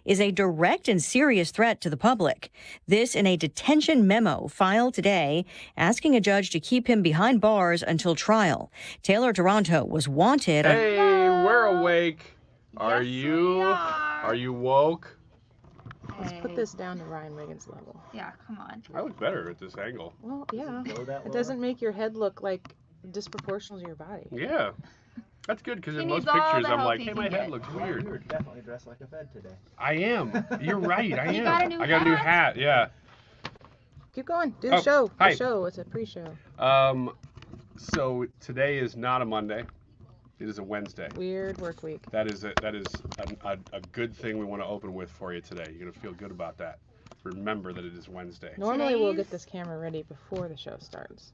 is a direct and serious threat to the public. This in a detention memo filed today asking a judge to keep him behind bars until trial. Taylor Toronto was wanted. Hey, we're awake. Are Yes, you? we Are you woke? Let's put this down to Ryan Wiggins' level. Yeah, come on. I look better at this angle. Well, yeah. It doesn't make your head look like disproportional to your body. Yeah. That's good because He in most needs all pictures the I'm help like, he hey, can my head get. looks You weird. were definitely dressed like a Fed today. I am. You're right. I am. You got a new I got a new hat. Yeah. Keep going. Do the Oh, show. hi. The show. It's a pre-show. So today is not a Monday. It is a Wednesday. Weird work week. That is a good thing we want to open with for you today. You're gonna feel good about that. Remember that it is Wednesday. Normally we'll get Today's- this camera ready before the show starts.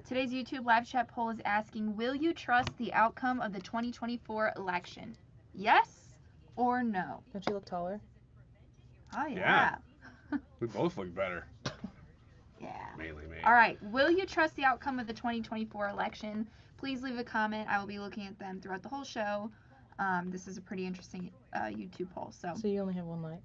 Today's YouTube live chat poll is asking, will you trust the outcome of the 2024 election? Yes or no? Don't you look taller? Oh, yeah. We both look better. Yeah. Mainly me. All right. Will you trust the outcome of the 2024 election? Please leave a comment. I will be looking at them throughout the whole show. This is a pretty interesting YouTube poll. So, So you only have one light.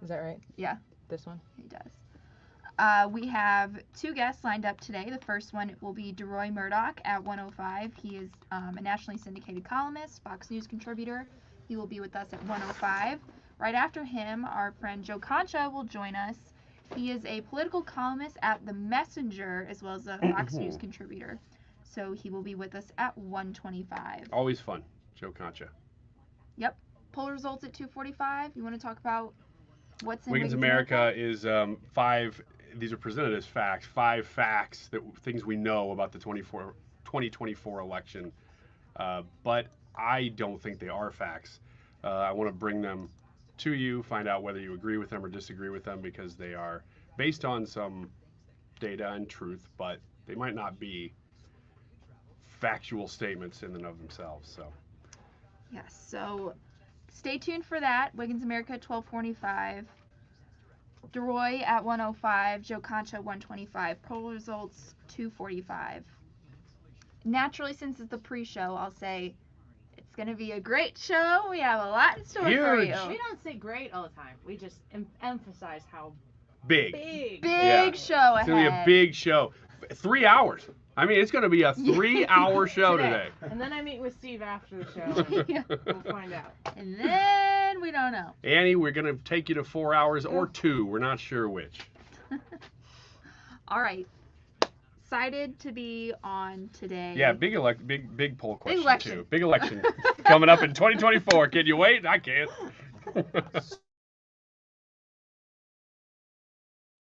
Is that right? yeah, This one? he does. We have two guests lined up today. The first one will be Deroy Murdock at 105. He is a nationally syndicated columnist, Fox News contributor. He will be with us at 105. Right after him, our friend Joe Concha will join us. He is a political columnist at The Messenger as well as a Fox News contributor. So he will be with us at 125. Always fun. Joe Concha. Yep. Poll results at 245. You want to talk about what's in Wiggins America is 5. These are presented as facts. 5 facts things we know about the 2024 election. But I don't think they are facts. I want to bring them to you, find out whether you agree with them or disagree with them, because they are based on some data and truth, but they might not be factual statements in and of themselves. So Yes, so stay tuned for that. Wiggins America at 1245. Deroy at 105. Joe Concha 125. Poll results 245. Naturally, since it's the pre-show, I'll say it's going to be a great show. We have a lot in store for Huge. you. We don't say great all the time. We just emphasize how big. big. Big show It's going to be a ahead. big show. 3 hours. I mean, it's going to be a 3-hour show today. And then I meet with Steve after the show. Yeah. We'll find out. And then we don't know. Annie, we're going to take you to 4 hours or 2. We're not sure which. All right. Excited to be on today. Yeah, big poll question election. too. Big election coming up in 2024. Can you wait? I can't.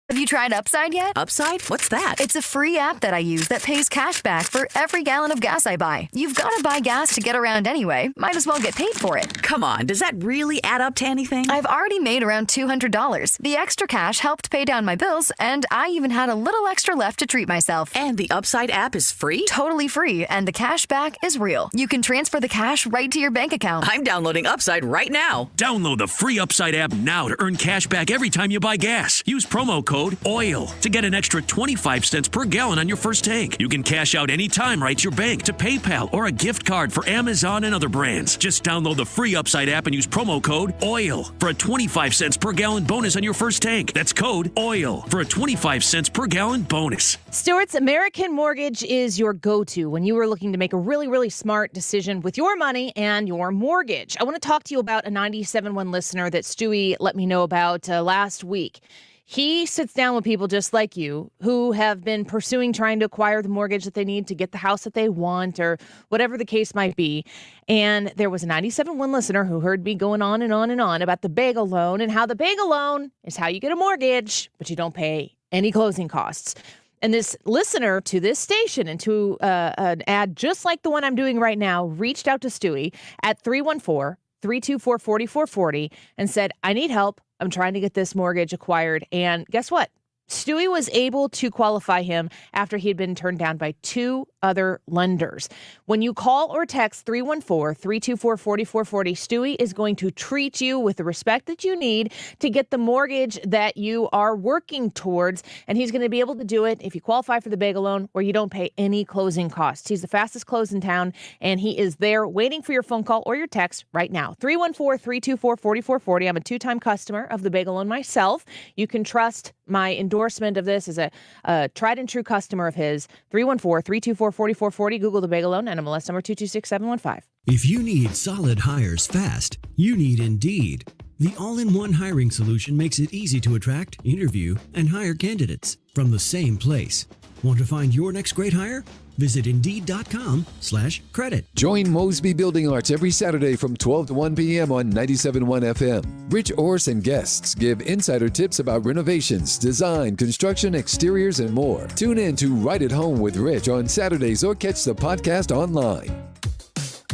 Have you tried Upside yet? Upside? What's that? It's a free app that I use that pays cash back for every gallon of gas I buy. You've got to buy gas to get around anyway. Might as well get paid for it. Come on, does that really add up to anything? I've already made around $200. The extra cash helped pay down my bills, and I even had a little extra left to treat myself. And the Upside app is free? Totally free, and the cash back is real. You can transfer the cash right to your bank account. I'm downloading Upside right now. Download the free Upside app now to earn cash back every time you buy gas. Use promo code OIL to get an extra 25 cents per gallon on your first tank. You can cash out anytime right to your bank, to PayPal, or a gift card for Amazon and other brands. Just download the free Upside app and use promo code OIL for a 25 cents per gallon bonus on your first tank. That's code OIL for a 25 cents per gallon bonus. Stewart's American Mortgage is your go-to when you are looking to make a really, really smart decision with your money and your mortgage. I want to talk to you about a 97.1 listener that Stewie let me know about last week. He sits down with people just like you who have been pursuing trying to acquire the mortgage that they need to get the house that they want or whatever the case might be. And there was a 97.1 listener who heard me going on and on and on about the bagel loan and how the bagel loan is how you get a mortgage, but you don't pay any closing costs. And this listener to this station and to an ad just like the one I'm doing right now reached out to Stewie at 314-324-4440 and said, I need help. I'm trying to get this mortgage acquired. And guess what? Stewie was able to qualify him after he had been turned down by 2 other lenders. When you call or text 314-324-4440, Stewie is going to treat you with the respect that you need to get the mortgage that you are working towards. And he's going to be able to do it if you qualify for the bagel loan where you don't pay any closing costs. He's the fastest close in town, and he is there waiting for your phone call or your text right now. 314-324-4440. I'm a two-time customer of the bagel loan myself. You can trust my endorsement of this as a tried and true customer of his. 314-324-4440. Google the bagel loan, NMLS number 226715. If you need solid hires fast, you need Indeed. The all-in-one hiring solution makes it easy to attract, interview, and hire candidates from the same place. Want to find your next great hire? Visit Indeed.com/credit. Join Mosby Building Arts every Saturday from 12 to 1 p.m. on 97.1 FM. Rich Orse and guests give insider tips about renovations, design, construction, exteriors, and more. Tune in to Right at Home with Rich on Saturdays or catch the podcast online.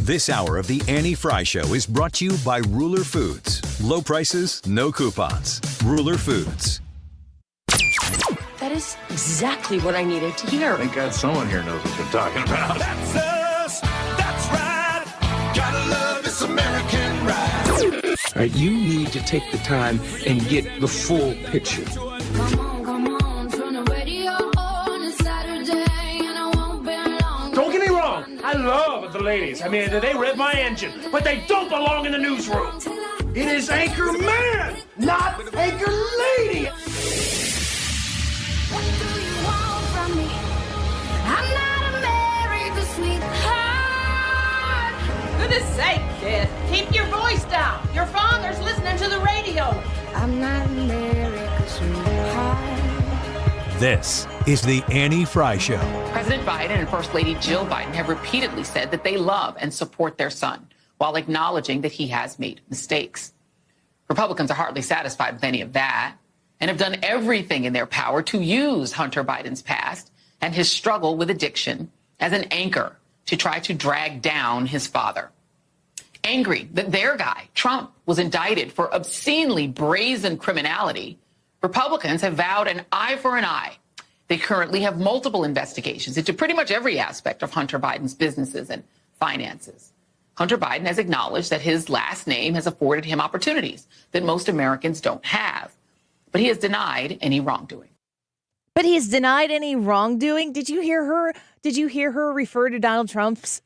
This hour of the Annie Frey Show is brought to you by Ruler Foods. Low prices, no coupons. Ruler Foods. That is exactly what I needed to hear. Thank God someone here knows what they're talking about. That's us. That's right. Gotta love this American ride. All right, you need to take the time and get the full picture. Come on, turn the radio on. It's Saturday and I won't be long. Don't get me wrong. I love the ladies. I mean, they rev my engine, but they don't belong in the newsroom. It is Anchor Man, not Anchor Lady. What do you want from me? I'm not America's sweetheart. Goodness sake, kid. Keep your voice down. Your father's listening to the radio. I'm not America's sweetheart. This is the Annie Frey Show. President Biden and First Lady Jill Biden have repeatedly said that they love and support their son, while acknowledging that he has made mistakes. Republicans are hardly satisfied with any of that, and have done everything in their power to use Hunter Biden's past and his struggle with addiction as an anchor to try to drag down his father. Angry that their guy, Trump, was indicted for obscenely brazen criminality, Republicans have vowed an eye for an eye. They currently have multiple investigations into pretty much every aspect of Hunter Biden's businesses and finances. Hunter Biden has acknowledged that his last name has afforded him opportunities that most Americans don't have. But he has denied any wrongdoing. Did you hear her? Did you hear her refer to Donald Trump's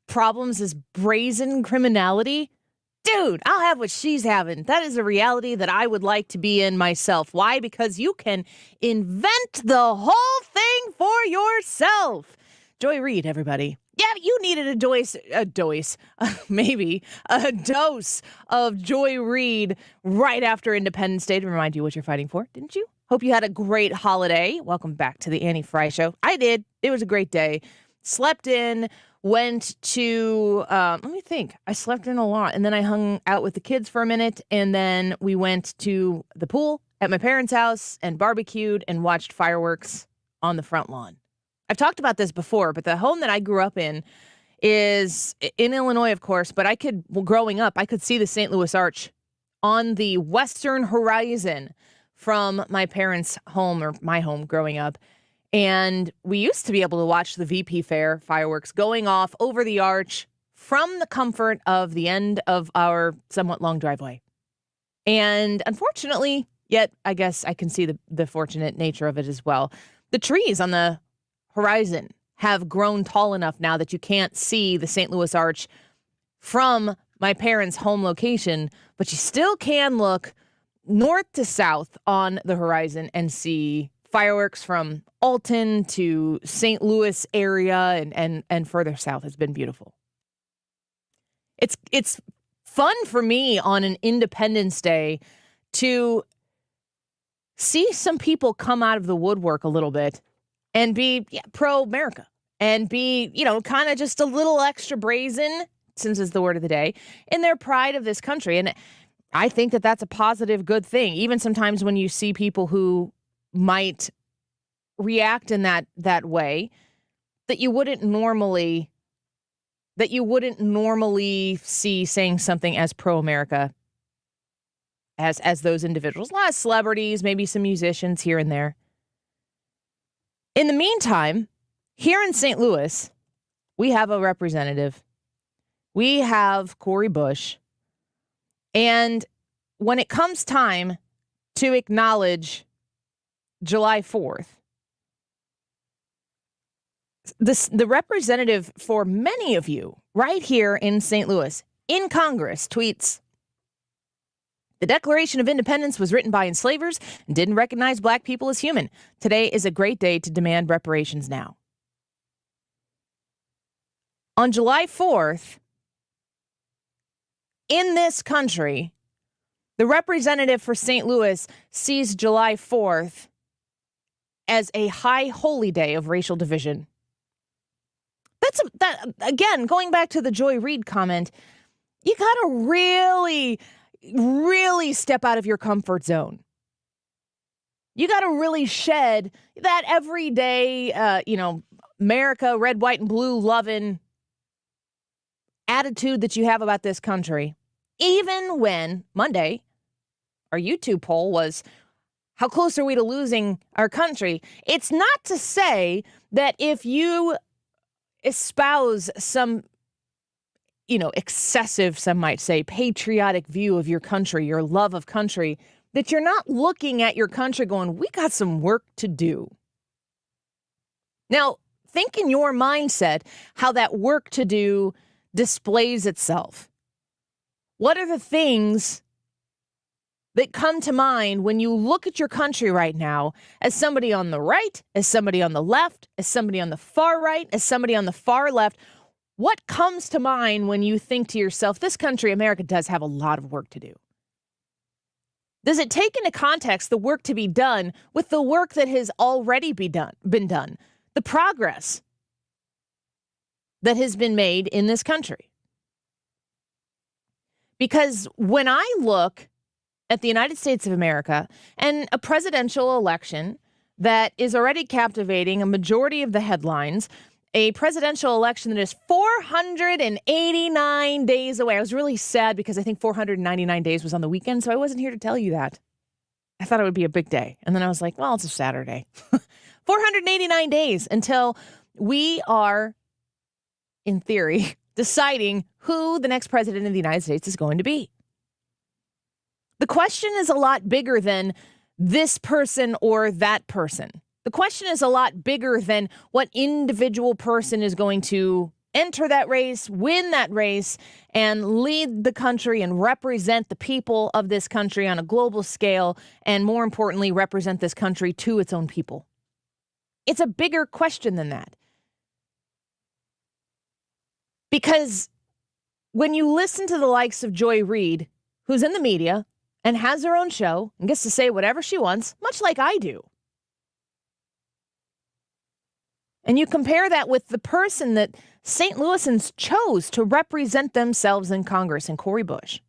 problems as brazen criminality? Dude, I'll have what she's having. That is a reality that I would like to be in myself. Why? Because you can invent the whole thing for yourself. Joy Reid, everybody. Yeah, you needed a dose of Joy Reid right after Independence Day to remind you what you're fighting for, didn't you? Hope you had a great holiday. Welcome back to the Annie Frey Show. I did. It was a great day. Slept in, went to, let me think. I slept in a lot, and then I hung out with the kids for a minute, and then we went to the pool at my parents' house and barbecued and watched fireworks on the front lawn. I've talked about this before, but the home that I grew up in is in Illinois, of course, but growing up, I could see the St. Louis Arch on the western horizon from my parents' home, or my home growing up. And we used to be able to watch the VP Fair fireworks going off over the arch from the comfort of the end of our somewhat long driveway. And unfortunately, yet I guess I can see the fortunate nature of it as well. The trees on the horizon have grown tall enough now that you can't see the St. Louis Arch from my parents' home location, but you still can look north to south on the horizon and see fireworks from Alton to St. Louis area and further south. Has been beautiful. It's fun for me on an Independence Day to see some people come out of the woodwork a little bit and be pro-America and be, kind of just a little extra brazen, since it's the word of the day, in their pride of this country. And I think that that's a positive, good thing. Even sometimes when you see people who might react in that way that you wouldn't normally see saying something as pro-America as those individuals. A lot of celebrities, maybe some musicians here and there. In the meantime, Here in St. Louis, we have a representative. We have Cori Bush. And when it comes time to acknowledge July 4th, the representative for many of you right here in St. Louis in Congress tweets, "The Declaration of Independence was written by enslavers and didn't recognize black people as human. Today is a great day to demand reparations now." On July 4th, in this country, the representative for St. Louis sees July 4th as a high holy day of racial division. Again, going back to the Joy Reid comment, you got to really step out of your comfort zone. You got to really shed that everyday, America, red, white, and blue loving attitude that you have about this country. Even when Monday, our YouTube poll was, how close are we to losing our country? It's not to say that if you espouse some, excessive, some might say, patriotic view of your country, your love of country, that you're not looking at your country going, we got some work to do. Now, think in your mindset how that work to do displays itself. What are the things that come to mind when you look at your country right now as somebody on the right, as somebody on the left, as somebody on the far right, as somebody on the far left? What comes to mind when you think to yourself, this country, America, does have a lot of work to do? Does it take into context the work to be done with the work that has already been done, the progress that has been made in this country? Because when I look at the United States of America and a presidential election that is already captivating a majority of the headlines, a presidential election that is 489 days away. I was really sad because I think 499 days was on the weekend, so I wasn't here to tell you that. I thought it would be a big day. And then I was like, well, it's a Saturday. 489 days until we are, in theory, deciding who the next president of the United States is going to be. The question is a lot bigger than this person or that person. The question is a lot bigger than what individual person is going to enter that race, win that race, and lead the country and represent the people of this country on a global scale, and more importantly, represent this country to its own people. It's a bigger question than that. Because when you listen to the likes of Joy Reid, who's in the media and has her own show and gets to say whatever she wants, much like I do, and you compare that with the person that St. Louisans chose to represent themselves in Congress, in Cori Bush,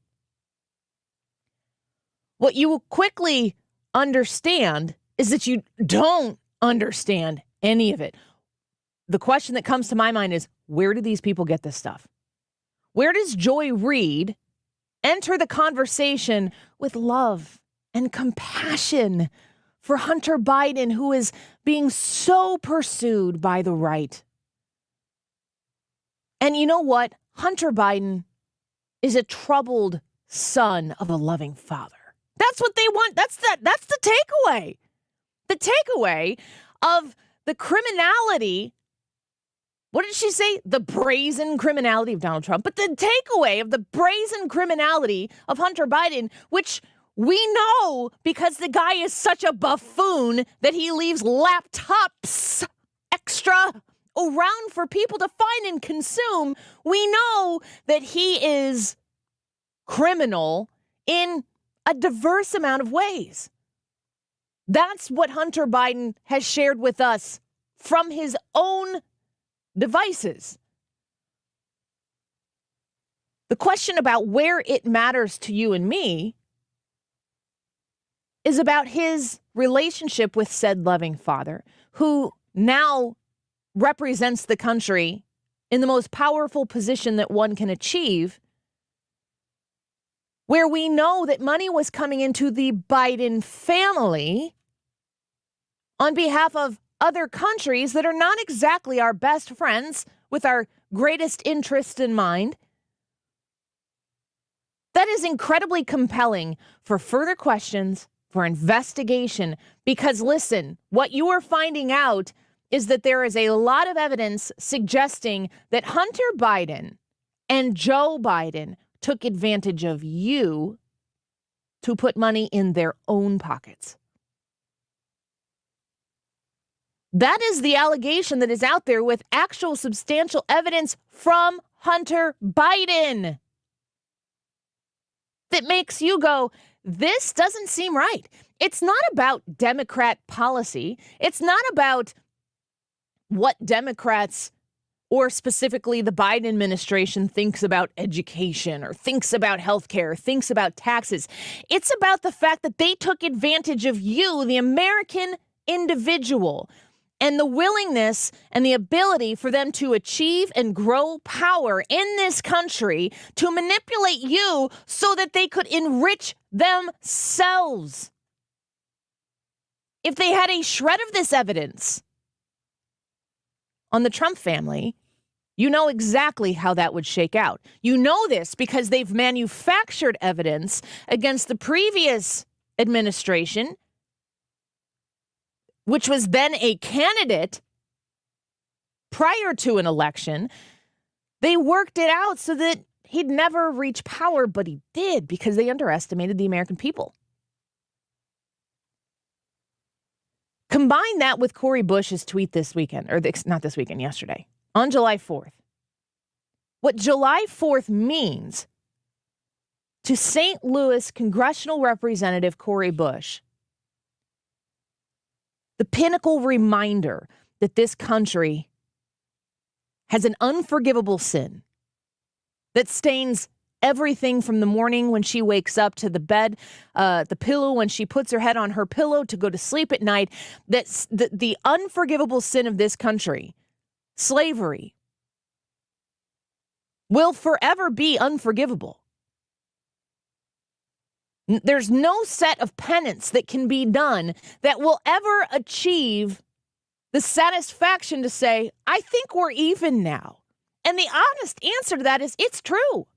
what you will quickly understand is that you don't understand any of it. The question that comes to my mind is, where do these people get this stuff? Where does Joy Reid enter the conversation with love and compassion for Hunter Biden, who is being so pursued by the right? And you know what? Hunter Biden is a troubled son of a loving father. That's what they want. That's the takeaway. The takeaway of the criminality. What did she say? The brazen criminality of Donald Trump. But the takeaway of the brazen criminality of Hunter Biden, which we know because the guy is such a buffoon that he leaves laptops extra around for people to find and consume. We know that he is criminal in a diverse amount of ways. That's what Hunter Biden has shared with us from his own devices. The question about where it matters to you and me is about his relationship with said loving father, who now represents the country in the most powerful position that one can achieve, where we know that money was coming into the Biden family on behalf of other countries that are not exactly our best friends with our greatest interest in mind. That is incredibly compelling for further questions, for investigation, because listen, what you are finding out is that there is a lot of evidence suggesting that Hunter Biden and Joe Biden took advantage of you to put money in their own pockets. That is the allegation that is out there with actual substantial evidence from Hunter Biden that makes you go, this doesn't seem right. It's not about Democrat policy. It's not about what Democrats or specifically the Biden administration thinks about education or thinks about healthcare, thinks about taxes. It's about the fact that they took advantage of you, the American individual, and the willingness and the ability for them to achieve and grow power in this country to manipulate you so that they could enrich themselves. If they had a shred of this evidence on the Trump family, you know exactly how that would shake out. You know this because they've manufactured evidence against the previous administration, which was then a candidate prior to an election. They worked it out so that he'd never reach power, but he did because they underestimated the American people. Combine that with Cori Bush's tweet this weekend, or not this weekend, yesterday, on July 4th. What July 4th means to St. Louis congressional representative Cori Bush, the pinnacle reminder that this country has an unforgivable sin that stains everything from the morning when she wakes up to the bed, the pillow when she puts her head on her pillow to go to sleep at night. That's the unforgivable sin of this country, slavery, will forever be unforgivable. There's no set of penance that can be done that will ever achieve the satisfaction to say, I think we're even now. And the honest answer to that is it's true.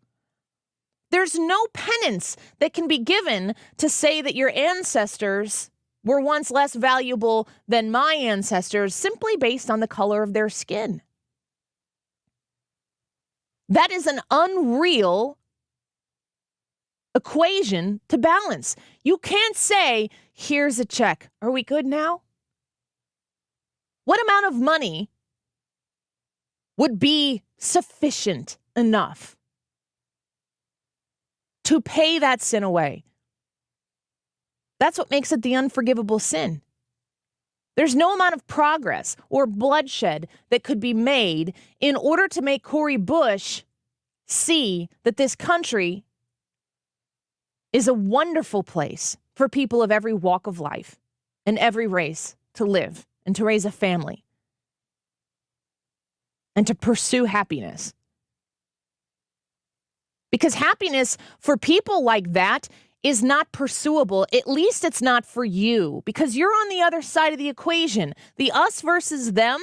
There's no penance that can be given to say that your ancestors were once less valuable than my ancestors simply based on the color of their skin. That is an unreal equation to balance. You can't say, here's a check. Are we good now? What amount of money would be sufficient enough to pay that sin away? That's what makes it the unforgivable sin. There's no amount of progress or bloodshed that could be made in order to make Cori Bush see that this country is a wonderful place for people of every walk of life and every race to live and to raise a family and to pursue happiness. Because happiness for people like that is not pursuable. At least it's not for you, because you're on the other side of the equation. The us versus them,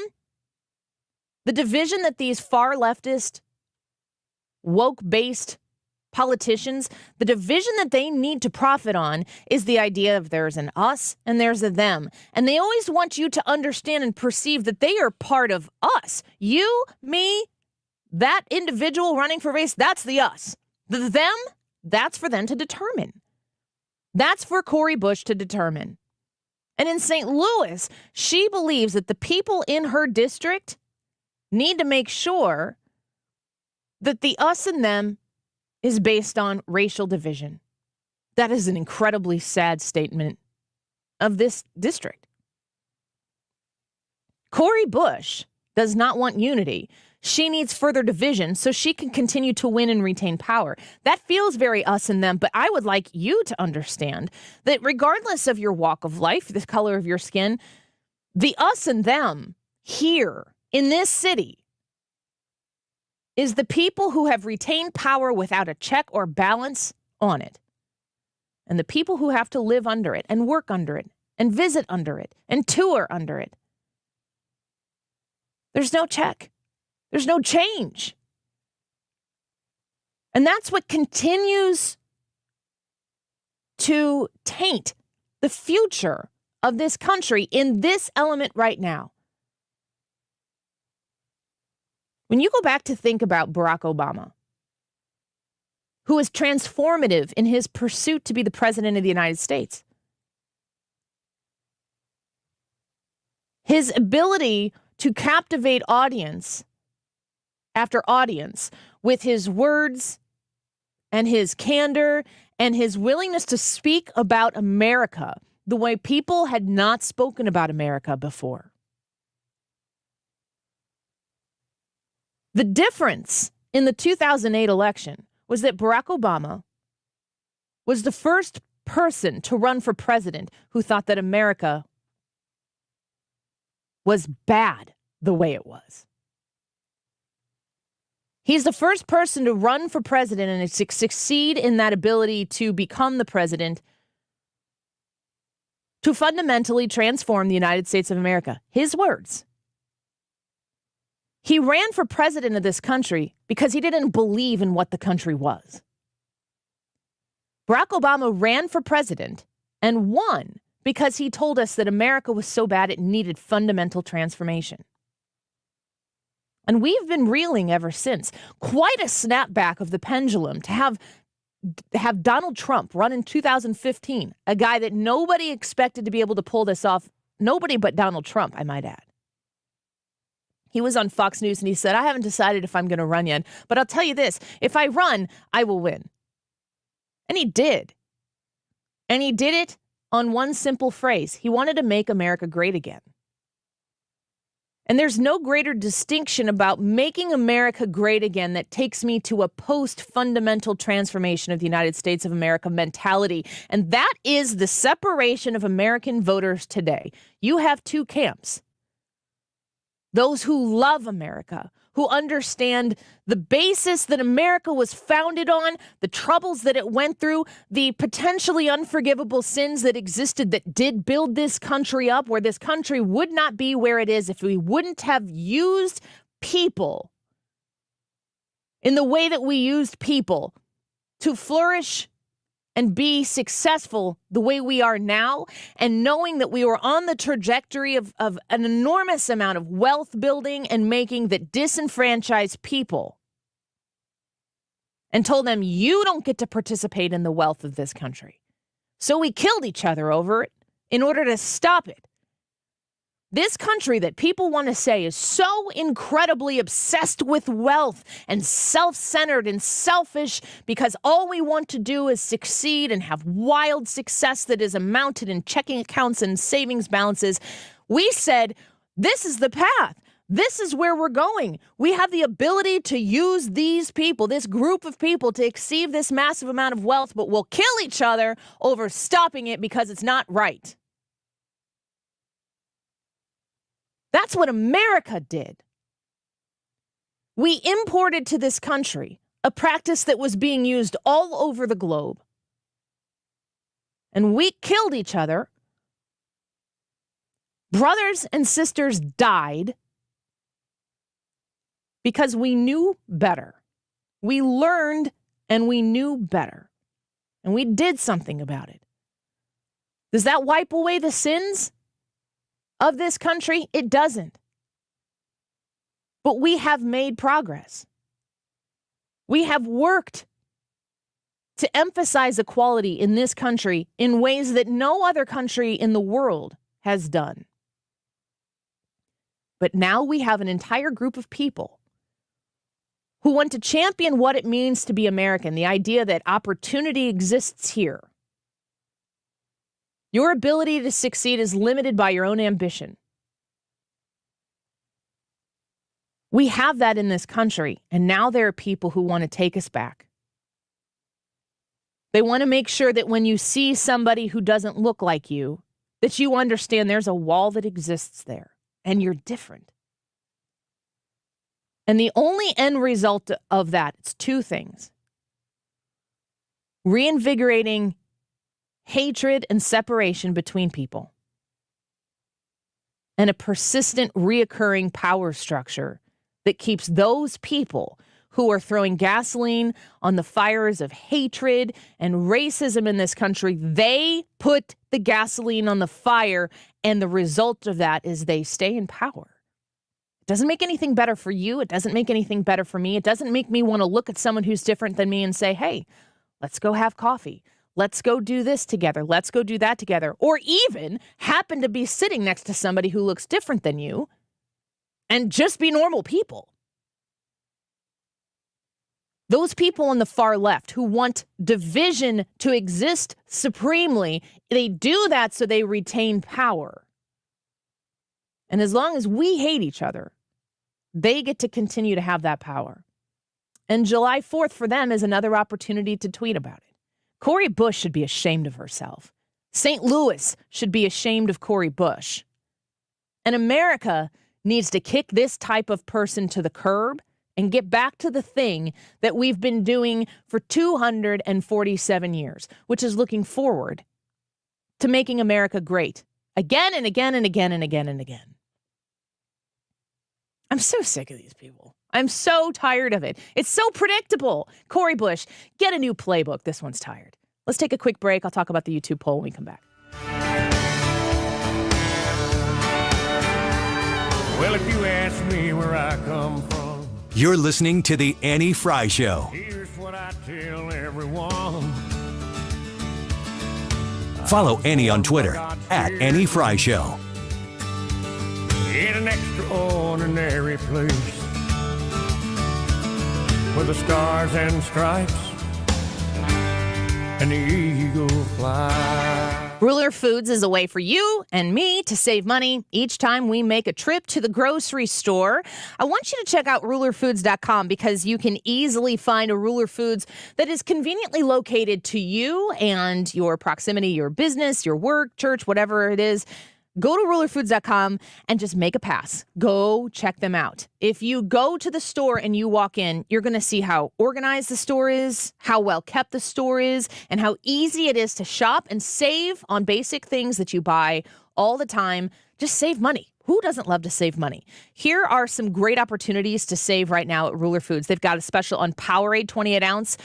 the division that these far leftist, woke-based politicians, the division that they need to profit on is the idea of there's an us and there's a them. And they always want you to understand and perceive that they are part of us. You, me, that individual running for race, that's the us. The them, that's for them to determine. That's for Cori Bush to determine. And in St. Louis, she believes that the people in her district need to make sure that the us and them is based on racial division. That is an incredibly sad statement of this district. Cori Bush does not want unity. She needs further division so she can continue to win and retain power. That feels very us and them, but I would like you to understand that regardless of your walk of life, the color of your skin, the us and them here in this city is the people who have retained power without a check or balance on it. And the people who have to live under it and work under it and visit under it and tour under it There's no check. There's no change. And that's what continues to taint the future of this country in this element right now. When you go back to think about Barack Obama, who was transformative in his pursuit to be the president of the United States, his ability to captivate audience after audience with his words and his candor and his willingness to speak about America the way people had not spoken about America before. The difference in the 2008 election was that Barack Obama was the first person to run for president who thought that America was bad the way it was. He's the first person to run for president and succeed in that ability to become the president to fundamentally transform the United States of America. His words. He ran for president of this country because he didn't believe in what the country was. Barack Obama ran for president and won because he told us that America was so bad it needed fundamental transformation. And we've been reeling ever since. Quite a snapback of the pendulum to have Donald Trump run in 2015, a guy that nobody expected to be able to pull this off. Nobody but Donald Trump, I might add. He was on Fox News and he said, I haven't decided if I'm going to run yet, but I'll tell you this, if I run, I will win. And he did. And he did it on one simple phrase. He wanted to make America great again. And there's no greater distinction about making America great again that takes me to a post-fundamental transformation of the United States of America mentality. And that is the separation of American voters today. You have two camps. Those who love America, who understand the basis that America was founded on, the troubles that it went through, the potentially unforgivable sins that existed that did build this country up, where this country would not be where it is if we wouldn't have used people in the way that we used people to flourish and be successful the way we are now, and knowing that we were on the trajectory of an enormous amount of wealth building and making that disenfranchised people and told them, you don't get to participate in the wealth of this country. So we killed each other over it in order to stop it. This country that people want to say is so incredibly obsessed with wealth and self-centered and selfish because all we want to do is succeed and have wild success that is amounted in checking accounts and savings balances. We said, this is the path. This is where we're going. We have the ability to use these people, this group of people, to exceed this massive amount of wealth, but we'll kill each other over stopping it because it's not right. That's what America did. We imported to this country a practice that was being used all over the globe. And we killed each other. Brothers and sisters died because we knew better. We learned and we knew better. And we did something about it. Does that wipe away the sins of this country? It doesn't. But we have made progress. We have worked to emphasize equality in this country in ways that no other country in the world has done. But now we have an entire group of people who want to champion what it means to be American, the idea that opportunity exists here. Your ability to succeed is limited by your own ambition. We have that in this country, and now there are people who want to take us back. They want to make sure that when you see somebody who doesn't look like you, that you understand there's a wall that exists there, and you're different. And the only end result of that, it's two things. Reinvigorating hatred and separation between people. and a persistent, reoccurring power structure that keeps those people who are throwing gasoline on the fires of hatred and racism in this country, they put the gasoline on the fire, and the result of that is they stay in power. It doesn't make anything better for you. It doesn't make anything better for me. It doesn't make me want to look at someone who's different than me and say, hey, let's go have coffee. Let's go do this together. Let's go do that together. Or even happen to be sitting next to somebody who looks different than you and just be normal people. Those people on the far left who want division to exist supremely, they do that so they retain power. And as long as we hate each other, they get to continue to have that power. And July 4th for them is another opportunity to tweet about it. Cori Bush should be ashamed of herself. St. Louis should be ashamed of Cori Bush. And America needs to kick this type of person to the curb and get back to the thing that we've been doing for 247 years, which is looking forward to making America great again and again and again and again and again. I'm so sick of these people. I'm so tired of it. It's so predictable. Cori Bush, get a new playbook. This one's tired. Let's take a quick break. I'll talk about the YouTube poll when we come back. Well, if you ask me where I come from, You're listening to The Annie Frey Show. here's what I tell everyone. Follow Annie on Twitter at Annie Frey Show. In an extraordinary place where the stars and stripes and the eagle fly. Ruler Foods is a way for you and me to save money each time we make a trip to the grocery store. I want you to check out rulerfoods.com because you can easily find a Ruler Foods that is conveniently located to you and your proximity, your business, your work, church, whatever it is. Go to rulerfoods.com and just make a pass. Go check them out. If you go to the store and you walk in, you're going to see how organized the store is, how well kept the store is, and how easy it is to shop and save on basic things that you buy all the time. Just save money. Who doesn't love to save money? Here are some great opportunities to save right now at Ruler Foods. They've got a special on Powerade 28-ounce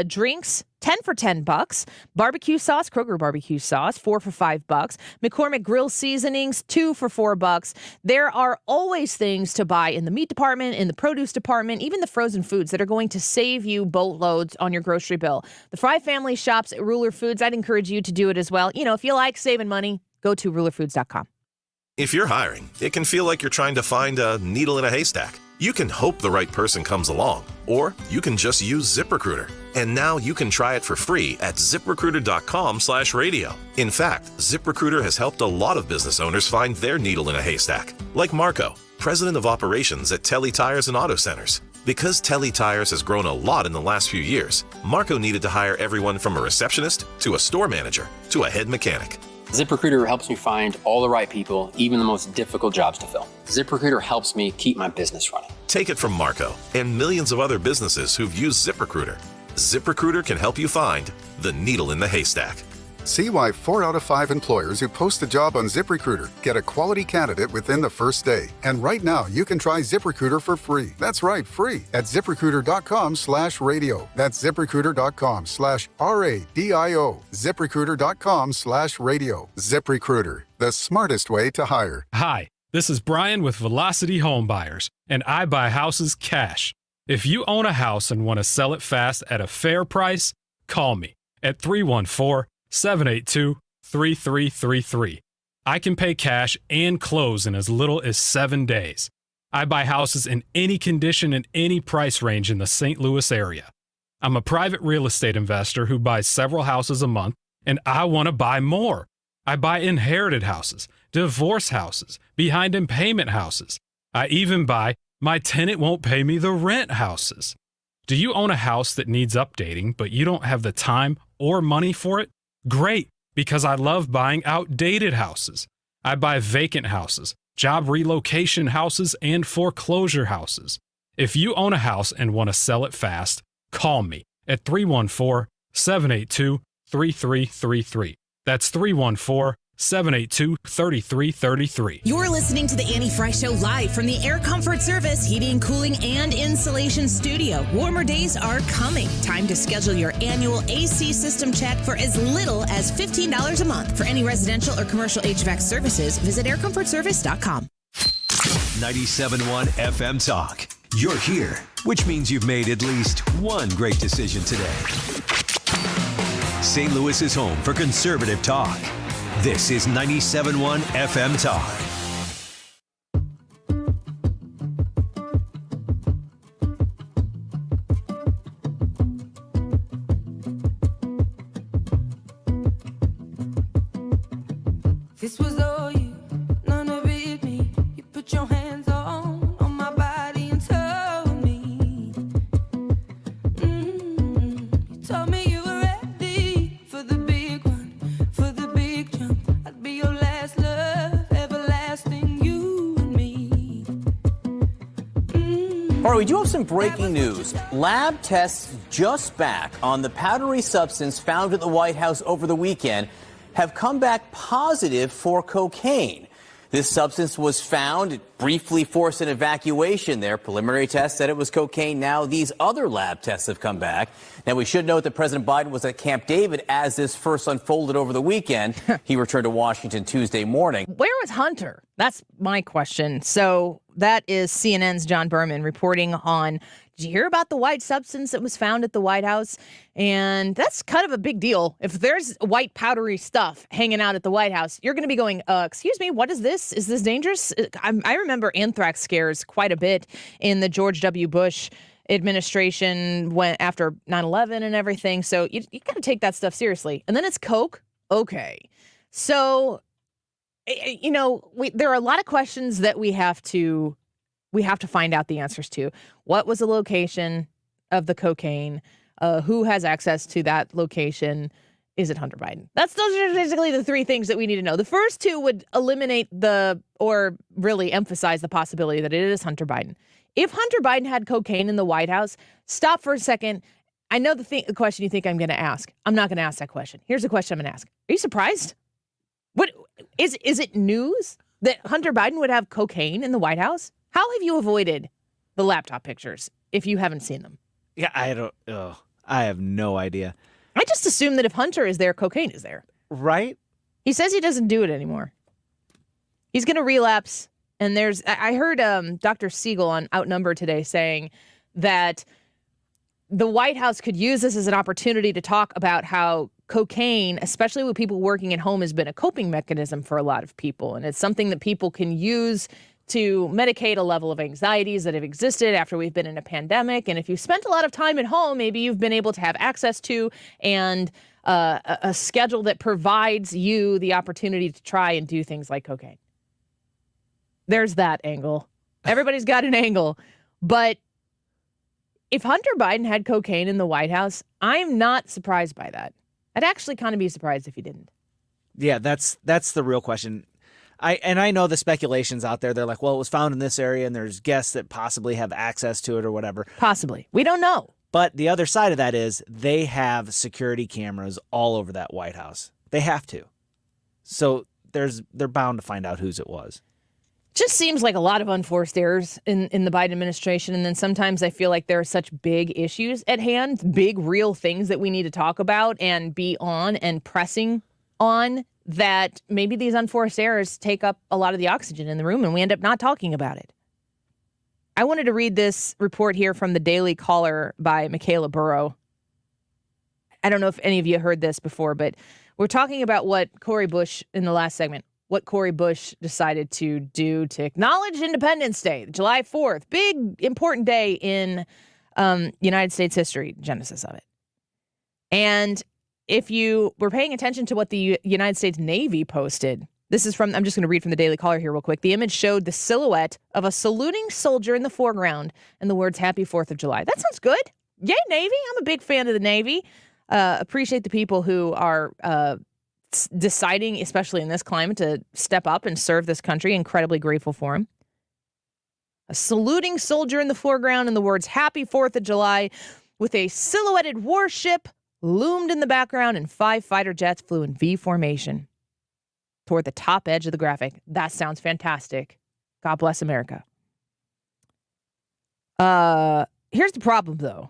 drinks, 10 for $10. Barbecue sauce, Kroger barbecue sauce, 4 for $5. McCormick grill seasonings, 2 for $4. There are always things to buy in the meat department, in the produce department, even the frozen foods that are going to save you boatloads on your grocery bill. The Frey family shops at Ruler Foods. I'd encourage you to do it as well. You know, if you like saving money, go to rulerfoods.com. If you're hiring, it can feel like you're trying to find a needle in a haystack. You can hope the right person comes along, or you can just use ZipRecruiter. And now you can try it for free at ZipRecruiter.com/radio. In fact, ZipRecruiter has helped a lot of business owners find their needle in a haystack, like Marco, president of operations at Telly Tires and Auto Centers. Because Telly Tires has grown a lot in the last few years, Marco needed to hire everyone from a receptionist to a store manager to a head mechanic. ZipRecruiter helps me find all the right people, even the most difficult jobs to fill. ZipRecruiter helps me keep my business running. Take it from Marco and millions of other businesses who've used ZipRecruiter. ZipRecruiter can help you find the needle in the haystack. See why 4 out of 5 employers who post a job on ZipRecruiter get a quality candidate within the first day. And right now, you can try ZipRecruiter for free. That's right, free at ZipRecruiter.com/radio. That's ZipRecruiter.com/RADIO. ZipRecruiter.com/radio. ZipRecruiter, the smartest way to hire. Hi, this is Brian with Velocity Home Buyers, and I buy houses cash. If you own a house and want to sell it fast at a fair price, call me at 314-782-3333. I can pay cash and close in as little as 7 days. I buy houses in any condition and any price range in the St. Louis area. I'm a private real estate investor who buys several houses a month, and I want to buy more. I buy inherited houses, divorce houses, behind in payment houses. I even buy my tenant won't pay me the rent houses. Do you own a house that needs updating, but you don't have the time or money for it? Great, because I love buying outdated houses. I buy vacant houses, job relocation houses, and foreclosure houses. If you own a house and want to sell it fast, call me at 314-782-3333. That's 782-3333. You're listening to the Annie Frey Show live from the Air Comfort Service Heating, Cooling, and Insulation Studio. Warmer days are coming. Time to schedule your annual AC system check for as little as $15 a month. For any residential or commercial HVAC services, visit aircomfortservice.com. 97.1 FM Talk. You're here, which means you've made at least one great decision today. St. Louis is home for conservative talk. This is 97.1 FM Talk. This was all you, none of it me. You put your hands on my body and told me. You told me you were ready for the big one, for the big jump. I'd be your last love, everlasting, you and me. All right, we do have some breaking news. Lab tests just back on the powdery substance found at the White House over the weekend have come back positive for cocaine. This substance was found. It briefly forced an evacuation there. Preliminary tests said it was cocaine. Now these other lab tests have come back. Now we should note that President Biden was at Camp David as this first unfolded over the weekend. He returned to Washington Tuesday morning. Where was Hunter? That's my question. So that is CNN's John Berman reporting on, did you hear about the white substance that was found at the White House? And that's kind of a big deal. If there's white powdery stuff hanging out at the White House, you're going to be going, excuse me, what is this? Is this dangerous? I remember anthrax scares quite a bit in the George W. Bush administration when after 9/11 and everything. So you got to take that stuff seriously. And then it's Coke. Okay. So, there are a lot of questions that we have to find out the answers to. What was the location of the cocaine? Who has access to that location? Is it Hunter Biden? Those are basically the three things that we need to know. The first two would eliminate or really emphasize the possibility that it is Hunter Biden. If Hunter Biden had cocaine in the White House, stop for a second. I know the question you think I'm going to ask. I'm not going to ask that question. Here's the question I'm going to ask. Are you surprised? What is it news that Hunter Biden would have cocaine in the White House? How have you avoided the laptop pictures if you haven't seen them? Yeah, I have no idea. I just assume that if Hunter is there, cocaine is there. Right? He says he doesn't do it anymore. He's going to relapse. And I heard Dr. Siegel on Outnumbered today saying that the White House could use this as an opportunity to talk about how cocaine, especially with people working at home, has been a coping mechanism for a lot of people. And it's something that people can use to medicate a level of anxieties that have existed after we've been in a pandemic. And if you've spent a lot of time at home, maybe you've been able to have access to and a schedule that provides you the opportunity to try and do things like cocaine. There's that angle. Everybody's got an angle. But if Hunter Biden had cocaine in the White House, I'm not surprised by that. I'd actually kind of be surprised if he didn't. Yeah, that's the real question. I know the speculation's out there. They're like, well, it was found in this area, and there's guests that possibly have access to it or whatever. Possibly. We don't know. But the other side of that is they have security cameras all over that White House. They have to. So they're bound to find out whose it was. Just seems like a lot of unforced errors in the Biden administration. And then sometimes I feel like there are such big issues at hand, big real things that we need to talk about and be on and pressing on, that maybe these unforced errors take up a lot of the oxygen in the room and we end up not talking about it. I wanted to read this report here from the Daily Caller by Michaela Burrow. I don't know if any of you heard this before, but we're talking about what Cori Bush in the last segment, what Cori Bush decided to do to acknowledge Independence Day, July 4th, big important day in United States history, genesis of it. And if you were paying attention to what the United States Navy posted, this is from, I'm just going to read from the Daily Caller here real quick. The image showed the silhouette of a saluting soldier in the foreground and the words, Happy 4th of July. That sounds good. Yay, Navy. I'm a big fan of the Navy. Appreciate the people who are deciding, especially in this climate, to step up and serve this country. Incredibly grateful for them. A saluting soldier in the foreground and the words, Happy 4th of July, with a silhouetted warship loomed in the background and 5 fighter jets flew in V formation. toward the top edge of the graphic. That sounds fantastic. God bless America. Here's the problem, though.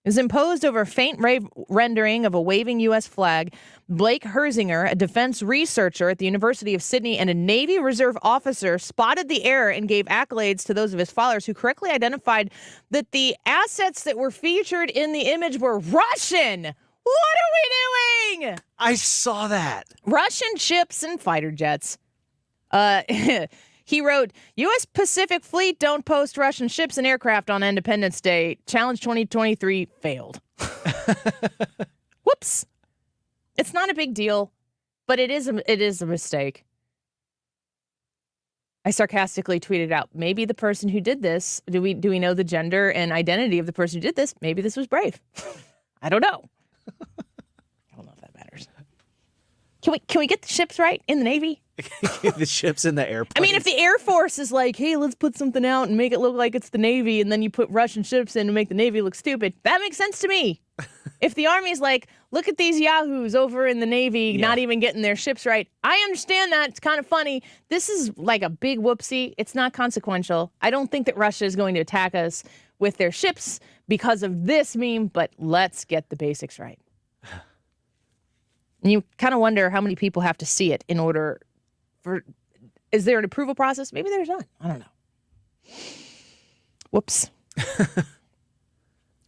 It was imposed over a faint rendering of a waving U.S. flag. Blake Herzinger, a defense researcher at the University of Sydney and a Navy Reserve officer, spotted the error and gave accolades to those of his followers who correctly identified that the assets that were featured in the image were Russian. What are we doing? I saw that. Russian ships and fighter jets. He wrote, U.S. Pacific Fleet don't post Russian ships and aircraft on Independence Day. Challenge 2023 failed. Whoops. It's not a big deal, but it is a mistake. I sarcastically tweeted out, maybe the person who did this, do we know the gender and identity of the person who did this? Maybe this was Brave. I don't know. I don't know if that matters. Can we get the ships right in the Navy? The ships in the airplane. I mean, if the Air Force is like, hey, let's put something out and make it look like it's the Navy, and then you put Russian ships in to make the Navy look stupid, that makes sense to me. If the Army is like, look at these yahoos over in the Navy not even getting their ships right, I understand that. It's kind of funny. This is like a big whoopsie. It's not consequential. I don't think that Russia is going to attack us with their ships because of this meme, but let's get the basics right. And you kind of wonder how many people have to see it in order for, is there an approval process? Maybe there's not. I don't know. Whoops.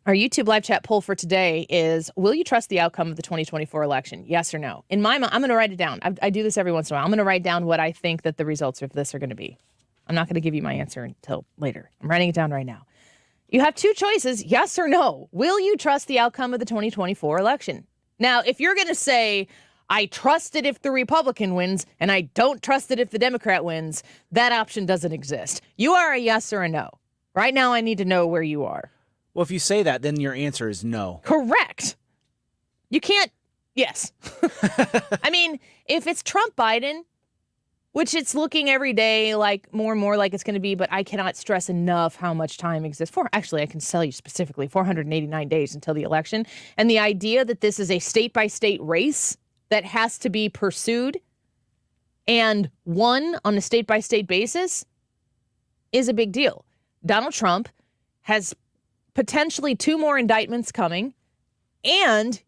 Our YouTube live chat poll for today is, will you trust the outcome of the 2024 election? Yes or no? In my mind, I'm going to write it down. I do this every once in a while. I'm going to write down what I think that the results of this are going to be. I'm not going to give you my answer until later. I'm writing it down right now. You have two choices, yes or no. Will you trust the outcome of the 2024 election? Now, if you're going to say, I trust it if the Republican wins, and I don't trust it if the Democrat wins, that option doesn't exist. You are a yes or a no. Right now, I need to know where you are. Well, if you say that, then your answer is no. Correct. You can't, yes. I mean, if it's Trump-Biden, which it's looking every day like more and more like it's going to be, but I cannot stress enough how much time exists for. Actually, I can tell you specifically 489 days until the election. And the idea that this is a state-by-state race that has to be pursued and won on a state-by-state basis is a big deal. Donald Trump has potentially 2 more indictments coming. And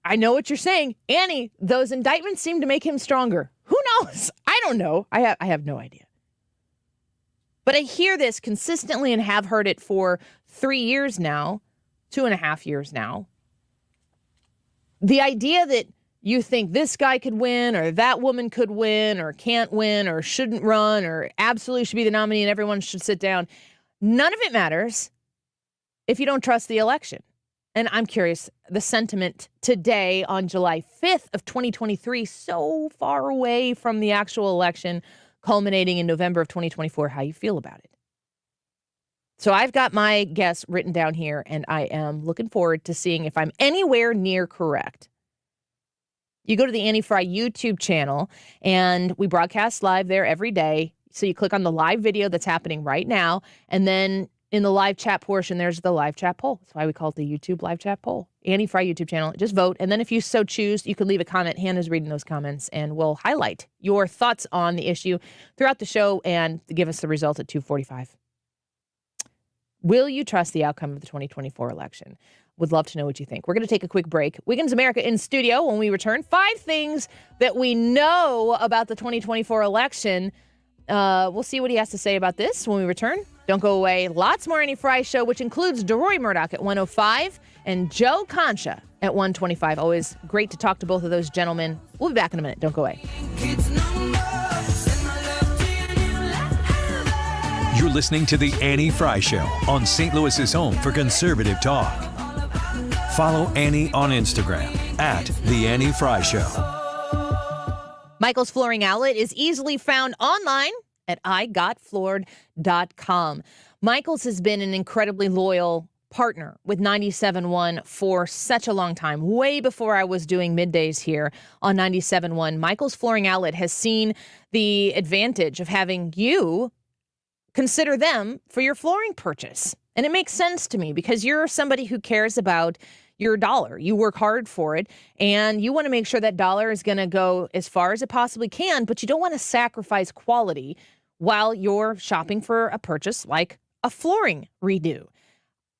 I know what you're saying, Annie, those indictments seem to make him stronger. Who knows? I don't know. I have no idea. But I hear this consistently and have heard it for 3 years now, 2.5 years now. The idea that you think this guy could win or that woman could win or can't win or shouldn't run or absolutely should be the nominee and everyone should sit down. None of it matters if you don't trust the election. And I'm curious, the sentiment today on July 5th of 2023, so far away from the actual election, culminating in November of 2024, how you feel about it. So I've got my guess written down here, and I am looking forward to seeing if I'm anywhere near correct. You go to the Annie Frey YouTube channel, and we broadcast live there every day. So you click on the live video that's happening right now, and then in the live chat portion, there's the live chat poll. That's why we call it the YouTube live chat poll. Annie Frey YouTube channel. Just vote. And then if you so choose, you can leave a comment. Hannah's reading those comments, and we'll highlight your thoughts on the issue throughout the show and give us the result at 2:45. Will you trust the outcome of the 2024 election? Would love to know what you think. We're going to take a quick break. Wiggins America in studio. When we return, 5 things that we know about the 2024 election. We'll see what he has to say about this when we return. Don't go away. Lots more Annie Frey show, which includes Deroy Murdock at 105 and Joe Concha at 125. Always great to talk to both of those gentlemen. We'll be back in a minute. Don't go away. You're listening to The Annie Frey Show on St. Louis's home for conservative talk. Follow Annie on Instagram at The Annie Frey Show. Michael's Flooring Outlet is easily found online at igotfloored.com. Michael's has been an incredibly loyal partner with 97.1 for such a long time. Way before I was doing middays here on 97.1, Michael's Flooring Outlet has seen the advantage of having you consider them for your flooring purchase. And it makes sense to me because you're somebody who cares about your dollar. You work hard for it, and you want to make sure that dollar is going to go as far as it possibly can, but you don't want to sacrifice quality while you're shopping for a purchase like a flooring redo.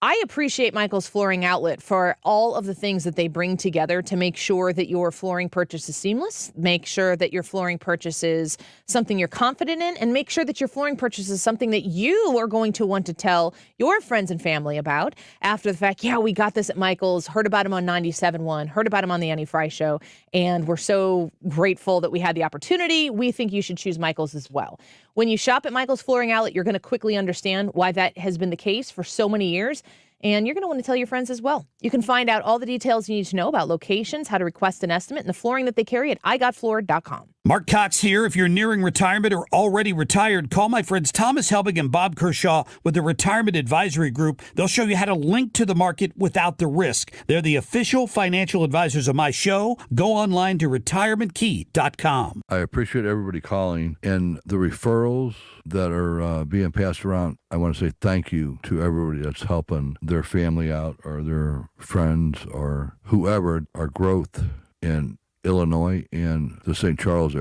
I appreciate Michael's Flooring Outlet for all of the things that they bring together to make sure that your flooring purchase is seamless, make sure that your flooring purchase is something you're confident in, and make sure that your flooring purchase is something that you are going to want to tell your friends and family about after the fact. Yeah, we got this at Michael's, heard about him on 97.1, heard about him on the Annie Frey Show, and we're so grateful that we had the opportunity. We think you should choose Michael's as well. When you shop at Michael's Flooring Outlet, you're going to quickly understand why that has been the case for so many years. And you're going to want to tell your friends as well. You can find out all the details you need to know about locations, how to request an estimate, and the flooring that they carry at igotfloored.com. Mark Cox here. If you're nearing retirement or already retired, call my friends Thomas Helbig and Bob Kershaw with the Retirement Advisory Group. They'll show you how to link to the market without the risk. They're the official financial advisors of my show. Go online to retirementkey.com. I appreciate everybody calling and the referrals that are being passed around. I want to say thank you to everybody that's helping their family out or their friends or whoever. Our growth in Illinois and the St. Charles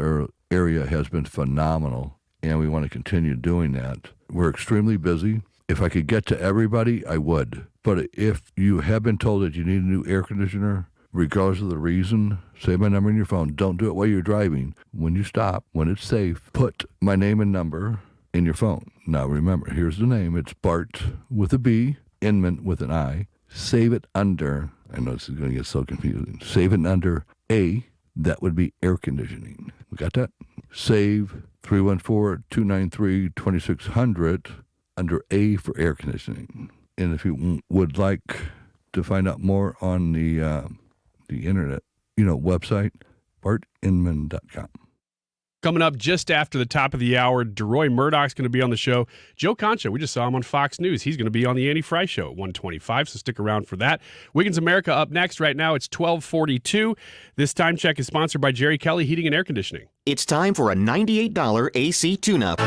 area has been phenomenal, and we want to continue doing that. We're extremely busy. If I could get to everybody, I would. But if you have been told that you need a new air conditioner, regardless of the reason, save my number in your phone. Don't do it while you're driving. When you stop, when it's safe, put my name and number in your phone. Now remember, here's the name. It's Bart with a B, Inman with an I. Save it under, I know this is going to get so confusing, save it under A. That would be air conditioning. We got that? Save 314-293-2600 under A for air conditioning. And if you would like to find out more on the internet, website, bartinman.com. Coming up just after the top of the hour, Deroy Murdock's going to be on the show. Joe Concha, we just saw him on Fox News. He's going to be on the Annie Frey Show at 1:25, so stick around for that. Wiggins America up next. Right now, it's 12:42. This time check is sponsored by Jerry Kelly Heating and Air Conditioning. It's time for a $98 AC tune-up.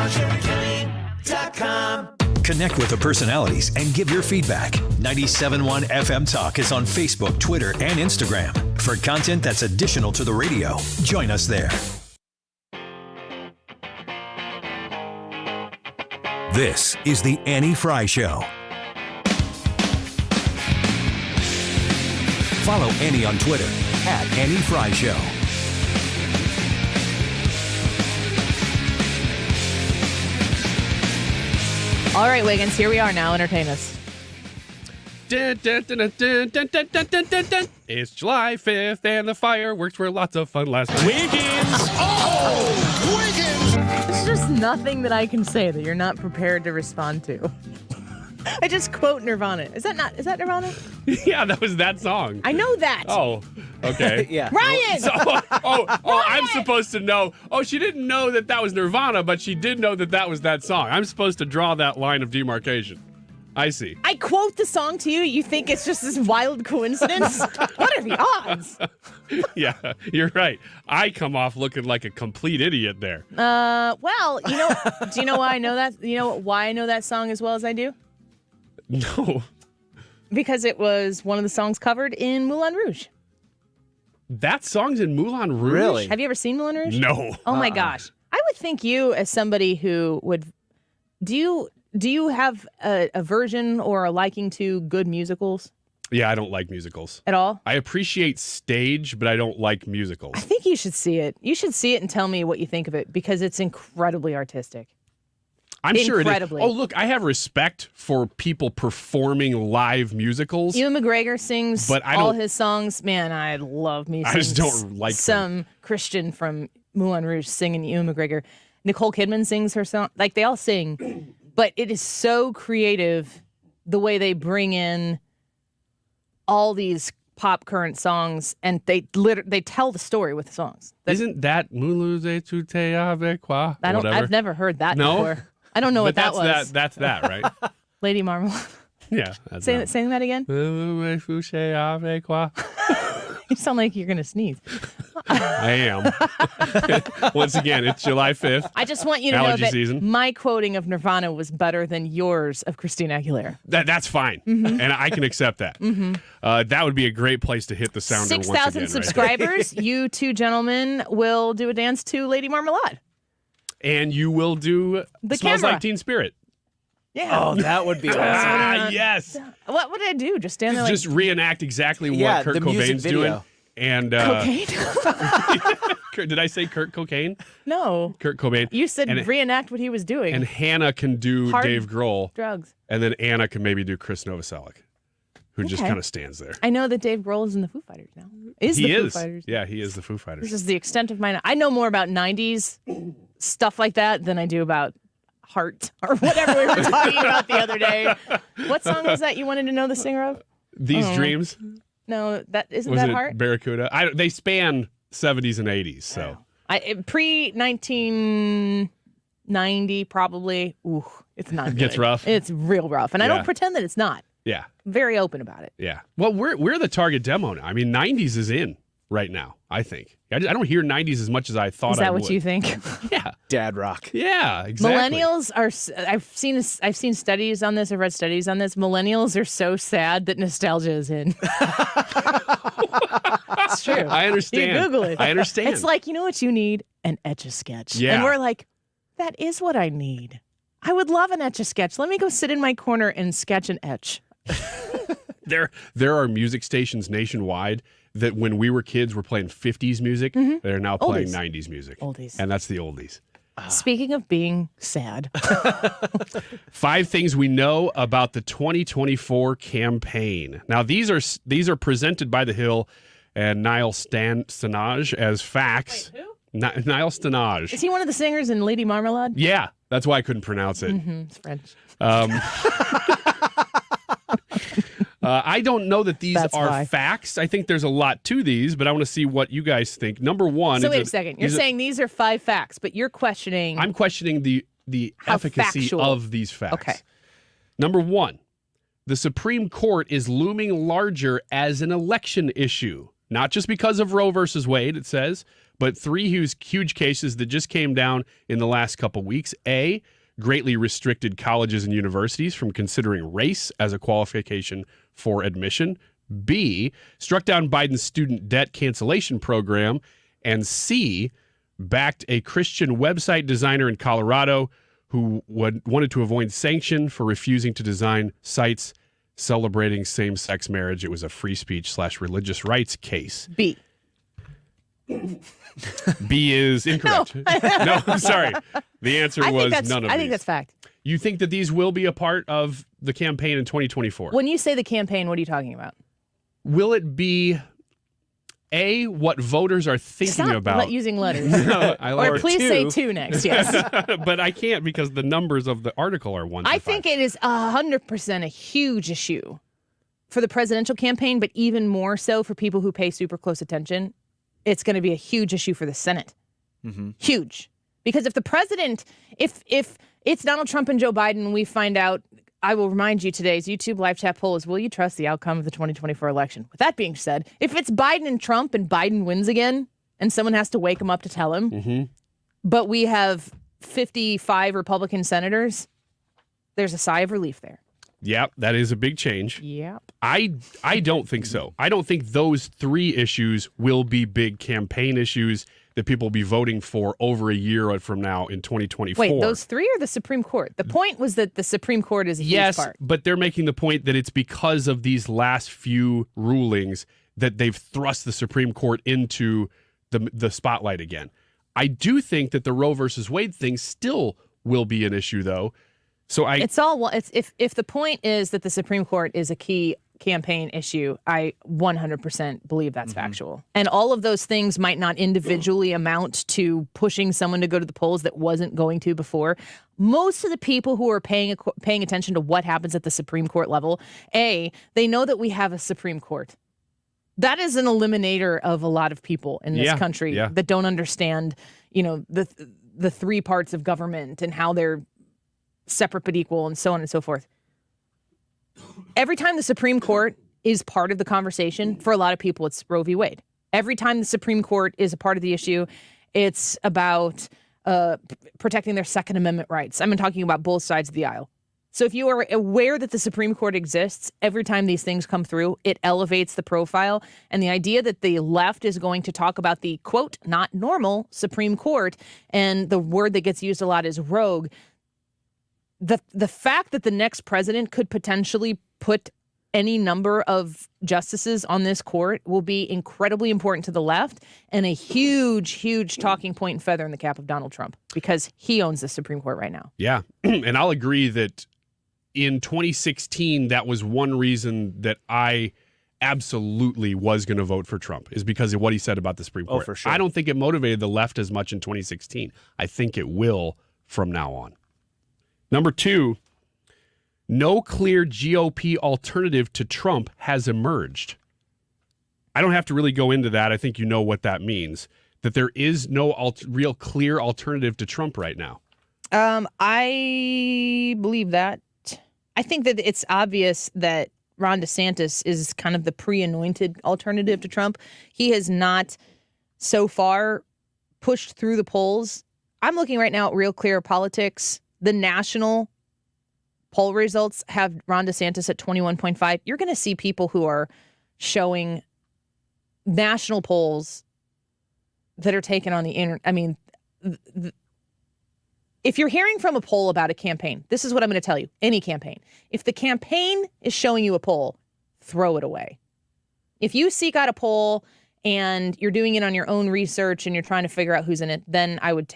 Connect with the personalities and give your feedback. 97.1 FM Talk is on Facebook, Twitter, and Instagram. For content that's additional to the radio, join us there. This is the Annie Frey Show. Follow Annie on Twitter at Annie Frey Show. All right, Wiggins, here we are now. Entertain us. Dun, dun, dun, dun, dun, dun, dun, dun, dun, dun, dun. It's July 5th and the fireworks were lots of fun last night. Wiggins! Oh, Wiggins! There's just nothing that I can say that you're not prepared to respond to. I just quote Nirvana. Is that Nirvana? Yeah, that was that song. I know that. Oh, okay. Yeah. Ryan! I'm supposed to know. Oh, she didn't know that was Nirvana, but she did know that was that song. I'm supposed to draw that line of demarcation. I see. I quote the song to you. You think it's just this wild coincidence? What are the odds? Yeah, you're right. I come off looking like a complete idiot there. Well, do you know why I know that? You know why I know that song as well as I do? No. Because it was one of the songs covered in Moulin Rouge. That song's in Moulin Rouge? Really? Have you ever seen Moulin Rouge? No. Oh my gosh. I would think you, as somebody who would, do you have a aversion or a liking to good musicals? Yeah, I don't like musicals. At all? I appreciate stage, but I don't like musicals. I think you should see it. You should see it and tell me what you think of it, because it's incredibly artistic. I'm sure it is. Incredibly. Oh, look, I have respect for people performing live musicals. Ewan McGregor sings but all his songs. Man, I love me I just don't like some Christian from Moulin Rouge singing Ewan McGregor. Nicole Kidman sings her song. Like, they all sing. But it is so creative the way they bring in all these pop current songs, and they tell the story with the songs. Isn't that Moulouse tout avec quoi? I've never heard that no? before. I don't know what that was. That's that, right? Lady Marmalade. Yeah. Sing that again. You sound like you're going to sneeze. I am. Once again, it's July 5th. I just want you to Allergy know that season. my quoting of Nirvana was better than yours of Christina Aguilera. That's fine, Mhm. and I can accept that. Mhm. That would be a great place to hit the sounder. 6,000 once again, subscribers. You two gentlemen will do a dance to Lady Marmalade. And you will do The Smells camera. Like Teen Spirit. Yeah. Oh, that would be awesome. Ah, yes. What would I do? Just stand there like Just reenact exactly Yeah, what Kurt the music Cobain's video. doing. And cocaine? did I say Kurt Cocaine? No. Kurt Cobain. You said and, reenact what he was doing. and Hannah can do Hard Dave Grohl. drugs. And then Anna can maybe do Chris Novoselic, who just Okay. kind of stands there. I know that Dave Grohl is in the Foo Fighters now. Is he the Foo is. Fighters. Yeah, he is the Foo Fighters. This is the extent of my. I know more about '90s stuff like that than I do about Heart or whatever we were talking about the other day. What song was that you wanted to know the singer of? These Oh. Dreams. No, that isn't Was that it Heart. Barracuda? They span 70s and 80s, so. Pre 1990 probably. Ooh, it's not. It gets good. rough. It's real rough, and I Yeah. don't pretend that it's not. Yeah. I'm very open about it. Yeah. Well, we're the target demo now. I mean, 90s is in right now, I think. I don't hear 90s as much as I thought Is that I what would. you think? Yeah. Dad rock. Yeah, exactly. Millennials are. I've seen studies on this. I've read studies on this. Millennials are so sad that nostalgia is in. It's true. I understand. You Google it. I understand. It's like, you know what you need? An Etch-a-Sketch. Yeah. And we're like, that is what I need. I would love an Etch-a-Sketch. Let me go sit in my corner and sketch an etch. There are music stations nationwide that when we were kids were playing 50s music. They're now playing Oldies. 90s music. Oldies. And that's the oldies. Speaking of being sad. 5 things we know about the 2024 campaign. Now, these are presented by The Hill and Niall Stanage as facts. Wait, who? Niall Stanage. Is he one of the singers in Lady Marmalade? Yeah, that's why I couldn't pronounce it. It's French. I don't know that these That's are why. facts. I think there's a lot to these, but I want to see what you guys think. Number one. So is wait that a second. You're these are- saying these are 5 facts, but you're questioning. I'm questioning the How efficacy factual. of these facts. Okay. Number one, the Supreme Court is looming larger as an election issue, not just because of Roe versus Wade, it says, but 3 huge cases that just came down in the last couple weeks. A, greatly restricted colleges and universities from considering race as a qualification for admission. B, struck down Biden's student debt cancellation program. And C, backed a Christian website designer in Colorado who wanted to avoid sanction for refusing to design sites celebrating same-sex marriage. It was a free speech / religious rights case. B. B is incorrect. No, I'm sorry. The answer was none of I these. think that's fact. You think that these will be a part of the campaign in 2024? When you say the campaign, what are you talking about? Will it be A, what voters are thinking Stop about? using letters. No, I like or please say 2 next, yes. But I can't because the numbers of the article are 1 to I 5. think it is 100% a huge issue for the presidential campaign, but even more so for people who pay super close attention. It's going to be a huge issue for the Senate. Huge. Because if the president, if it's Donald Trump and Joe Biden, we find out, I will remind you today's YouTube live chat poll is, will you trust the outcome of the 2024 election? With that being said, if it's Biden and Trump and Biden wins again and someone has to wake him up to tell him, but we have 55 Republican senators, there's a sigh of relief there. Yep, that is a big change. Yep. I don't think so. I don't think those 3 issues will be big campaign issues that people will be voting for over a year from now in 2024. Wait, those 3 are the Supreme Court? The point was that the Supreme Court is a huge Yes, part. but they're making the point that it's because of these last few rulings that they've thrust the Supreme Court into the spotlight again. I do think that the Roe versus Wade thing still will be an issue, though. So It's all if the point is that the Supreme Court is a key campaign issue, I 100% believe that's factual. And all of those things might not individually amount to pushing someone to go to the polls that wasn't going to before. Most of the people who are paying attention to what happens at the Supreme Court level, they know that we have a Supreme Court. That is an eliminator of a lot of people in this country that don't understand, the 3 parts of government and how they're separate but equal and so on and so forth. Every time the Supreme Court is part of the conversation, for a lot of people, it's Roe v. Wade. Every time the Supreme Court is a part of the issue, it's about protecting their Second Amendment rights. I'm talking about both sides of the aisle. So if you are aware that the Supreme Court exists, every time these things come through, it elevates the profile. And the idea that the left is going to talk about the, quote, not normal Supreme Court, and the word that gets used a lot is rogue, the fact that the next president could potentially put any number of justices on this court will be incredibly important to the left and a huge, huge talking point and feather in the cap of Donald Trump, because he owns the Supreme Court right now. Yeah, and I'll agree that in 2016, that was one reason that I absolutely was going to vote for Trump, is because of what he said about the Supreme Court. Oh, for sure. I don't think it motivated the left as much in 2016. I think it will from now on. Number 2, no clear GOP alternative to Trump has emerged. I don't have to really go into that. I think you know what that means, that there is no real clear alternative to Trump right now. I believe that. I think that it's obvious that Ron DeSantis is kind of the pre-anointed alternative to Trump. He has not so far pushed through the polls. I'm looking right now at Real Clear Politics. The national poll results have Ron DeSantis at 21.5. You're going to see people who are showing national polls that are taken on the internet. I mean, if you're hearing from a poll about a campaign, this is what I'm going to tell you. Any campaign. If the campaign is showing you a poll, throw it away. If you seek out a poll and you're doing it on your own research and you're trying to figure out who's in it, then I would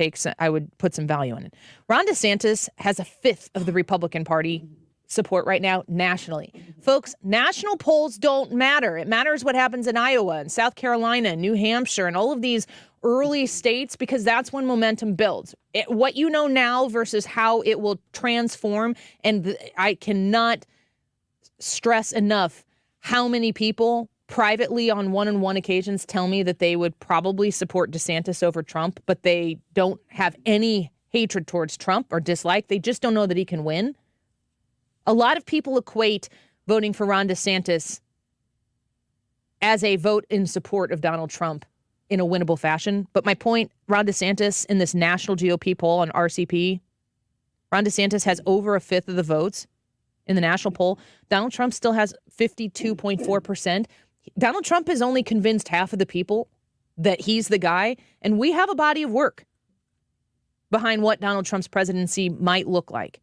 put some value in it. Ron DeSantis has a fifth of the Republican Party support right now nationally. Folks, national polls don't matter. It matters what happens in Iowa and South Carolina and New Hampshire and all of these early states, because that's when momentum builds. What you know now versus how it will transform. And I cannot stress enough how many people privately on one-on-one occasions tell me that they would probably support DeSantis over Trump, but they don't have any hatred towards Trump or dislike. They just don't know that he can win. A lot of people equate voting for Ron DeSantis as a vote in support of Donald Trump in a winnable fashion. But my point, Ron DeSantis in this national GOP poll on RCP, Ron DeSantis has over a fifth of the votes in the national poll. Donald Trump still has 52.4%. Donald Trump has only convinced half of the people that he's the guy. And we have a body of work behind what Donald Trump's presidency might look like.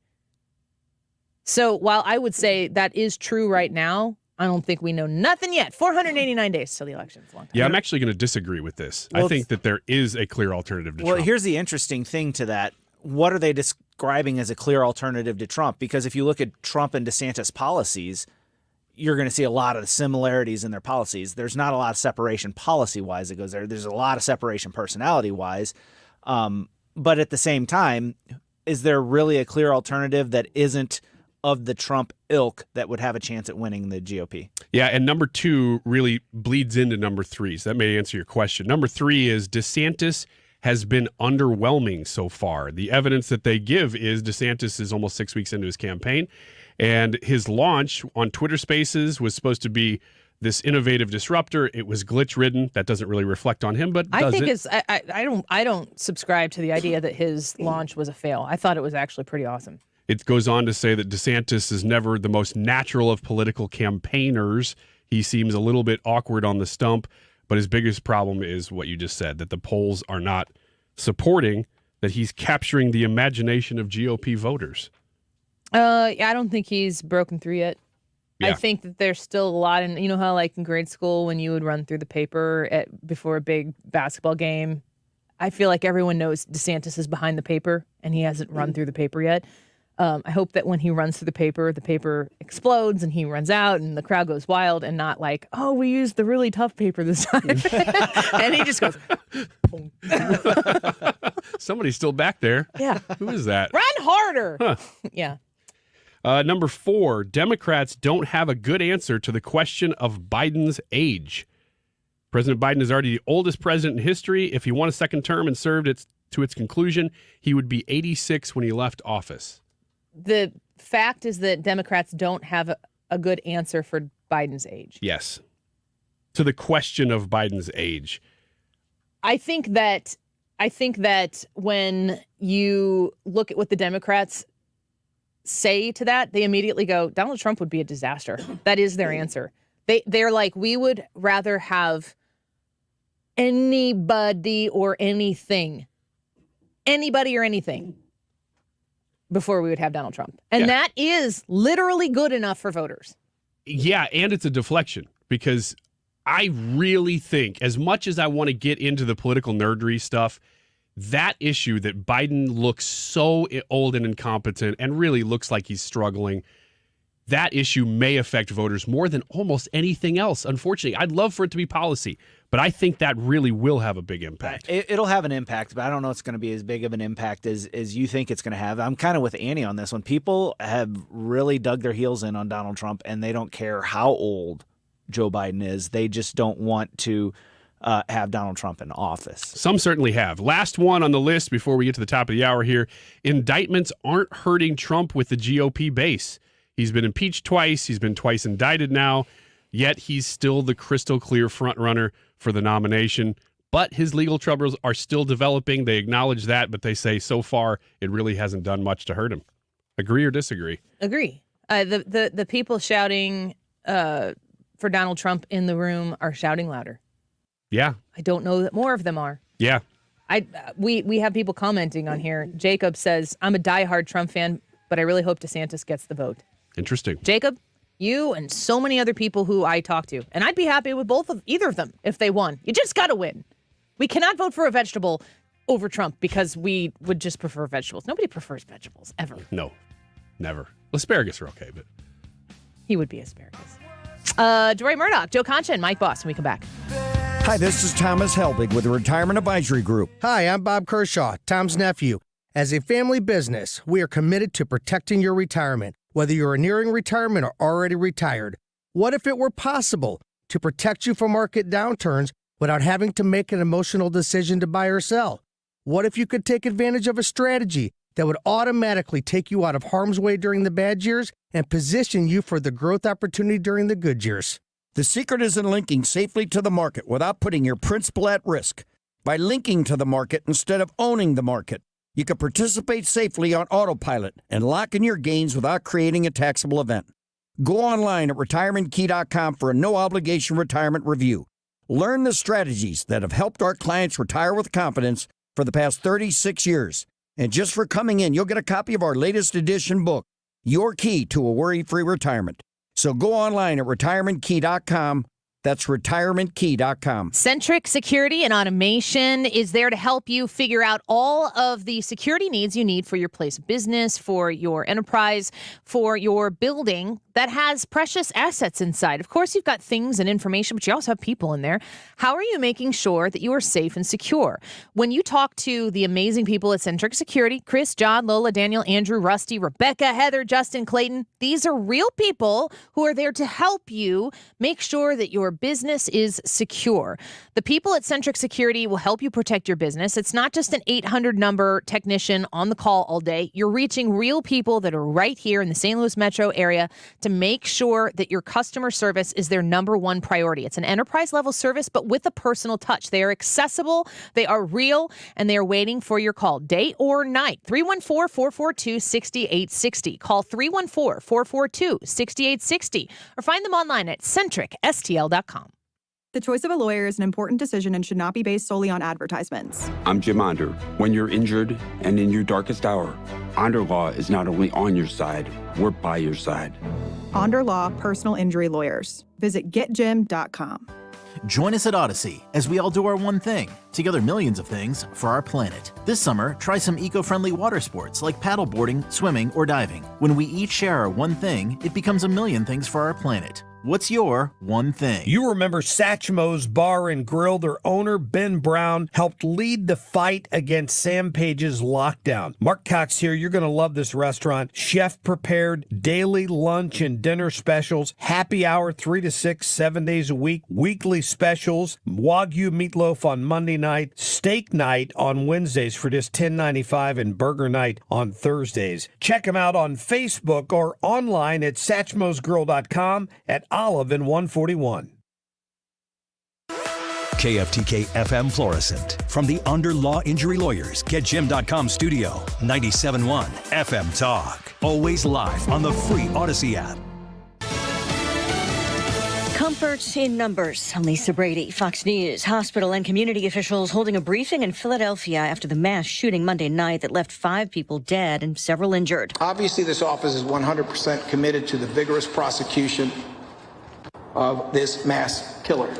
So while I would say that is true right now, I don't think we know nothing yet. 489 days till the election. It's a long time. Yeah, I'm actually going to disagree with this. I think that there is a clear alternative to Trump. Well, here's the interesting thing to that. What are they describing as a clear alternative to Trump? Because if you look at Trump and DeSantis policies, you're going to see a lot of the similarities in their policies. There's not a lot of separation policy-wise that goes there. There's a lot of separation personality-wise. But at the same time, is there really a clear alternative that isn't of the Trump ilk that would have a chance at winning the GOP? Yeah, and number 2 really bleeds into number 3, so that may answer your question. Number 3 is DeSantis has been underwhelming so far. The evidence that they give is DeSantis is almost 6 weeks into his campaign, and his launch on Twitter Spaces was supposed to be this innovative disruptor. It was glitch-ridden. That doesn't really reflect on him, but I think I don't subscribe to the idea that his launch was a fail. I thought it was actually pretty awesome. It goes on to say that DeSantis is never the most natural of political campaigners. He seems a little bit awkward on the stump, but his biggest problem is what you just said, that the polls are not supporting that he's capturing the imagination of GOP voters. I don't think he's broken through yet. Yeah. I think that there's still a lot, and you know how like in grade school when you would run through the paper before a big basketball game, I feel like everyone knows DeSantis is behind the paper and he hasn't run through the paper yet. I hope that when he runs through the paper explodes and he runs out and the crowd goes wild and not like, oh, we used the really tough paper this time. And he just goes, boom. Somebody's still back there. Yeah. Who is that? Run harder. Huh. Yeah. Number 4, Democrats don't have a good answer to the question of Biden's age. President Biden is already the oldest president in history. If he won a second term and served it to its conclusion, he would be 86 when he left office. The fact is that Democrats don't have a good answer for Biden's age. Yes. to the question of Biden's age. I think that when you look at what the Democrats say to that, they immediately go, Donald Trump would be a disaster. That is their answer. They're like, we would rather have anybody or anything before we would have Donald Trump. And that is literally good enough for voters. Yeah, and it's a deflection because I really think, as much as I want to get into the political nerdery stuff, that issue that Biden looks so old and incompetent and really looks like he's struggling, that issue may affect voters more than almost anything else. Unfortunately, I'd love for it to be policy, but I think that really will have a big impact. It'll have an impact, but I don't know it's going to be as big of an impact as you think it's going to have. I'm kind of with Annie on this one. People have really dug their heels in on Donald Trump, and they don't care how old Joe Biden is. They just don't want to have Donald Trump in office. Some certainly have. Last one on the list before we get to the top of the hour here. Indictments aren't hurting Trump with the GOP base. He's been impeached twice. He's been twice indicted now, yet he's still the crystal clear front runner for the nomination. But his legal troubles are still developing. They acknowledge that, but they say so far it really hasn't done much to hurt him. Agree or disagree? Agree. The people shouting for Donald Trump in the room are shouting louder. Yeah. I don't know that more of them are. Yeah. We have people commenting on here. Jacob says, I'm a diehard Trump fan, but I really hope DeSantis gets the vote. Interesting. Jacob, you and so many other people who I talk to, and I'd be happy with either of them if they won. You just got to win. We cannot vote for a vegetable over Trump because we would just prefer vegetables. Nobody prefers vegetables, ever. No, never. Asparagus are okay, but he would be asparagus. Deroy Murdock, Joe Concha, and Mike Boss when we come back. Hi, this is Thomas Helbig with the Retirement Advisory Group. Hi, I'm Bob Kershaw, Tom's nephew. As a family business, we are committed to protecting your retirement, whether you're nearing retirement or already retired. What if it were possible to protect you from market downturns without having to make an emotional decision to buy or sell? What if you could take advantage of a strategy that would automatically take you out of harm's way during the bad years and position you for the growth opportunity during the good years? The secret is in linking safely to the market without putting your principal at risk. By linking to the market instead of owning the market, you can participate safely on autopilot and lock in your gains without creating a taxable event. Go online at retirementkey.com for a no-obligation retirement review. Learn the strategies that have helped our clients retire with confidence for the past 36 years. And just for coming in, you'll get a copy of our latest edition book, Your Key to a Worry-Free Retirement. So go online at retirementkey.com. That's retirementkey.com. Centric Security and Automation is there to help you figure out all of the security needs you need for your place of business, for your enterprise, for your building that has precious assets inside. Of course, you've got things and information, but you also have people in there. How are you making sure that you are safe and secure? When you talk to the amazing people at Centric Security, Chris, John, Lola, Daniel, Andrew, Rusty, Rebecca, Heather, Justin, Clayton, these are real people who are there to help you make sure that your business is secure. The people at Centric Security will help you protect your business. It's not just an 800 number technician on the call all day. You're reaching real people that are right here in the St. Louis metro area to make sure that your customer service is their number one priority. It's an enterprise level service, but with a personal touch. They are accessible, they are real, and they are waiting for your call day or night. 314-442-6860. Call 314-442-6860 or find them online at centricstl.com. The choice of a lawyer is an important decision and should not be based solely on advertisements. I'm Jim Onder. When you're injured and in your darkest hour, Onder Law is not only on your side, we're by your side. Onder Law Personal Injury Lawyers. Visit getjim.com. Join us at Odyssey as we all do our one thing, together millions of things for our planet. This summer, try some eco-friendly water sports like paddleboarding, swimming, or diving. When we each share our one thing, it becomes a million things for our planet. What's your one thing? You remember Satchmo's Bar and Grill. Their owner, Ben Brown, helped lead the fight against Sam Page's lockdown. Mark Cox here. You're going to love this restaurant. Chef-prepared daily lunch and dinner specials. Happy hour 3 to 6, 7 days a week. Weekly specials. Wagyu meatloaf on Monday night. Steak night on Wednesdays for just $10.95 and burger night on Thursdays. Check them out on Facebook or online at satchmosgrill.com at Olive in 141. KFTK FM Florissant. From the Under Law Injury Lawyers, GetJim.com studio, 97.1 FM Talk. Always live on the free Odyssey app. Comfort in numbers. I'm Lisa Brady, Fox News. Hospital and community officials holding a briefing in Philadelphia after the mass shooting Monday night that left 5 people dead and several injured. Obviously, this office is 100% committed to the vigorous prosecution of this mass killer.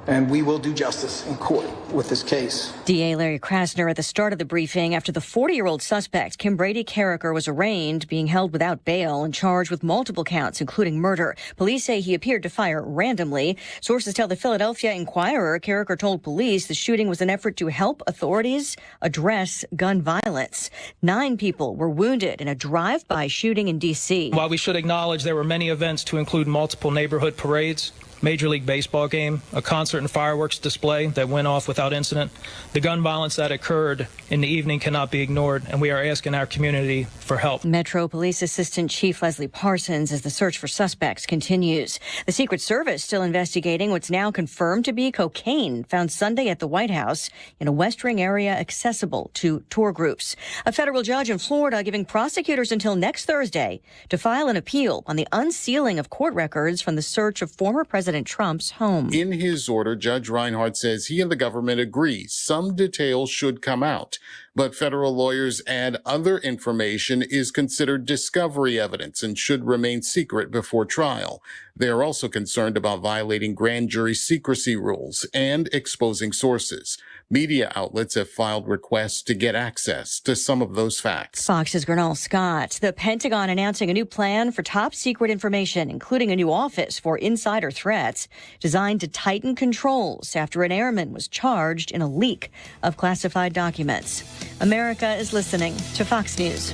And we will do justice in court with this case. DA Larry Krasner at the start of the briefing after the 40-year-old suspect, Kim Brady Carricker, was arraigned, being held without bail and charged with multiple counts, including murder. Police say he appeared to fire randomly. Sources tell the Philadelphia Inquirer Carricker told police the shooting was an effort to help authorities address gun violence. 9 people were wounded in a drive-by shooting in D.C. While we should acknowledge there were many events to include multiple neighborhood parades, Major League Baseball game, a concert and fireworks display that went off without incident, the gun violence that occurred in the evening cannot be ignored, and we are asking our community for help. Metro Police Assistant Chief Leslie Parsons as the search for suspects continues. The Secret Service still investigating what's now confirmed to be cocaine found Sunday at the White House in a West Ring area accessible to tour groups. A federal judge in Florida giving prosecutors until next Thursday to file an appeal on the unsealing of court records from the search of former President Trump's home. In his order, Judge Reinhardt says he and the government agree some details should come out, but federal lawyers add other information is considered discovery evidence and should remain secret before trial. They are also concerned about violating grand jury secrecy rules and exposing sources. Media outlets have filed requests to get access to some of those facts. Fox's Gernal Scott. The Pentagon announcing a new plan for top secret information, including a new office for insider threats designed to tighten controls after an airman was charged in a leak of classified documents. America is listening to Fox News.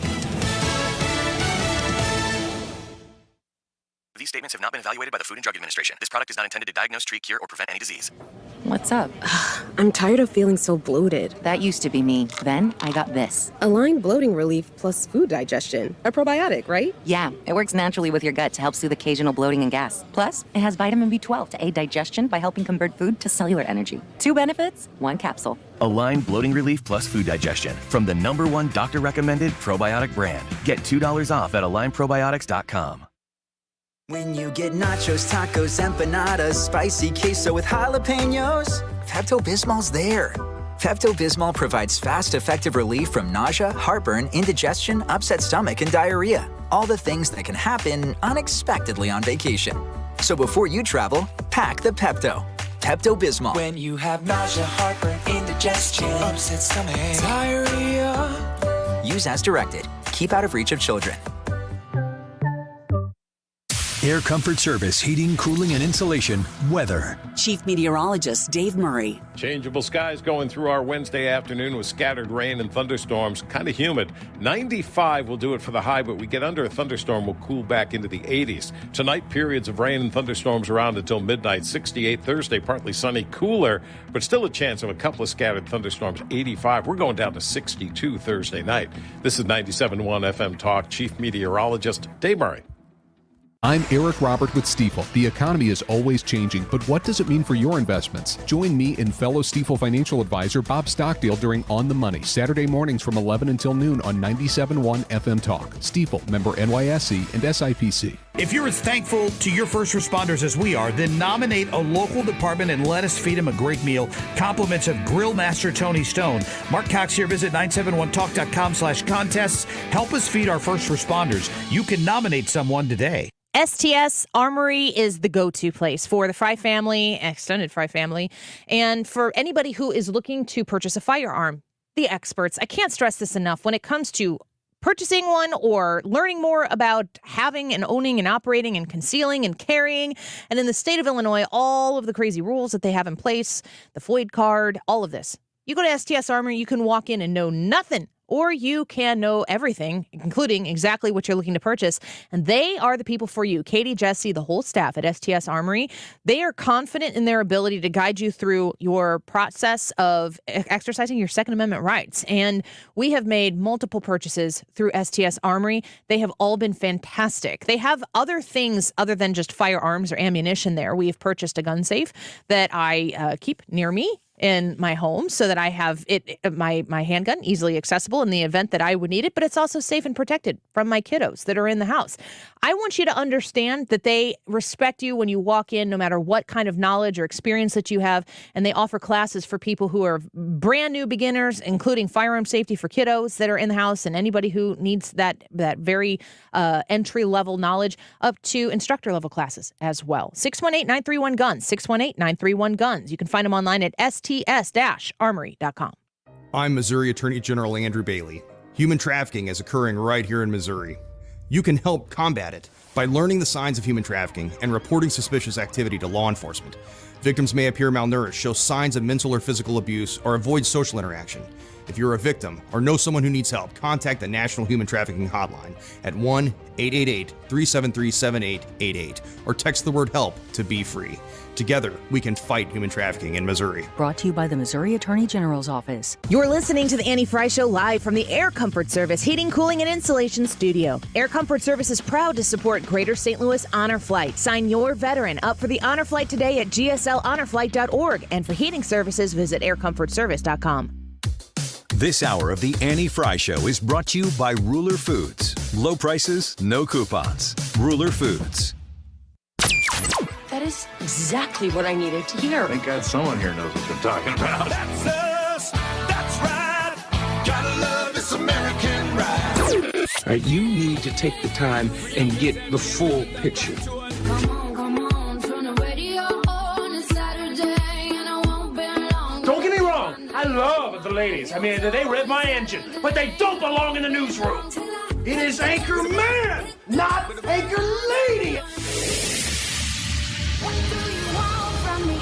These statements have not been evaluated by the Food and Drug Administration. This product is not intended to diagnose, treat, cure, or prevent any disease. What's up? I'm tired of feeling so bloated. That used to be me. Then I got this. Align Bloating Relief plus Food Digestion. A probiotic, right? Yeah, it works naturally with your gut to help soothe occasional bloating and gas. Plus, it has vitamin B12 to aid digestion by helping convert food to cellular energy. 2 benefits, 1 capsule. Align Bloating Relief plus Food Digestion from the #1 doctor-recommended probiotic brand. Get $2 off at AlignProbiotics.com. When you get nachos, tacos, empanadas, spicy queso with jalapenos, Pepto-Bismol's there. Pepto-Bismol provides fast, effective relief from nausea, heartburn, indigestion, upset stomach, and diarrhea. All the things that can happen unexpectedly on vacation. So before you travel, pack the Pepto. Pepto-Bismol. When you have nausea, heartburn, indigestion, upset stomach, diarrhea. Use as directed. Keep out of reach of children. Air Comfort Service, heating, cooling, and insulation, weather. Chief Meteorologist Dave Murray. Changeable skies going through our Wednesday afternoon with scattered rain and thunderstorms. Kind of humid. 95 will do it for the high, but we get under a thunderstorm, we'll cool back into the 80s. Tonight, periods of rain and thunderstorms around until midnight. 68 Thursday, partly sunny, cooler, but still a chance of a couple of scattered thunderstorms. 85. We're going down to 62 Thursday night. This is 97.1 FM Talk. Chief Meteorologist Dave Murray. I'm Eric Robert with Stifel. The economy is always changing, but what does it mean for your investments? Join me and fellow Stifel financial advisor Bob Stockdale during On the Money, Saturday mornings from 11 until noon on 97.1 FM Talk. Stifel, member NYSE and SIPC. If you're as thankful to your first responders as we are, then nominate a local department and let us feed them a great meal. Compliments of Grill Master Tony Stone. Mark Cox here. Visit 971talk.com/contests. Help us feed our first responders. You can nominate someone today. STS Armory is the go-to place for the Frey family, extended Frey family, and for anybody who is looking to purchase a firearm. The experts, I can't stress this enough, when it comes to purchasing one or learning more about having and owning and operating and concealing and carrying, and in the state of Illinois, all of the crazy rules that they have in place, the FOID card, all of this. You go to STS Armory, you can walk in and know nothing, or you can know everything, including exactly what you're looking to purchase. And they are the people for you. Katie, Jesse, the whole staff at STS Armory, they are confident in their ability to guide you through your process of exercising your Second Amendment rights. And we have made multiple purchases through STS Armory. They have all been fantastic. They have other things other than just firearms or ammunition there. We've purchased a gun safe that I keep near me in my home so that I have my handgun easily accessible in the event that I would need it, but it's also safe and protected from my kiddos that are in the house. I want you to understand that they respect you when you walk in, no matter what kind of knowledge or experience that you have, and they offer classes for people who are brand new beginners, including firearm safety for kiddos that are in the house and anybody who needs that very entry-level knowledge, up to instructor-level classes as well. 618-931-GUNS, 618-931-GUNS. You can find them online at sts-armory.com. I'm Missouri Attorney General Andrew Bailey. Human trafficking is occurring right here in Missouri. You can help combat it by learning the signs of human trafficking and reporting suspicious activity to law enforcement. Victims may appear malnourished, show signs of mental or physical abuse, or avoid social interaction. If you're a victim or know someone who needs help, contact the National Human Trafficking Hotline at 1-888-373-7888 or text the word HELP to Be Free. Together, we can fight human trafficking in Missouri. Brought to you by the Missouri Attorney General's Office. You're listening to the Annie Frey Show live from the Air Comfort Service Heating, Cooling, and Insulation Studio. Air Comfort Service is proud to support Greater St. Louis Honor Flight. Sign your veteran up for the Honor Flight today at gsl.honorflight.org. And for heating services, visit aircomfortservice.com. This hour of the Annie Frey Show is brought to you by Ruler Foods. Low prices, no coupons. Ruler Foods. That is exactly what I needed to hear. Thank God someone here knows what they're talking about. That's us. That's right. Gotta love this American ride. All right, you need to take the time and get the full picture. Come on, turn the radio on. It's Saturday and I won't be long. Don't get me wrong. I love the ladies. I mean, they rev my engine, but they don't belong in the newsroom. It is Anchor Man, not Anchor Lady. What do you want from me?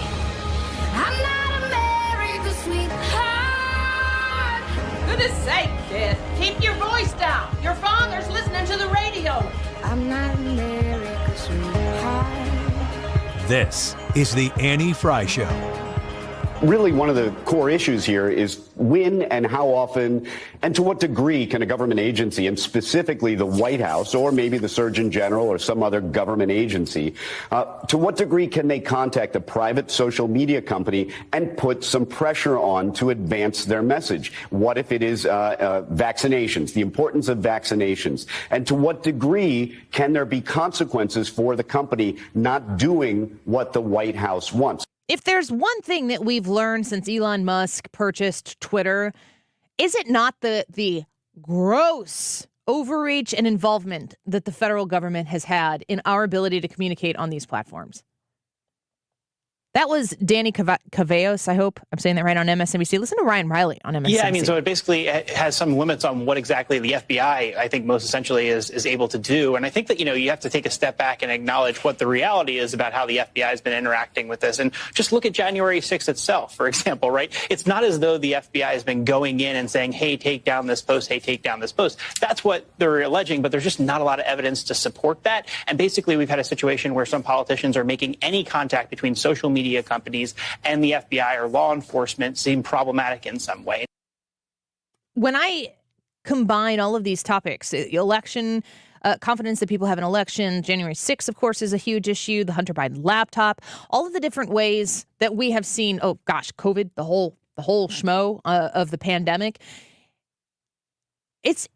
I'm not America's sweetheart. Goodness sake, kid. Keep your voice down. Your father's listening to the radio. I'm not America's sweetheart. This is the Annie Frey Show. Really, one of the core issues here is when and how often and to what degree can a government agency, and specifically the White House or maybe the Surgeon General or some other government agency, to what degree can they contact a private social media company and put some pressure on to advance their message? What if it is vaccinations, the importance of vaccinations? And to what degree can there be consequences for the company not doing what the White House wants? If there's one thing that we've learned since Elon Musk purchased Twitter, is it not the gross overreach and involvement that the federal government has had in our ability to communicate on these platforms? That was Danny Cavallos, I hope I'm saying that right, on MSNBC. Listen to Ryan Riley on MSNBC. Yeah, I mean, so it basically has some limits on what exactly the FBI, I think, most essentially is able to do. And I think that, you have to take a step back and acknowledge what the reality is about how the FBI has been interacting with this. And just look at January 6th itself, for example, right? It's not as though the FBI has been going in and saying, hey, take down this post, hey, take down this post. That's what they're alleging, but there's just not a lot of evidence to support that. And basically, we've had a situation where some politicians are making any contact between social media companies and the FBI or law enforcement seem problematic in some way. When I combine all of these topics, election, confidence that people have in election, January 6th, of course, is a huge issue, the Hunter Biden laptop, all of the different ways that we have seen, COVID, the whole schmo of the pandemic. It's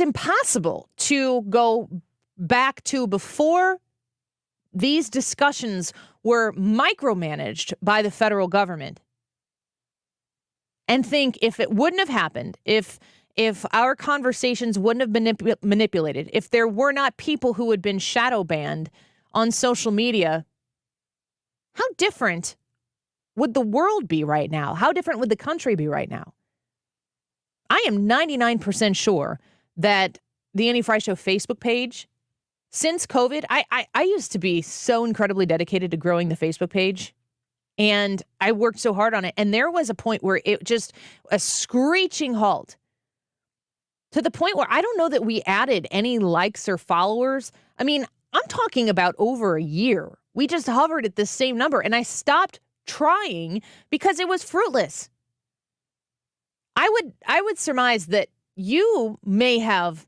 impossible to go back to before these discussions were micromanaged by the federal government and think if it wouldn't have happened, if our conversations wouldn't have been manipulated, if there were not people who had been shadow banned on social media, how different would the world be right now? How different would the country be right now? I am 99% sure that the Annie Frey Show Facebook page, since COVID, I used to be so incredibly dedicated to growing the Facebook page. And I worked so hard on it. And there was a point where it just a screeching halt to the point where I don't know that we added any likes or followers. I mean, I'm talking about over a year. We just hovered at this same number and I stopped trying because it was fruitless. I would surmise that you may have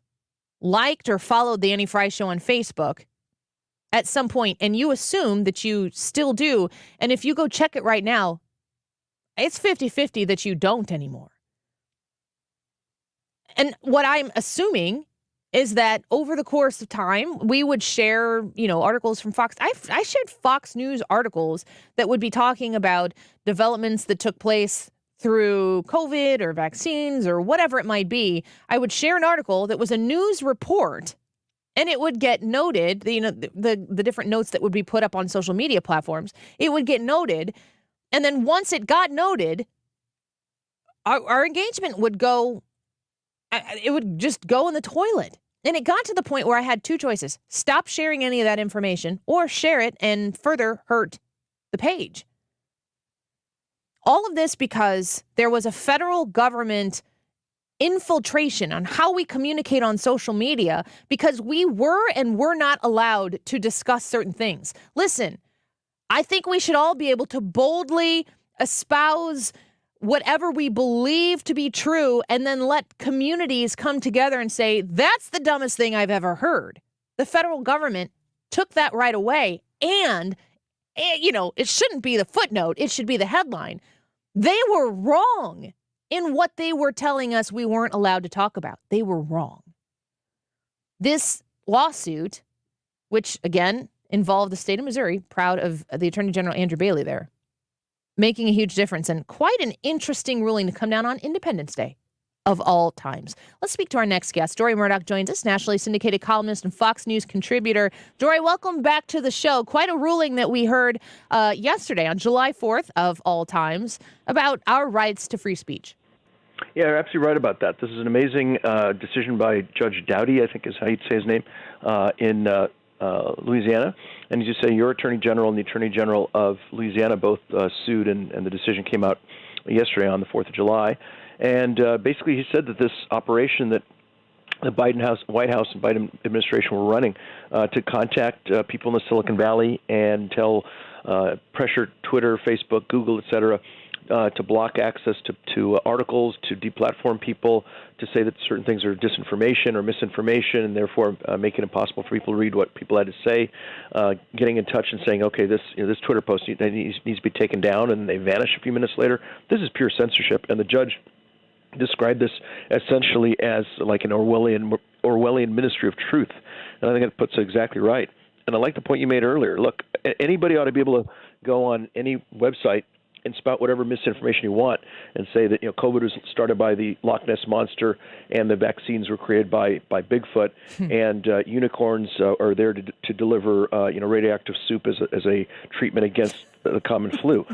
liked or followed the Annie Frey Show on Facebook at some point, and you assume that you still do. And if you go check it right now, it's 50-50 that you don't anymore. And what I'm assuming is that over the course of time, we would share, articles from Fox. I shared Fox News articles that would be talking about developments that took place through COVID or vaccines or whatever it might be. I would share an article that was a news report, and it would get noted, the different notes that would be put up on social media platforms. It would get noted, and then once it got noted, our engagement would go, it would just go in the toilet. And it got to the point where I had two choices: stop sharing any of that information or share it and further hurt the page. All of this because there was a federal government infiltration on how we communicate on social media because we were and were not allowed to discuss certain things. Listen, I think we should all be able to boldly espouse whatever we believe to be true and then let communities come together and say, that's the dumbest thing I've ever heard. The federal government took that right away. And, it shouldn't be the footnote. It should be the headline. They were wrong in what they were telling us we weren't allowed to talk about. They were wrong. This lawsuit, which, again, involved the state of Missouri, proud of the Attorney General Andrew Bailey there, making a huge difference and quite an interesting ruling to come down on Independence Day of all times. Let's speak to our next guest. Deroy Murdock joins us, nationally syndicated columnist and Fox News contributor. Deroy, welcome back to the show. Quite a ruling that we heard yesterday on July 4th of all times about our rights to free speech. Yeah, you're absolutely right about that. This is an amazing decision by Judge Doughty, I think is how you'd say his name, in Louisiana. And as you say, your Attorney General and the Attorney General of Louisiana both sued, and the decision came out yesterday on the 4th of July. And basically he said that this operation that the White House and Biden administration were running to contact people in the Silicon Valley and tell pressure Twitter, Facebook, Google, et cetera, to block access to articles, to deplatform people, to say that certain things are disinformation or misinformation, and therefore making it impossible for people to read what people had to say, getting in touch and saying, okay, this Twitter post needs to be taken down, and they vanish a few minutes later. This is pure censorship, and the judge described this essentially as like an Orwellian ministry of truth, and I think it puts it exactly right. And I like the point you made earlier. Look, anybody ought to be able to go on any website and spout whatever misinformation you want and say that COVID was started by the Loch Ness Monster and the vaccines were created by Bigfoot and unicorns are there to deliver radioactive soup as a treatment against the common flu.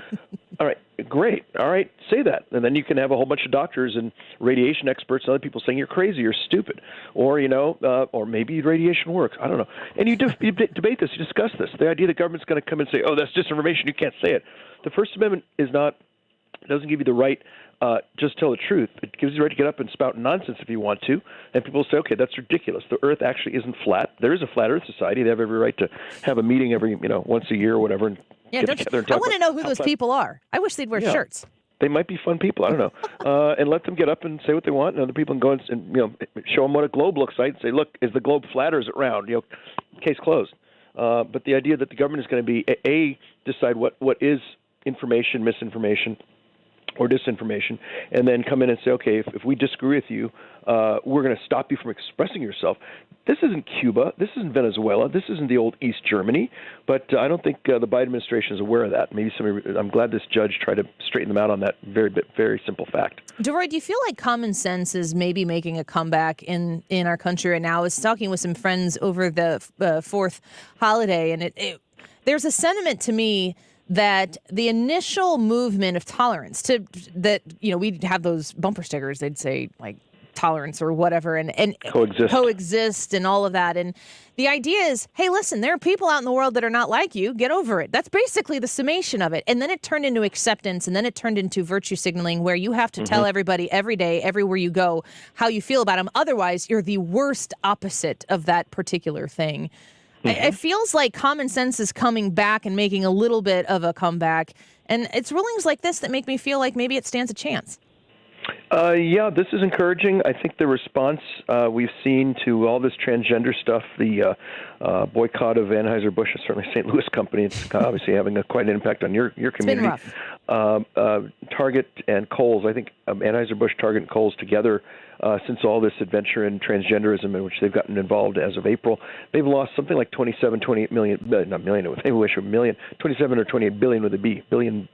All right, great. All right, say that, and then you can have a whole bunch of doctors and radiation experts and other people saying you're crazy, you're stupid, or or maybe radiation works. I don't know. And you debate this, you discuss this. The idea that government's going to come and say, "Oh, that's disinformation. You can't say it." The First Amendment doesn't give you the right just tell the truth. It gives you the right to get up and spout nonsense if you want to, and people say, okay, that's ridiculous. The Earth actually isn't flat. There is a flat Earth society. They have every right to have a meeting every once a year or whatever. And I want to know who those people are. I wish they'd wear shirts. They might be fun people. I don't know. And let them get up and say what they want, and other people can go and show them what a globe looks like and say, look, is the globe flat or is it round? Case closed. But the idea that the government is going to be decide what is information, misinformation, or disinformation, and then come in and say, okay, if we disagree with you, we're going to stop you from expressing yourself. This isn't Cuba. This isn't Venezuela. This isn't the old East Germany. But I don't think the Biden administration is aware of that. Maybe I'm glad this judge tried to straighten them out on that very simple fact. Deroy, do you feel like common sense is maybe making a comeback in our country right now? I was talking with some friends over the fourth holiday, and there's a sentiment to me that the initial movement of tolerance we'd have those bumper stickers. They'd say like tolerance or whatever and coexist and all of that. And the idea is, hey, listen, there are people out in the world that are not like you. Get over it. That's basically the summation of it. And then it turned into acceptance, and then it turned into virtue signaling, where you have to tell everybody every day, everywhere you go, how you feel about them. Otherwise, you're the worst opposite of that particular thing. It feels like common sense is coming back and making a little bit of a comeback. And it's rulings like this that make me feel like maybe it stands a chance. Yeah, this is encouraging. I think the response we've seen to all this transgender stuff, the boycott of Anheuser-Busch, certainly St. Louis company, it's obviously having quite an impact on your community. It's been rough. Target and Kohl's, I think Anheuser-Busch, Target, and Kohl's together, since all this adventure in transgenderism in which they've gotten involved as of April, they've lost something like 28 million, not million, they wish a million, 27 or 28 billion with a B, $1 billion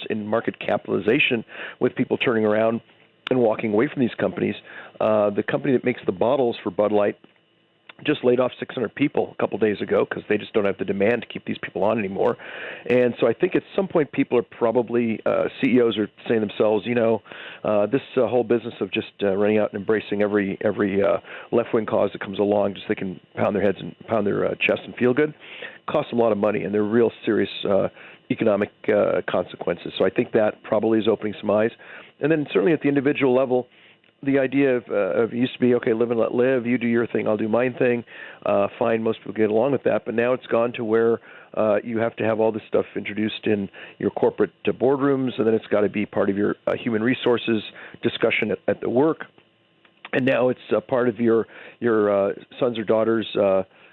in market capitalization, with people turning around and walking away from these companies. The company that makes the bottles for Bud Light just laid off 600 people a couple days ago because they just don't have the demand to keep these people on anymore. And so I think at some point people are probably, CEOs are saying to themselves, this whole business of just running out and embracing every left-wing cause that comes along, just they can pound their heads and pound their chest and feel good, costs them a lot of money, and they're real serious economic consequences. So I think that probably is opening some eyes. And then certainly at the individual level, the idea of used to be, okay, live and let live, you do your thing, I'll do mine thing, fine, most people get along with that, but now it's gone to where you have to have all this stuff introduced in your corporate boardrooms, and then it's got to be part of your human resources discussion at the work, and now it's part of your sons or daughters'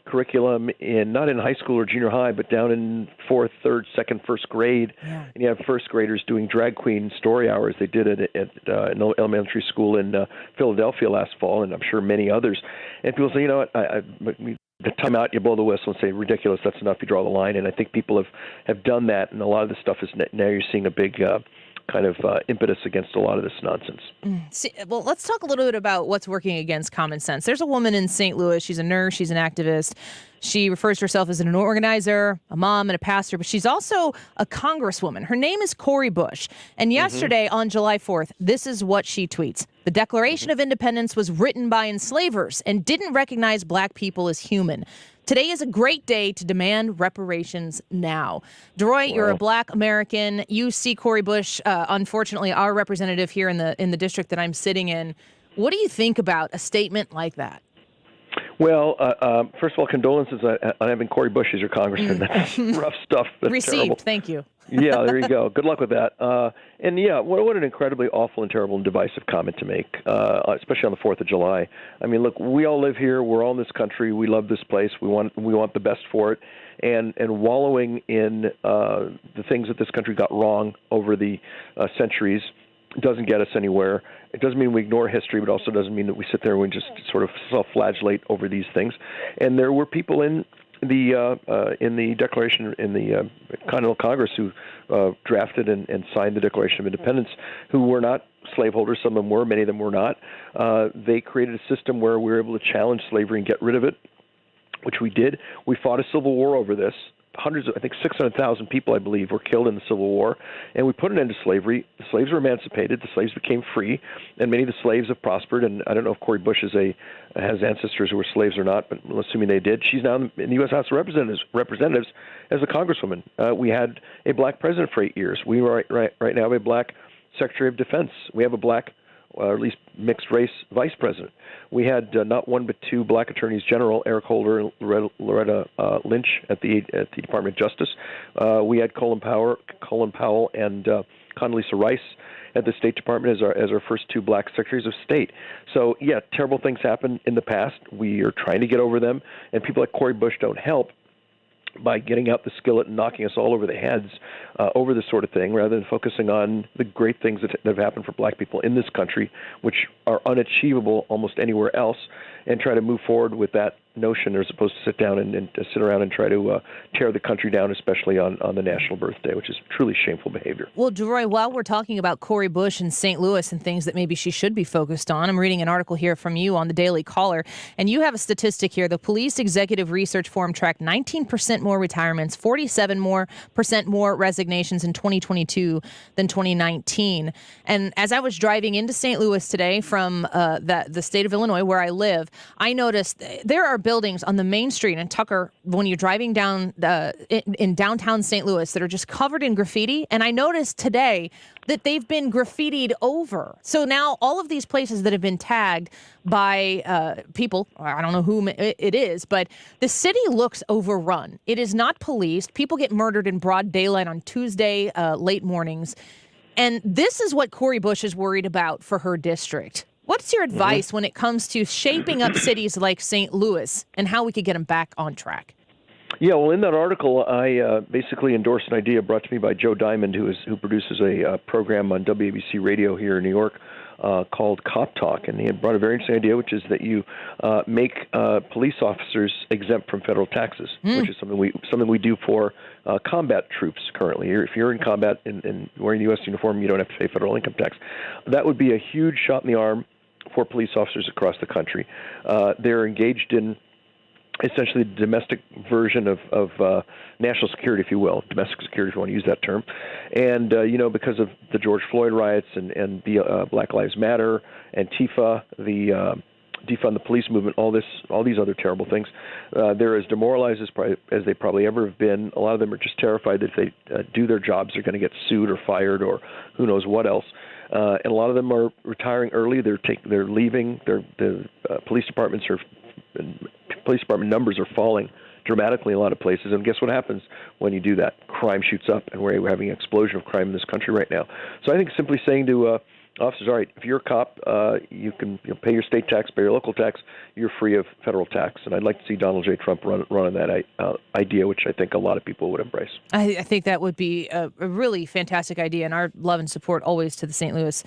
curriculum not in high school or junior high, but down in 4th, 3rd, 2nd, 1st grade. Yeah. And you have first graders doing drag queen story hours. They did it at an elementary school in Philadelphia last fall, and I'm sure many others. And people say, you know what, the time out, you blow the whistle and say, ridiculous, that's enough, you draw the line. And I think people have done that, and a lot of this stuff is now you're seeing a big kind of impetus against a lot of this nonsense. Well, let's talk a little bit about what's working against common sense. There's a woman in St. Louis. She's a nurse. She's an activist. She refers to herself as an organizer, a mom, and a pastor, but she's also a congresswoman. Her name is Cori Bush. And yesterday, on July 4th, this is what she tweets. The Declaration of Independence was written by enslavers and didn't recognize black people as human. Today is a great day to demand reparations now. Deroy, you're a black American. You see Cori Bush, unfortunately, our representative here in the district that I'm sitting in. What do you think about a statement like that? Well, first of all, condolences on having Cori Bush as your congressman. That's rough stuff. That's Received. Terrible. Thank you. Yeah, there you go. Good luck with that. And yeah, what an incredibly awful and terrible and divisive comment to make, especially on the 4th of July. I mean, look, we all live here. We're all in this country. We love this place. We want the best for it. And wallowing in the things that this country got wrong over the centuries doesn't get us anywhere. It doesn't mean we ignore history, but also doesn't mean that we sit there and we just sort of self-flagellate over these things. And there were people in the Declaration, in the Continental Congress, who drafted and signed the Declaration of Independence, who were not slaveholders. Some of them were, many of them were not. They created a system where we were able to challenge slavery and get rid of it, which we did. We fought a civil war over this. Hundreds of, I think 600,000 people, I believe, were killed in the Civil War, and we put an end to slavery. The slaves were emancipated. The slaves became free, and many of the slaves have prospered. And I don't know if Cori Bush has ancestors who were slaves or not, but assuming they did, she's now in the U.S. House of Representatives as a congresswoman. We had a black president for 8 years. We right now have a black Secretary of Defense. We have a black, or at least mixed race, vice president. We had not one but two black attorneys general, Eric Holder and Loretta Lynch at the Department of Justice. We had Colin Powell and Condoleezza Rice at the State Department as our first two black secretaries of state. So yeah, terrible things happened in the past. We are trying to get over them, and people like Cori Bush don't help by getting out the skillet and knocking us all over the heads over this sort of thing, rather than focusing on the great things that have happened for black people in this country, which are unachievable almost anywhere else, and try to move forward with that notion they're supposed to sit down and sit around and try to tear the country down, especially on the national birthday, which is truly shameful behavior. Well, Deroy, while we're talking about Cori Bush in St. Louis and things that maybe she should be focused on, I'm reading an article here from you on the Daily Caller, and you have a statistic here. The Police Executive Research Forum tracked 19% more retirements, 47% more resignations in 2022 than 2019. And as I was driving into St. Louis today from the state of Illinois, where I live, I noticed there are buildings on the main street in Tucker when you're driving down in downtown St. Louis that are just covered in graffiti. And I noticed today that they've been graffitied over. So now all of these places that have been tagged by people, I don't know whom it is, but the city looks overrun. It is not policed. People get murdered in broad daylight on Tuesday late mornings. And this is what Cori Bush is worried about for her district. What's your advice when it comes to shaping up cities like St. Louis and how we could get them back on track? Yeah, well, in that article, I basically endorsed an idea brought to me by Joe Diamond, who produces a program on WABC Radio here in New York called Cop Talk, and he had brought a very interesting idea, which is that you make police officers exempt from federal taxes, which is something we do for combat troops currently. If you're in combat and wearing the U.S. uniform, you don't have to pay federal income tax. That would be a huge shot in the arm for police officers across the country. They're engaged in essentially the domestic version of national security, if you will, domestic security, if you want to use that term. And, because of the George Floyd riots and the Black Lives Matter, Antifa, the defund the police movement, all these other terrible things, they're as demoralized as they probably ever have been. A lot of them are just terrified that if they do their jobs, they're going to get sued or fired or who knows what else. And a lot of them are retiring early. They're leaving. The police department numbers are falling dramatically in a lot of places. And guess what happens when you do that? Crime shoots up, and we're having an explosion of crime in this country right now. So I think simply saying to officers, all right, if you're a cop, you can pay your state tax, pay your local tax, you're free of federal tax. And I'd like to see Donald J. Trump run on that idea, which I think a lot of people would embrace. I think that would be a really fantastic idea, and our love and support always to the St. Louis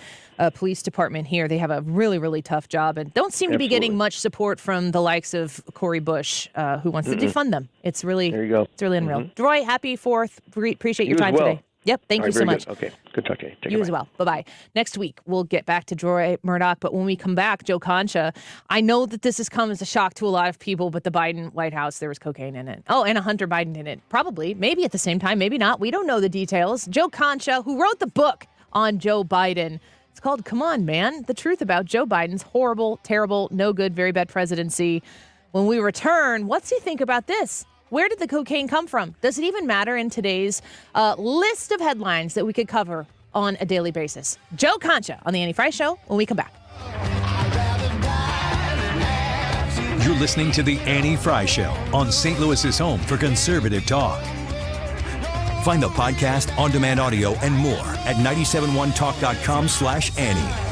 Police Department here. They have a really, really tough job and don't seem to be getting much support from the likes of Cori Bush, who wants to defund them. It's really, there you go. It's really unreal. Deroy, happy 4th. Appreciate your time today. Yep. Thank you so much. Good. Okay. Good talking to you. You as well. Bye-bye. Next week, we'll get back to Deroy Murdock. But when we come back, Joe Concha, I know that this has come as a shock to a lot of people, but the Biden White House, there was cocaine in it. Oh, and a Hunter Biden in it. Probably. Maybe at the same time. Maybe not. We don't know the details. Joe Concha, who wrote the book on Joe Biden. It's called Come On, Man. The Truth About Joe Biden's Horrible, Terrible, No Good, Very Bad Presidency. When we return, what's he think about this? Where did the cocaine come from? Does it even matter in today's list of headlines that we could cover on a daily basis? Joe Concha on The Annie Frey Show when we come back. You're listening to The Annie Frey Show on St. Louis's home for conservative talk. Find the podcast, on-demand audio, and more at 971talk.com/Annie.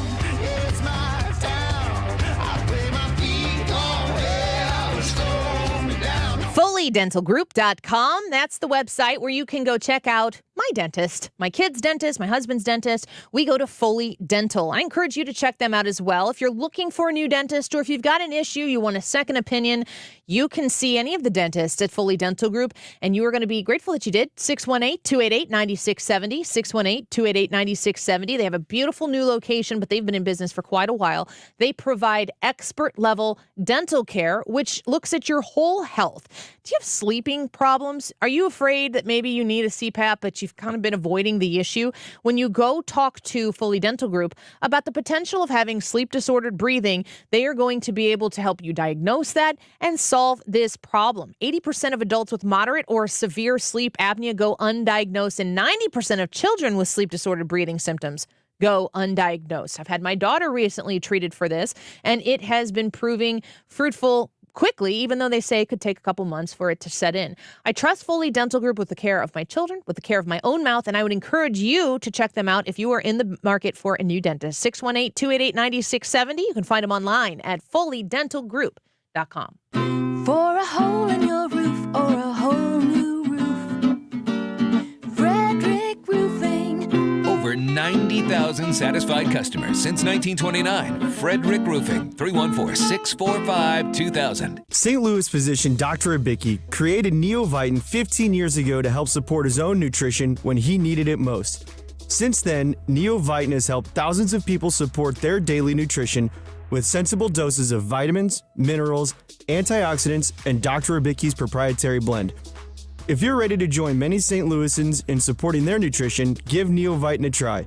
FoleyDentalGroup.com. That's the website where you can go check out my dentist, my kid's dentist, my husband's dentist. We go to Foley Dental. I encourage you to check them out as well. If you're looking for a new dentist or if you've got an issue, you want a second opinion, you can see any of the dentists at Foley Dental Group, and you are going to be grateful that you did. 618-288-9670, 618-288-9670. They have a beautiful new location, but they've been in business for quite a while. They provide expert-level dental care, which looks at your whole health. Do you have sleeping problems? Are you afraid that maybe you need a CPAP, but you've kind of been avoiding the issue? When you go talk to Foley Dental Group about the potential of having sleep-disordered breathing, they are going to be able to help you diagnose that and solve this problem. 80% of adults with moderate or severe sleep apnea go undiagnosed, and 90% of children with sleep-disordered breathing symptoms go undiagnosed. I've had my daughter recently treated for this, and it has been proving fruitful quickly, even though they say it could take a couple months for it to set in. I trust Foley Dental Group with the care of my children, with the care of my own mouth, and I would encourage you to check them out if you are in the market for a new dentist. 618-288-9670. You can find them online at FoleyDentalGroup.com. For a hole in your roof or a whole new roof, Frederick Roofing. Over 90 90,000 satisfied customers since 1929. Frederick Roofing, 314-645-2000. St. Louis physician Dr. Abicki created Neovitin 15 years ago to help support his own nutrition when he needed it most. Since then, Neovitin has helped thousands of people support their daily nutrition with sensible doses of vitamins, minerals, antioxidants, and Dr. Abicki's proprietary blend. If you're ready to join many St. Louisans in supporting their nutrition, give Neovitin a try.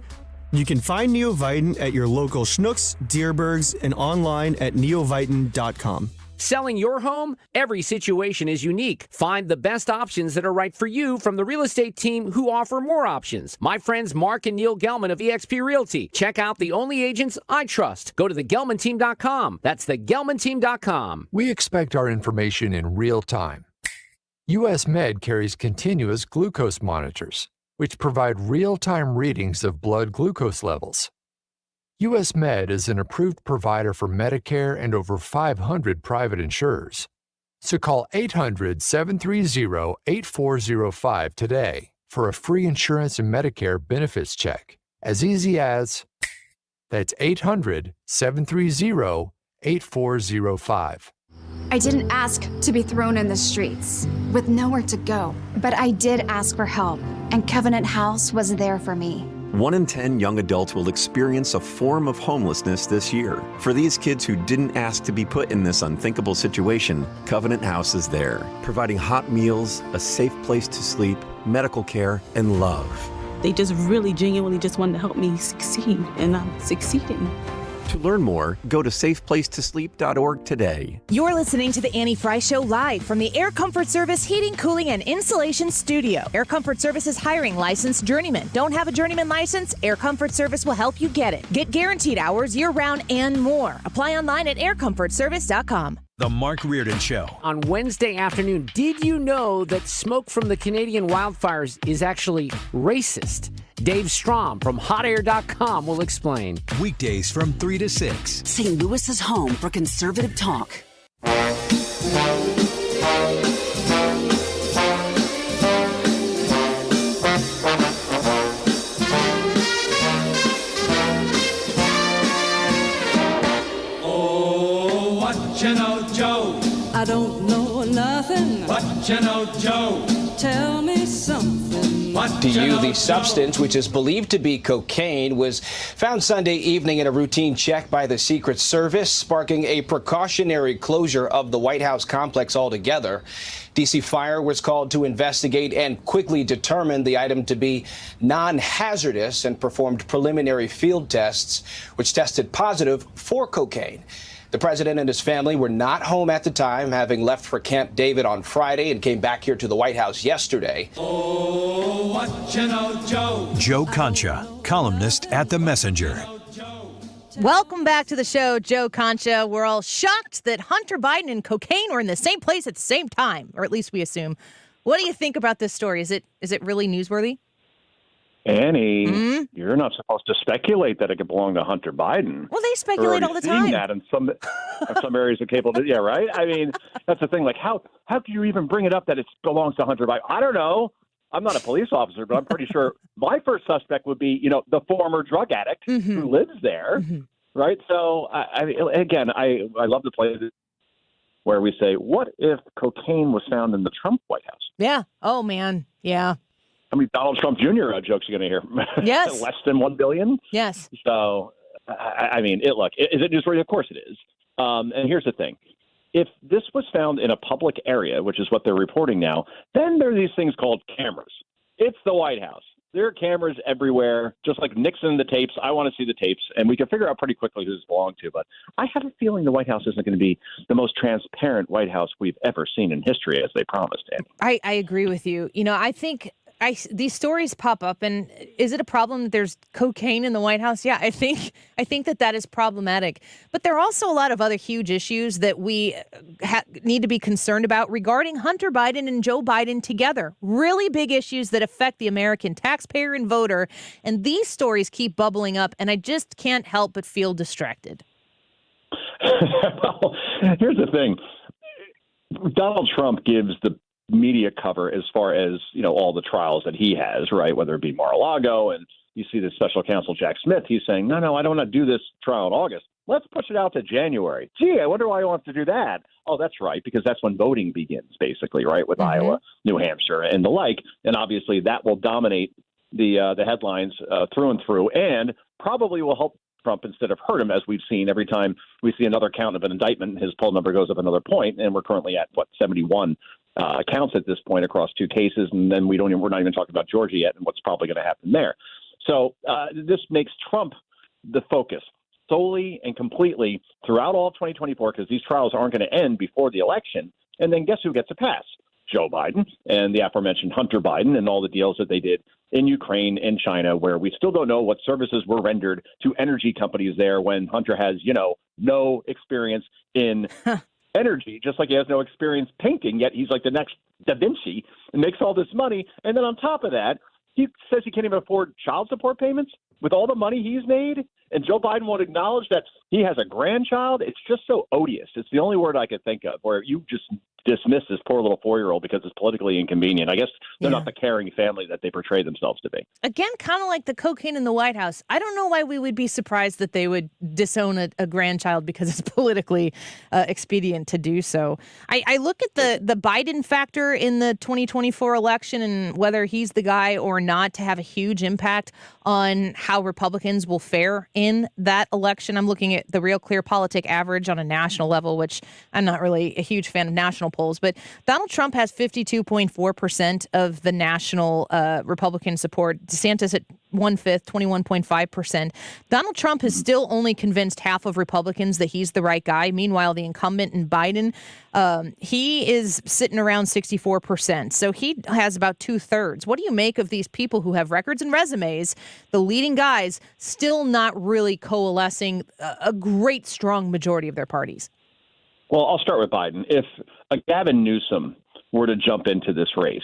You can find Neovitin at your local Schnucks, Dierbergs, and online at neovitin.com. Selling your home? Every situation is unique. Find the best options that are right for you from the real estate team who offer more options. My friends Mark and Neil Gelman of eXp Realty. Check out the only agents I trust. Go to thegelmanteam.com. That's thegelmanteam.com. We expect our information in real time. U.S. Med carries continuous glucose monitors, which provide real-time readings of blood glucose levels. U.S. Med is an approved provider for Medicare and over 500 private insurers. So call 800-730-8405 today for a free insurance and Medicare benefits check. As easy as, that's 800-730-8405. I didn't ask to be thrown in the streets with nowhere to go, but I did ask for help, and Covenant House was there for me. 1 in 10 young adults will experience a form of homelessness this year. For these kids who didn't ask to be put in this unthinkable situation, Covenant House is there, providing hot meals, a safe place to sleep, medical care, and love. They just really genuinely just wanted to help me succeed, and I'm succeeding. To learn more, go to safeplacetosleep.org today. You're listening to the Annie Frey Show live from the Air Comfort Service Heating, Cooling, and Insulation Studio. Air Comfort Service is hiring licensed journeymen. Don't have a journeyman license? Air Comfort Service will help you get it. Get guaranteed hours year-round and more. Apply online at aircomfortservice.com. The Mark Reardon Show. On Wednesday afternoon, did you know that smoke from the Canadian wildfires is actually racist? Dave Strom from hotair.com will explain. Weekdays from 3 to 6. St. Louis's home for conservative talk. Oh, what you know, Joe? I don't know nothing. What you know, Joe? Tell me something. The substance, which is believed to be cocaine, was found Sunday evening in a routine check by the Secret Service, sparking a precautionary closure of the White House complex altogether. D.C. Fire was called to investigate and quickly determined the item to be non-hazardous and performed preliminary field tests, which tested positive for cocaine. The president and his family were not home at the time, having left for Camp David on Friday and came back here to the White House yesterday. Oh, what you know, Joe? Joe Concha, columnist at The Messenger. Welcome back to the show, Joe Concha. We're all shocked that Hunter Biden and cocaine were in the same place at the same time, or at least we assume. What do you think about this story? Is it really newsworthy? Annie, you're not supposed to speculate that it could belong to Hunter Biden. Well, they speculate all the time. That in some areas of cable. Yeah, right. I mean, that's the thing. Like, how do you even bring it up that it belongs to Hunter Biden? I don't know. I'm not a police officer, but I'm pretty sure my first suspect would be, the former drug addict who lives there, right? So, I love to play this where we say, what if cocaine was found in the Trump White House? Yeah. Oh, man. Yeah. I mean, Donald Trump Jr. Jokes you're going to hear. Yes. Less than $1 billion. Yes. So, I mean, is it newsworthy? Of course it is. And here's the thing. If this was found in a public area, which is what they're reporting now, then there are these things called cameras. It's the White House. There are cameras everywhere, just like Nixon the tapes. I want to see the tapes, and we can figure out pretty quickly who this belonged to. But I have a feeling the White House isn't going to be the most transparent White House we've ever seen in history, as they promised, Annie. I agree with you. I think these stories pop up, and is it a problem that there's cocaine in the White House? Yeah, I think that is problematic. But there are also a lot of other huge issues that we need to be concerned about regarding Hunter Biden and Joe Biden together. Really big issues that affect the American taxpayer and voter. And these stories keep bubbling up, and I just can't help but feel distracted. Well, here's the thing. Donald Trump gives the media cover as far as, all the trials that he has, right? Whether it be Mar-a-Lago and you see the special counsel, Jack Smith, he's saying, no, I don't want to do this trial in August. Let's push it out to January. Gee, I wonder why he wants to do that. Oh, that's right, because that's when voting begins, basically, right, with Iowa, New Hampshire, and the like. And obviously that will dominate the headlines through and through, and probably will help Trump instead of hurt him, as we've seen every time we see another count of an indictment, his poll number goes up another point, and we're currently at, 71 counts at this point across two cases, and then we're not even talking about Georgia yet and what's probably going to happen there. So this makes Trump the focus solely and completely throughout all of 2024, because these trials aren't going to end before the election. And then guess who gets a pass? Joe Biden and the aforementioned Hunter Biden and all the deals that they did in Ukraine and China, where we still don't know what services were rendered to energy companies there when Hunter has, no experience in energy, just like he has no experience painting, yet he's like the next Da Vinci and makes all this money. And then on top of that, he says he can't even afford child support payments with all the money he's made. And Joe Biden won't acknowledge that he has a grandchild. It's just so odious. It's the only word I could think of, where you just dismiss this poor little 4-year-old because it's politically inconvenient. I guess they're not the caring family that they portray themselves to be. Again, kind of like the cocaine in the White House. I don't know why we would be surprised that they would disown a grandchild because it's politically expedient to do so. I look at the Biden factor in the 2024 election and whether he's the guy or not to have a huge impact on how Republicans will fare in that election. I'm looking at the Real Clear Politic average on a national level, which I'm not really a huge fan of national polls, but Donald Trump has 52.4% of the national Republican support. DeSantis at 1/5, 21.5%. Donald Trump has still only convinced half of Republicans that he's the right guy. Meanwhile, the incumbent in Biden, he is sitting around 64%. So he has about 2/3. What do you make of these people who have records and resumes, the leading guys, still not really coalescing a great, strong majority of their parties? Well, I'll start with Biden. If a Gavin Newsom were to jump into this race,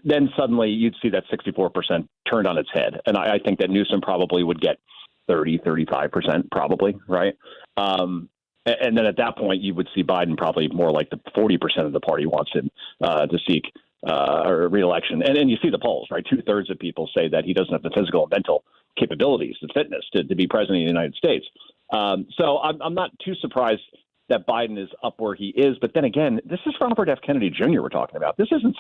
then suddenly you'd see that 64% turned on its head. And I think that Newsom probably would get 35% probably, right? And then at that point, you would see Biden probably more like the 40% of the party wants him to seek a re-election. And then you see the polls, right? 2/3 of people say that he doesn't have the physical and mental capabilities and fitness to be president of the United States. So I'm not too surprised that Biden is up where he is. But then again, this is Robert F. Kennedy Jr. we're talking about. This isn't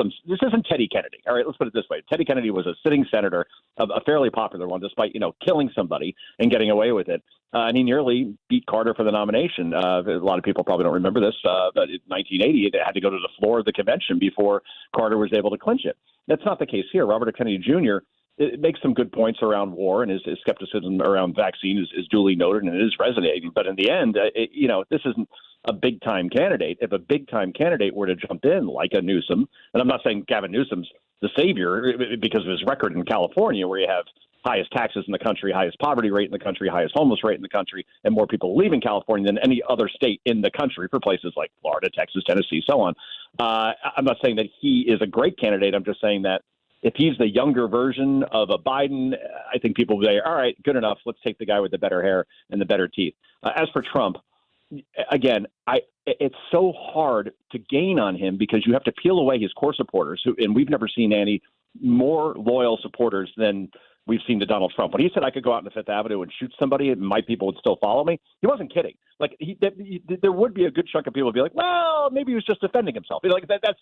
Teddy Kennedy. All right, let's put it this way. Teddy Kennedy was a sitting senator, a fairly popular one, despite, killing somebody and getting away with it. And he nearly beat Carter for the nomination. A lot of people probably don't remember this, but in 1980, it had to go to the floor of the convention before Carter was able to clinch it. That's not the case here. Robert F. Kennedy Jr. It makes some good points around war, and his skepticism around vaccine is duly noted, and it is resonating. But in the end, this isn't a big-time candidate. If a big-time candidate were to jump in, like a Newsom, and I'm not saying Gavin Newsom's the savior because of his record in California, where you have highest taxes in the country, highest poverty rate in the country, highest homeless rate in the country, and more people leaving California than any other state in the country for places like Florida, Texas, Tennessee, so on. I'm not saying that he is a great candidate. I'm just saying that if he's the younger version of a Biden, I think people will say, all right, good enough. Let's take the guy with the better hair and the better teeth. As for Trump, again, it's so hard to gain on him because you have to peel away his core supporters, and we've never seen any more loyal supporters than we've seen to Donald Trump. When he said I could go out on the Fifth Avenue and shoot somebody and my people would still follow me, he wasn't kidding. Like there would be a good chunk of people who'd be like, well, maybe he was just defending himself. Like that's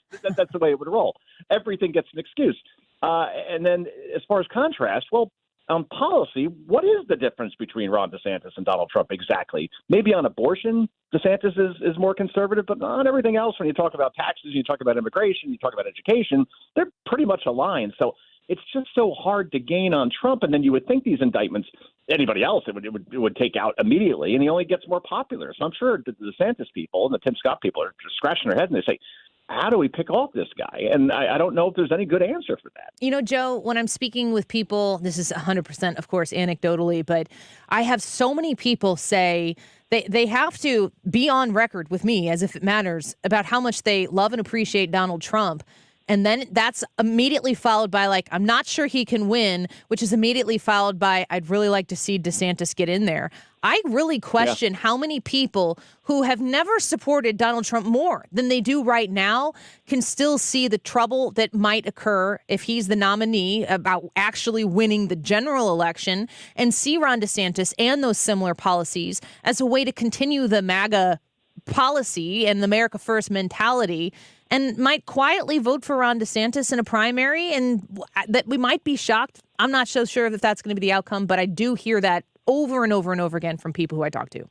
the way it would roll. Everything gets an excuse. And then as far as contrast, well, on policy, what is the difference between Ron DeSantis and Donald Trump exactly? Maybe on abortion, DeSantis is more conservative, but on everything else, when you talk about taxes, you talk about immigration, you talk about education, they're pretty much aligned. So it's just so hard to gain on Trump. And then you would think these indictments, anybody else, it would take out immediately, and he only gets more popular. So I'm sure the DeSantis people and the Tim Scott people are just scratching their heads and they say, how do we pick off this guy? And I don't know if there's any good answer for that. Joe, when I'm speaking with people, this is 100%, of course, anecdotally, but I have so many people say they have to be on record with me, as if it matters, about how much they love and appreciate Donald Trump. And then that's immediately followed by, like, I'm not sure he can win, which is immediately followed by, I'd really like to see DeSantis get in there. I really question how many people who have never supported Donald Trump more than they do right now can still see the trouble that might occur if he's the nominee about actually winning the general election, and see Ron DeSantis and those similar policies as a way to continue the MAGA policy and the America First mentality, and might quietly vote for Ron DeSantis in a primary, and that we might be shocked. I'm not so sure if that's going to be the outcome, but I do hear that over and over and over again from people who I talk to.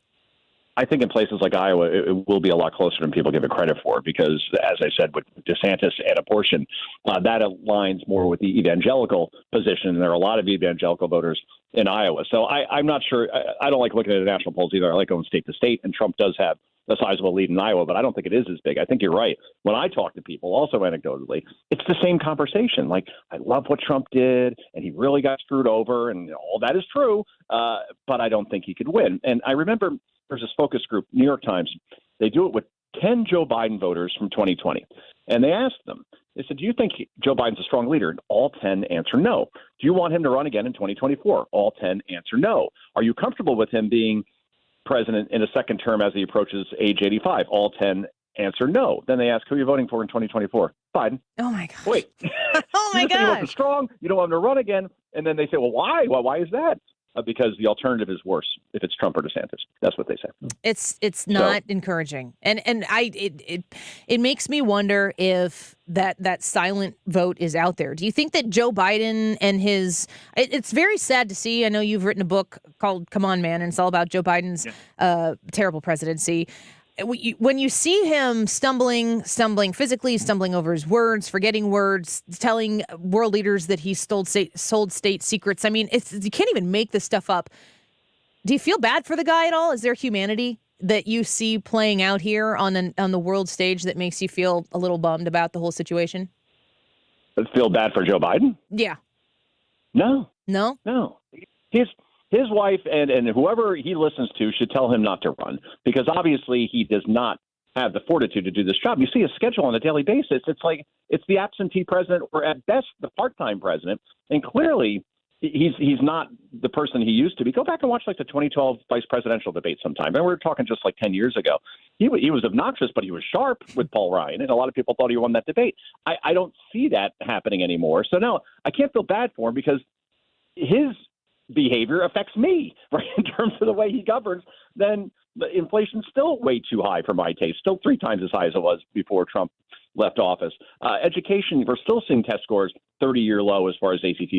I think in places like Iowa, it will be a lot closer than people give it credit for, because, as I said, with DeSantis and abortion, that aligns more with the evangelical position. There are a lot of evangelical voters in Iowa. So I'm not sure. I don't like looking at the national polls either. I like going state to state, and Trump does have a sizable lead in Iowa, but I don't think it is as big. I think you're right. When I talk to people, also anecdotally, it's the same conversation. Like, I love what Trump did, and he really got screwed over, and all that is true, but I don't think he could win. And I remember there's this focus group, New York Times. They do it with 10 Joe Biden voters from 2020. And they asked them, they said, do you think Joe Biden's a strong leader? And all 10 answer no. Do you want him to run again in 2024? All 10 answer no. Are you comfortable with him being president in a second term as he approaches age 85? All 10 answer no. Then they ask, who are you voting for in 2024? Biden. Oh, my gosh. Wait. Oh, my gosh. He wasn't gosh. strong. You don't want him to run again. And then they say, well, why? Well, why is that? Because the alternative is worse if it's Trump or DeSantis. That's what they say. It's not encouraging, and it makes me wonder if that silent vote is out there. Do you think that Joe Biden and his? It's very sad to see. I know you've written a book called "Come On, Man," and it's all about Joe Biden's terrible presidency. When you see him stumbling physically, stumbling over his words, forgetting words, telling world leaders that he sold state secrets. I mean, you can't even make this stuff up. Do you feel bad for the guy at all? Is there humanity that you see playing out here on the world stage that makes you feel a little bummed about the whole situation? Feel bad for Joe Biden? Yeah. No. His wife and whoever he listens to should tell him not to run, because obviously he does not have the fortitude to do this job. You see his schedule on a daily basis. It's like it's the absentee president, or at best the part-time president. And clearly he's not the person he used to be. Go back and watch like the 2012 vice presidential debate sometime. And we're talking just like 10 years ago. He was obnoxious, but he was sharp with Paul Ryan. And a lot of people thought he won that debate. I don't see that happening anymore. So no, I can't feel bad for him, because his behavior affects me, right? In terms of the way he governs, then the inflation's still way too high for my taste, still 3 times as high as it was before Trump left office. Education, we're still seeing test scores 30-year low as far as ACT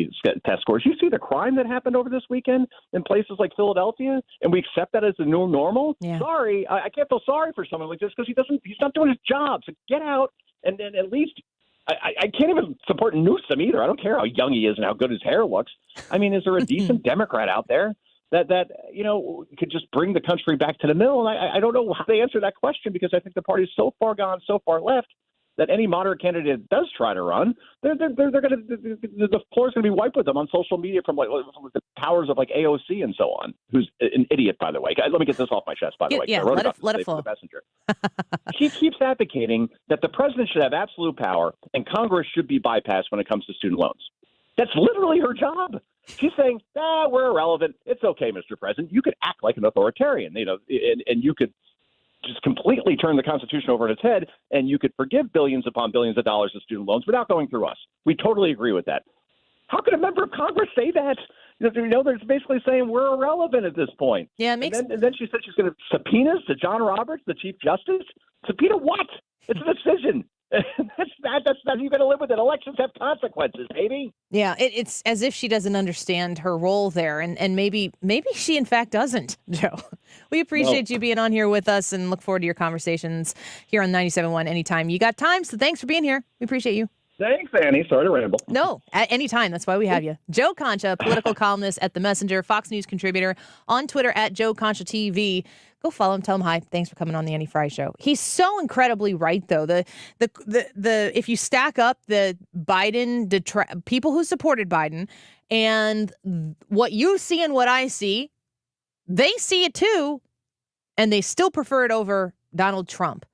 test scores. You see the crime that happened over this weekend in places like Philadelphia, and we accept that as the new normal? Yeah. Sorry, I can't feel sorry for someone like this, because he's not doing his job. So get out, and then at least I can't even support Newsom either. I don't care how young he is and how good his hair looks. I mean, is there a decent Democrat out there that could just bring the country back to the middle? And I don't know how they answer that question, because I think the party's so far gone, so far left, that any moderate candidate that does try to run, they're going to, the floor's going to be wiped with them on social media from the powers of like AOC and so on, who's an idiot, by the way. Let me get this off my chest, by the way. Yeah, I wrote let about it flow. The Messenger. She keeps advocating that the president should have absolute power and Congress should be bypassed when it comes to student loans. That's literally her job. She's saying, we're irrelevant. It's okay, Mr. President. You could act like an authoritarian, and you could just completely turn the Constitution over on its head, and you could forgive billions upon billions of dollars of student loans without going through us. We totally agree with that. How could a member of Congress say that? They're basically saying we're irrelevant at this point. Yeah, and then she said she's going to subpoenas to John Roberts, the Chief Justice. Subpoena what? It's a decision. That's you got to live with it. Elections have consequences, baby. Yeah, it's as if she doesn't understand her role there, and maybe she in fact doesn't, Joe. We appreciate you being on here with us and look forward to your conversations here on 97.1 anytime you got time. So thanks for being here. We appreciate you. Thanks, Annie. Sorry to ramble. No, at any time. That's why we have you. Joe Concha, political columnist at The Messenger, Fox News contributor, on Twitter at Joe Concha TV. Go follow him. Tell him hi. Thanks for coming on the Annie Frey Show. He's so incredibly right, though. The if you stack up the Biden people who supported Biden and what you see and what I see, they see it too, and they still prefer it over Donald Trump.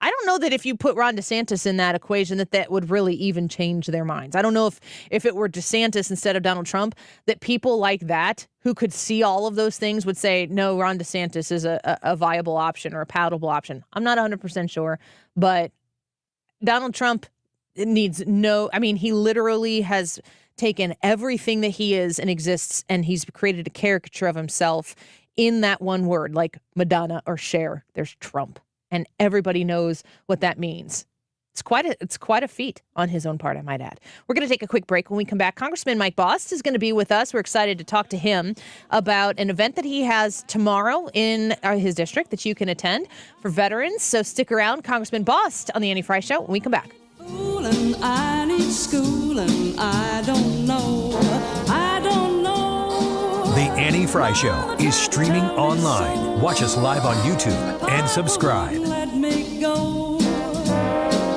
I don't know that if you put Ron DeSantis in that equation that would really even change their minds. I don't know if it were DeSantis instead of Donald Trump, that people like that who could see all of those things would say, no, Ron DeSantis is a viable option or a palatable option. I'm not 100% sure, but Donald Trump needs he literally has taken everything that he is and exists, and he's created a caricature of himself in that one word, like Madonna or Cher. There's Trump. And everybody knows what that means. It's quite a feat on his own part, I might add. We're going to take a quick break. When we come back, Congressman Mike Bost is going to be with us. We're excited to talk to him about an event that he has tomorrow in his district that you can attend for veterans. So stick around. Congressman Bost on the Annie Frey Show when we come back. I need school and I don't know. The Annie Frey Show is streaming online. Watch us live on YouTube and subscribe. Let me go.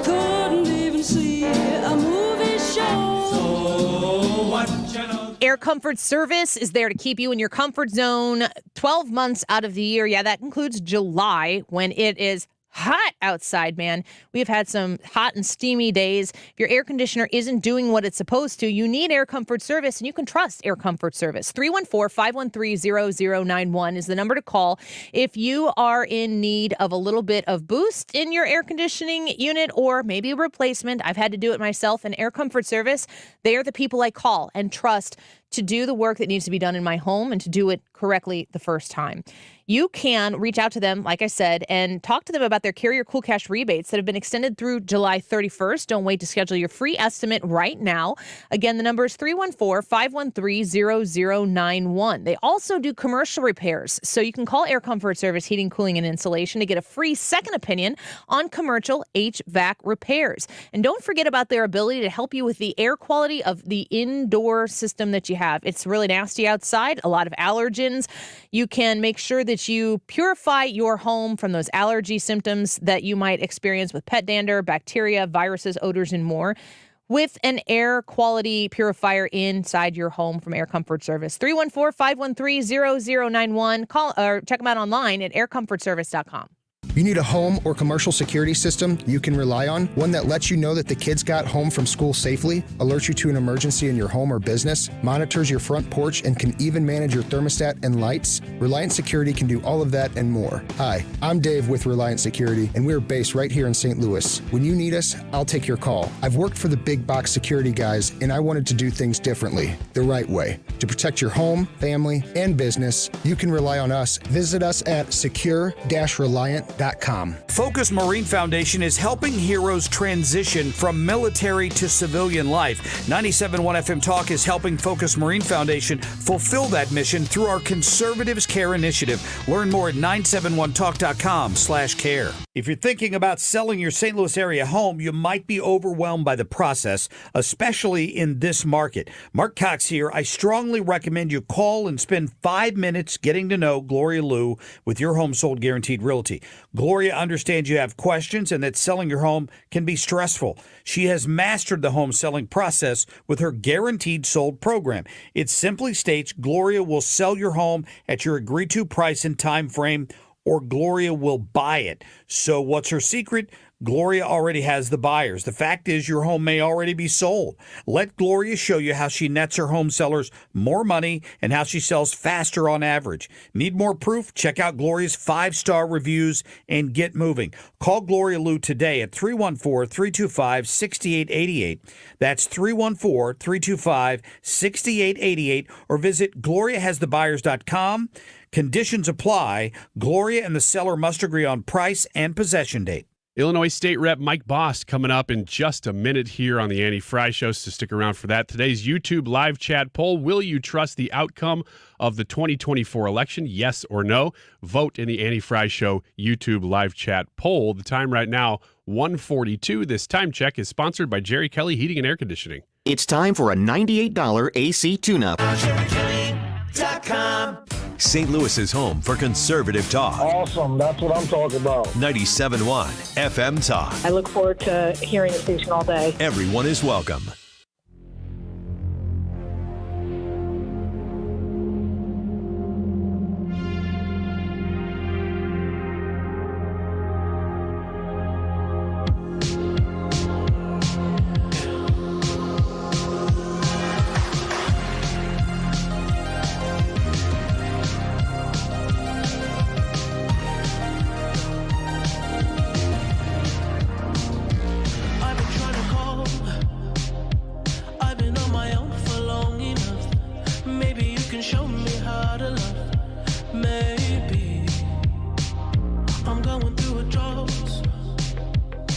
Couldn't even see a movie show. So what you know? Air Comfort Service is there to keep you in your comfort zone 12 months out of the year. Yeah, that includes July when it is hot outside, man. We have had some hot and steamy days. If your air conditioner isn't doing what it's supposed to, you need Air Comfort Service, and you can trust Air Comfort Service. 314-513-0091 is the number to call if you are in need of a little bit of boost in your air conditioning unit or maybe a replacement. I've had to do it myself. And Air Comfort Service, they are the people I call and trust to do the work that needs to be done in my home and to do it correctly the first time. You can reach out to them, like I said, and talk to them about their Carrier Cool Cash rebates that have been extended through July 31st. Don't wait to schedule your free estimate right now. Again, the number is 314-513-0091. They also do commercial repairs, so you can call Air Comfort Service Heating, Cooling, and Insulation to get a free second opinion on commercial HVAC repairs. And don't forget about their ability to help you with the air quality of the indoor system that you have. It's really nasty outside, a lot of allergens. You can make sure that you purify your home from those allergy symptoms that you might experience with pet dander, bacteria, viruses, odors, and more with an air quality purifier inside your home from Air Comfort Service. 314-513-0091. Call or check them out online at aircomfortservice.com. You need a home or commercial security system you can rely on, one that lets you know that the kids got home from school safely, alerts you to an emergency in your home or business, monitors your front porch, and can even manage your thermostat and lights. Reliant Security can do all of that and more. Hi, I'm Dave with Reliant Security, and we're based right here in St. Louis. When you need us, I'll take your call. I've worked for the big box security guys, and I wanted to do things differently, the right way. To protect your home, family, and business, you can rely on us. Visit us at secure-reliant.com. Focus Marine Foundation is helping heroes transition from military to civilian life. 97.1 FM Talk is helping Focus Marine Foundation fulfill that mission through our Conservatives Care initiative. Learn more at 971talk.com/care. If you're thinking about selling your St. Louis area home, you might be overwhelmed by the process, especially in this market. Mark Cox here. I strongly recommend you call and spend 5 minutes getting to know Gloria Liu with Your Home Sold Guaranteed Realty. Gloria understands you have questions and that selling your home can be stressful. She has mastered the home selling process with her Guaranteed Sold program. It simply states Gloria will sell your home at your agreed to price and time frame, or Gloria will buy it. So what's her secret? Gloria already has the buyers. The fact is your home may already be sold. Let Gloria show you how she nets her home sellers more money and how she sells faster on average. Need more proof? Check out Gloria's 5-star reviews and get moving. Call Gloria Liu today at 314-325-6888. That's 314-325-6888, or visit GloriaHasTheBuyers.com. Conditions apply. Gloria and the seller must agree on price and possession date. Illinois State Rep Mike Bost coming up in just a minute here on the Annie Frey Show, so stick around for that. Today's YouTube live chat poll: will you trust the outcome of the 2024 election, yes or no? Vote in the Annie Frey Show YouTube live chat poll. The time right now, 1:42. This time check is sponsored by Jerry Kelly Heating and Air Conditioning. It's time for a $98 AC tune-up. St. Louis's home for conservative talk. Awesome. That's what I'm talking about. 97.1 FM Talk. I look forward to hearing the station all day. Everyone is welcome.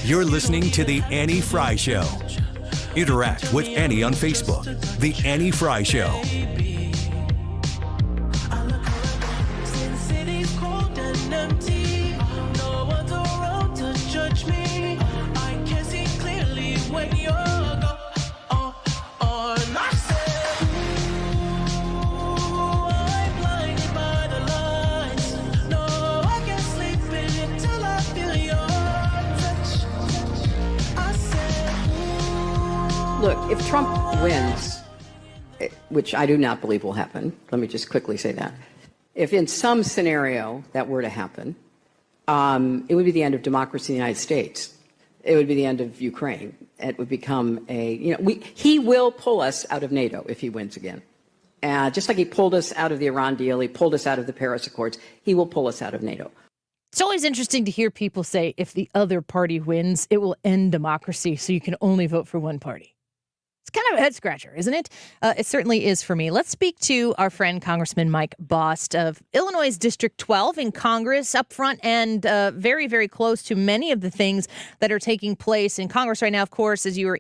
You're listening to The Annie Frey Show. Interact with Annie on Facebook. The Annie Frey Show. Look, if Trump wins, which I do not believe will happen, let me just quickly say that. If in some scenario that were to happen, it would be the end of democracy in the United States. It would be the end of Ukraine. It would become he will pull us out of NATO if he wins again. Just like he pulled us out of the Iran deal, he pulled us out of the Paris Accords, he will pull us out of NATO. It's always interesting to hear people say if the other party wins, it will end democracy, so you can only vote for one party. It's kind of a head scratcher, isn't it? It certainly is for me. Let's speak to our friend Congressman Mike Bost of Illinois' District 12 in Congress, up front and very, very close to many of the things that are taking place in Congress right now, of course, as you are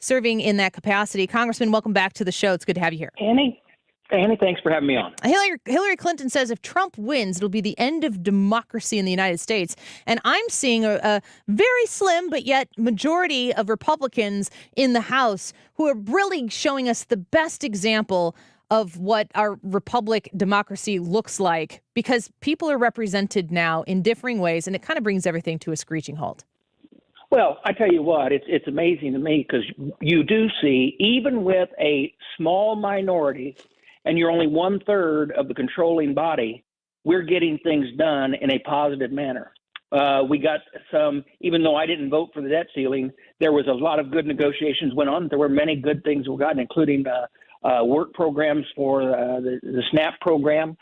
serving in that capacity. Congressman, welcome back to the show. It's good to have you here. Annie, thanks for having me on. Hillary Clinton says if Trump wins, it'll be the end of democracy in the United States. And I'm seeing a very slim but yet majority of Republicans in the House who are really showing us the best example of what our republic democracy looks like, because people are represented now in differing ways, and it kind of brings everything to a screeching halt. Well, I tell you what, it's amazing to me because you do see, even with a small minority, and you're only 1/3 of the controlling body, we're getting things done in a positive manner. We got some, even though I didn't vote for the debt ceiling, there was a lot of good negotiations went on. There were many good things we got, including work programs for the SNAP program,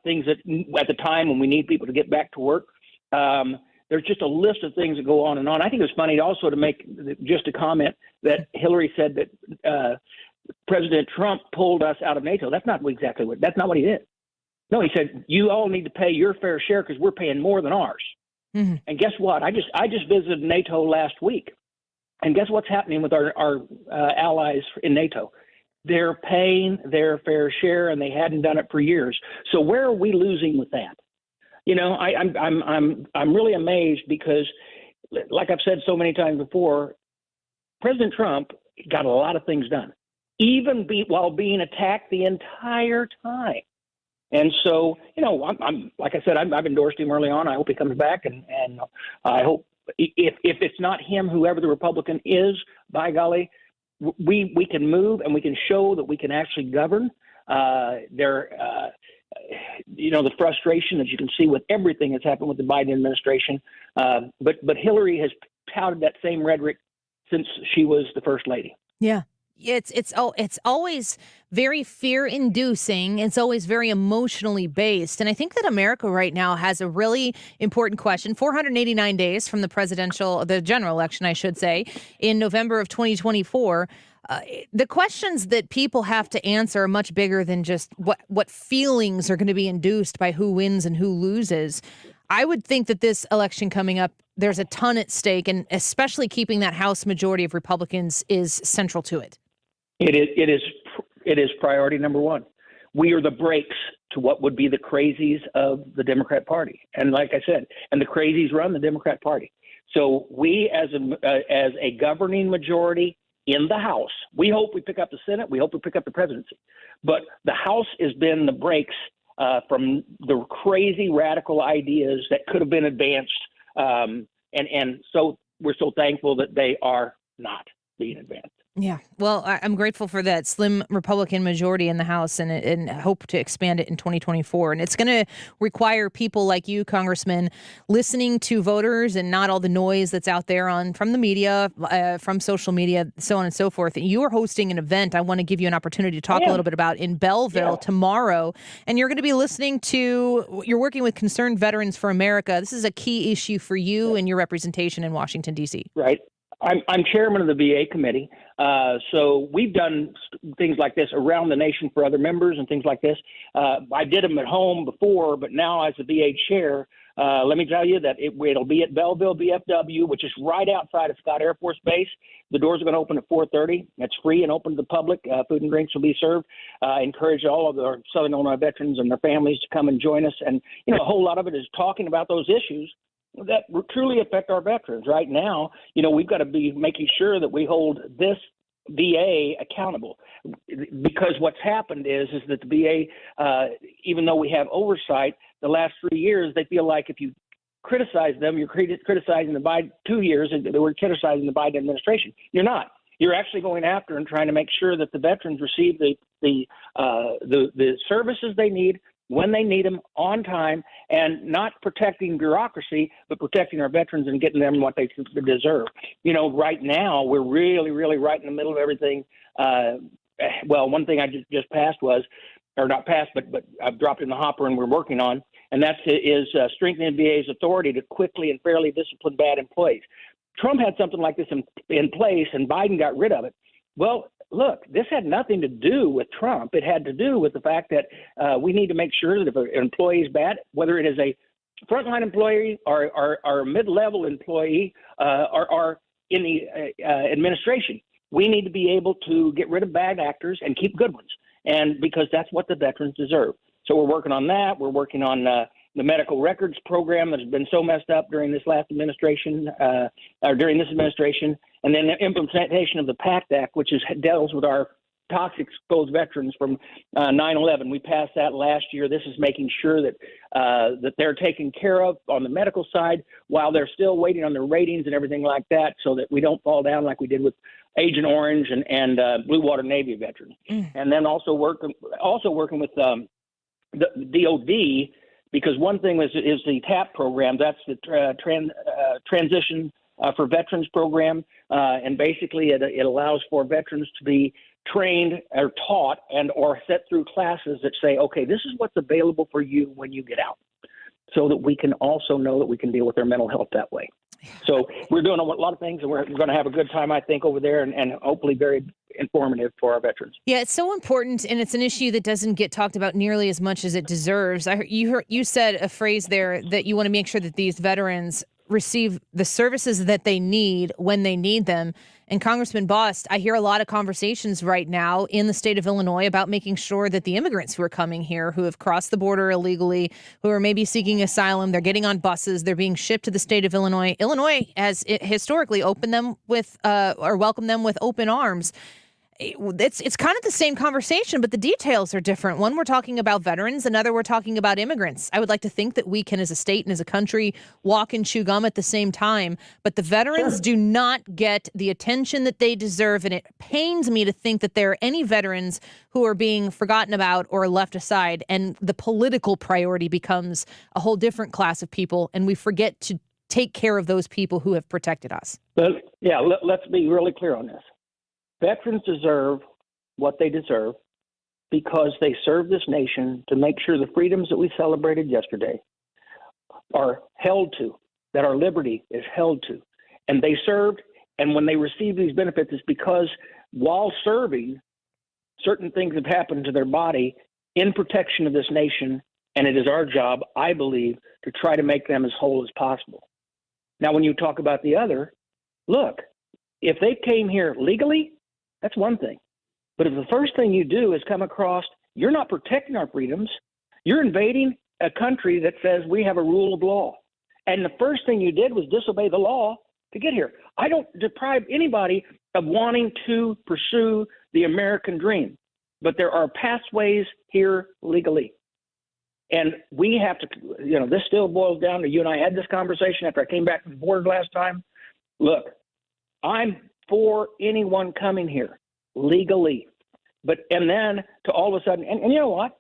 things that at the time when we need people to get back to work. There's just a list of things that go on and on. I think it was funny also to make just a comment that Hillary said that President Trump pulled us out of NATO. That's not what he did. No, he said, you all need to pay your fair share because we're paying more than ours. Mm-hmm. And guess what? I just visited NATO last week. And guess what's happening with our allies in NATO? They're paying their fair share, and they hadn't done it for years. So where are we losing with that? You know, I'm really amazed because, like I've said so many times before, President Trump got a lot of things done, even while being attacked the entire time. And so, you know, I'm like I said, I've endorsed him early on. I hope he comes back, and I hope if it's not him, whoever the Republican is, by golly, we can move and we can show that we can actually govern. The frustration that you can see with everything that's happened with the Biden administration. But Hillary has touted that same rhetoric since she was the first lady. Yeah. It's always very fear-inducing. It's always very emotionally based. And I think that America right now has a really important question. 489 days from the general election, I should say, in November of 2024. The questions that people have to answer are much bigger than just what feelings are going to be induced by who wins and who loses. I would think that this election coming up, there's a ton at stake, and especially keeping that House majority of Republicans is central to it. It is priority number one. We are the brakes to what would be the crazies of the Democrat Party, and like I said, and the crazies run the Democrat Party. So we, as a governing majority in the House, we hope we pick up the Senate. We hope we pick up the presidency, but the House has been the brakes from the crazy radical ideas that could have been advanced, and so we're so thankful that they are not being advanced. Yeah, well, I'm grateful for that slim Republican majority in the House and hope to expand it in 2024. And it's going to require people like you, Congressman, listening to voters and not all the noise that's out there from the media, from social media, so on and so forth. You are hosting an event I want to give you an opportunity to talk a little bit about in Belleville tomorrow. And you're going to be you're working with Concerned Veterans for America. This is a key issue for you and your representation in Washington, D.C. Right. I'm chairman of the VA committee, so we've done things like this around the nation for other members and things like this. I did them at home before, but now as the VA chair, Let me tell you that it'll be at Belleville BFW, which is right outside of Scott Air Force Base. The doors are going to open at 4:30. It's free and open to the public. Food and drinks will be served. I encourage all of our Southern Illinois veterans and their families to come and join us. And, a whole lot of it is talking about those issues that truly affect our veterans. Right now, we've got to be making sure that we hold this VA accountable, because what's happened is that the VA, even though we have oversight, the last 3 years, they feel like if you criticize them, you're criticizing the Biden 2 years, and they were criticizing the Biden administration. You're not. You're actually going after and trying to make sure that the veterans receive the services they need when they need them on time, and not protecting bureaucracy, but protecting our veterans and getting them what they deserve. Right now, we're really, really right in the middle of everything. One thing I just passed was, or not passed, but I've dropped in the hopper and we're working on, and that is strengthening VA's authority to quickly and fairly discipline bad employees. Trump had something like this in place, and Biden got rid of it. Well, look, this had nothing to do with Trump. It had to do with the fact that we need to make sure that if an employee is bad, whether it is a frontline employee or a mid-level employee or in the administration, we need to be able to get rid of bad actors and keep good ones, and because that's what the veterans deserve. So we're working on that. We're working on the medical records program that has been so messed up during this last administration, or during this administration, and then the implementation of the PACT Act, which deals with our toxic exposed veterans from 9/11. We passed that last year. This is making sure that that they're taken care of on the medical side while they're still waiting on their ratings and everything like that, so that we don't fall down like we did with Agent Orange and Blue Water Navy veterans. And then also working with the DOD. Because one thing is the TAP program, that's the Transition for Veterans program, and basically it allows for veterans to be trained or taught and or set through classes that say, okay, this is what's available for you when you get out, so that we can also know that we can deal with their mental health that way. So we're doing a lot of things, and we're going to have a good time, I think, over there, and hopefully very informative for our veterans. Yeah, it's so important, and it's an issue that doesn't get talked about nearly as much as it deserves. You said a phrase there that you want to make sure that these veterans receive the services that they need when they need them. And Congressman Bost, I hear a lot of conversations right now in the state of Illinois about making sure that the immigrants who are coming here, who have crossed the border illegally, who are maybe seeking asylum, they're getting on buses, they're being shipped to the state of Illinois. Illinois has historically opened them with or welcomed them with open arms. It's kind of the same conversation, but the details are different. One, we're talking about veterans. Another, we're talking about immigrants. I would like to think that we can, as a state and as a country, walk and chew gum at the same time. But the veterans do not get the attention that they deserve. And it pains me to think that there are any veterans who are being forgotten about or left aside. And the political priority becomes a whole different class of people. And we forget to take care of those people who have protected us. But yeah, let's be really clear on this. Veterans deserve what they deserve because they serve this nation to make sure the freedoms that we celebrated yesterday are held to, that our liberty is held to. And they served, and when they receive these benefits, it's because while serving, certain things have happened to their body in protection of this nation, and it is our job, I believe, to try to make them as whole as possible. Now, when you talk about the other, look, if they came here legally, that's one thing. But if the first thing you do is come across, you're not protecting our freedoms, you're invading a country that says we have a rule of law. And the first thing you did was disobey the law to get here. I don't deprive anybody of wanting to pursue the American dream, but there are pathways here legally. And we have to, this still boils down to, you and I had this conversation after I came back from the border last time. Look, I'm for anyone coming here legally, and then to all of a sudden, and you know what?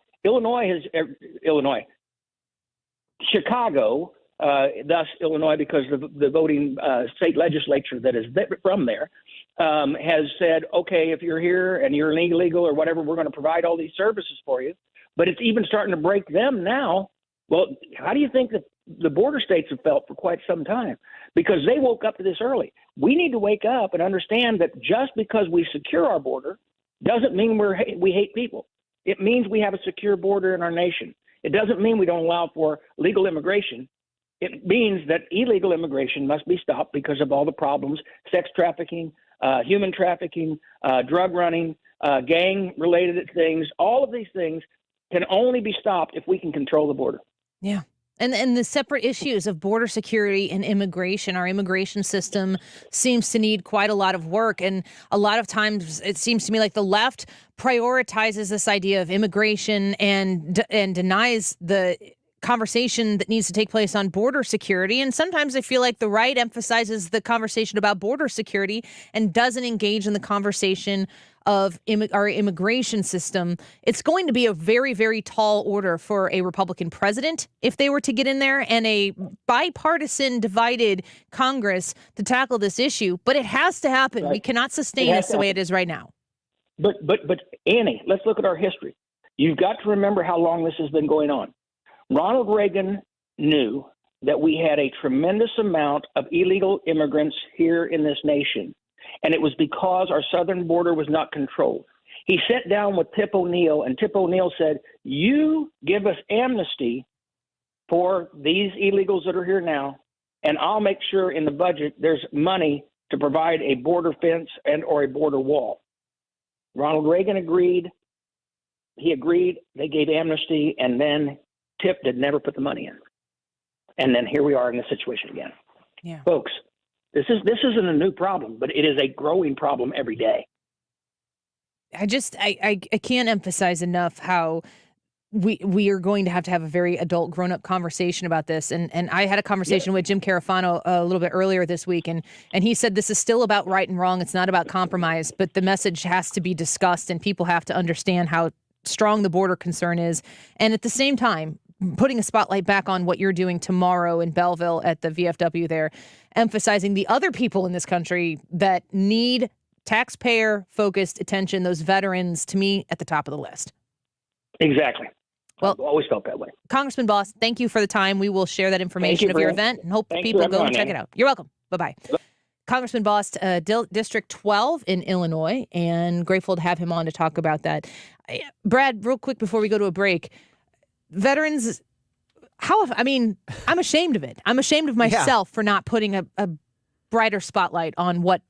Chicago, thus Illinois, because the voting state legislature that is from there has said, okay, if you're here and you're illegal or whatever, we're going to provide all these services for you. But it's even starting to break them now. Well, how do you think that the border states have felt for quite some time? Because they woke up to this early. We need to wake up and understand that just because we secure our border doesn't mean we hate people. It means we have a secure border in our nation. It doesn't mean we don't allow for legal immigration. it means that illegal immigration must be stopped because of all the problems: sex trafficking, human trafficking, drug running, gang-related things. All of these things can only be stopped if we can control the border. Yeah. And the separate issues of border security and immigration, our immigration system seems to need quite a lot of work. And a lot of times it seems to me like the left prioritizes this idea of immigration and denies the conversation that needs to take place on border security. And sometimes I feel like the right emphasizes the conversation about border security and doesn't engage in the conversation of our immigration system. It's going to be a very, very tall order for a Republican president if they were to get in there, and a bipartisan divided Congress to tackle this issue. But it has to happen. Right. We cannot sustain this the way it is right now. But Annie, let's look at our history. You've got to remember how long this has been going on. Ronald Reagan knew that we had a tremendous amount of illegal immigrants here in this nation, and it was because our southern border was not controlled. He sat down with Tip O'Neill, and Tip O'Neill said, "You give us amnesty for these illegals that are here now, and I'll make sure in the budget there's money to provide a border fence and or a border wall." Ronald Reagan agreed. He agreed. They gave amnesty, and then Tip did never put the money in. And then here we are in this situation again. Yeah. Folks, this isn't a new problem, but it is a growing problem every day. I can't emphasize enough how we are going to have a very adult, grown-up conversation about this. And I had a conversation with Jim Carafano a little bit earlier this week, and he said this is still about right and wrong. It's not about compromise, but the message has to be discussed, and people have to understand how strong the border concern is. And at the same time, putting a spotlight back on what you're doing tomorrow in Belleville at the VFW there, emphasizing the other people in this country that need taxpayer-focused attention, those veterans, to me, at the top of the list. Exactly. Well, I've always felt that way. Congressman Boss, thank you for the time. We will share that information of your event and hope people go and check it out. You're welcome. Bye-bye. Congressman Boss, District 12 in Illinois, and grateful to have him on to talk about that. Brad, real quick before we go to a break, veterans, I'm ashamed of it. I'm ashamed of myself for not putting a brighter spotlight on what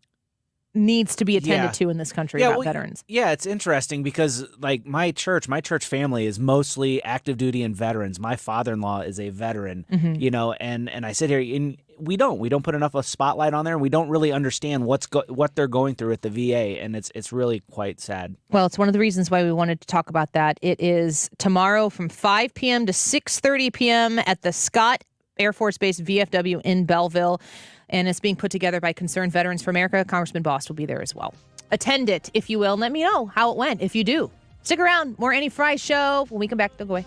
needs to be attended to in this country about veterans. Yeah, it's interesting because like my church family is mostly active duty and veterans. My father-in-law is a veteran, and I sit here and we don't put enough of a spotlight on there, and we don't really understand what they're going through at the VA, and it's really quite sad. Well, it's one of the reasons why we wanted to talk about that. It is tomorrow from 5 p.m. to 6:30 p.m. at the Scott Air Force Base VFW in Belleville, and it's being put together by Concerned Veterans for America. Congressman Boss will be there as well. Attend it, if you will, and let me know how it went if you do. Stick around. More Annie Frey Show. When we come back, don't go away.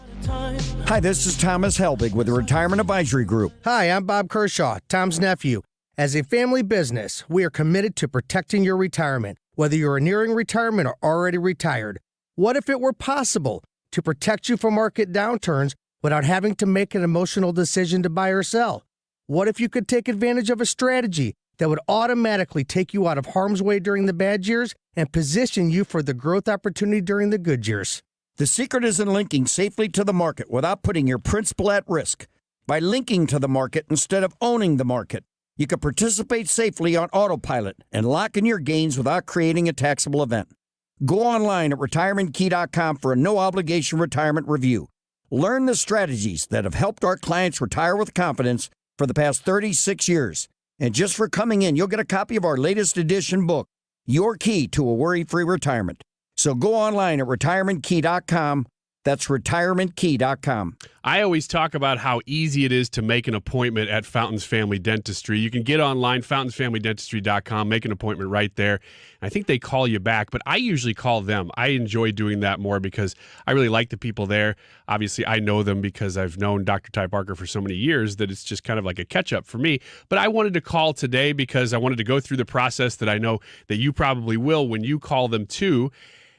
Hi, this is Thomas Helbig with the Retirement Advisory Group. Hi, I'm Bob Kershaw, Tom's nephew. As a family business, we are committed to protecting your retirement, whether you're nearing retirement or already retired. What if it were possible to protect you from market downturns without having to make an emotional decision to buy or sell? What if you could take advantage of a strategy that would automatically take you out of harm's way during the bad years and position you for the growth opportunity during the good years? The secret is in linking safely to the market without putting your principal at risk. By linking to the market instead of owning the market, you can participate safely on autopilot and lock in your gains without creating a taxable event. Go online at retirementkey.com for a no-obligation retirement review. Learn the strategies that have helped our clients retire with confidence for the past 36 years. And just for coming in, you'll get a copy of our latest edition book, Your Key to a Worry-Free Retirement. So go online at retirementkey.com. That's retirementkey.com. I always talk about how easy it is to make an appointment at Fountains Family Dentistry. You can get online, fountains.familydentistry.com, make an appointment right there. I think they call you back, but I usually call them. I enjoy doing that more because I really like the people there. Obviously, I know them because I've known Dr. Ty Parker for so many years that it's just kind of like a catch-up for me. But I wanted to call today because I wanted to go through the process that I know that you probably will when you call them too.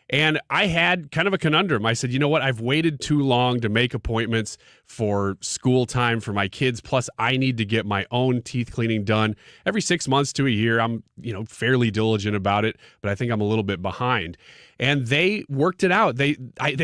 And I had kind of a conundrum. I said, you know what? I've waited too long to make appointments for school time for my kids. Plus, I need to get my own teeth cleaning done every 6 months to a year. I'm, fairly diligent about it, but I think I'm a little bit behind. And they worked it out. They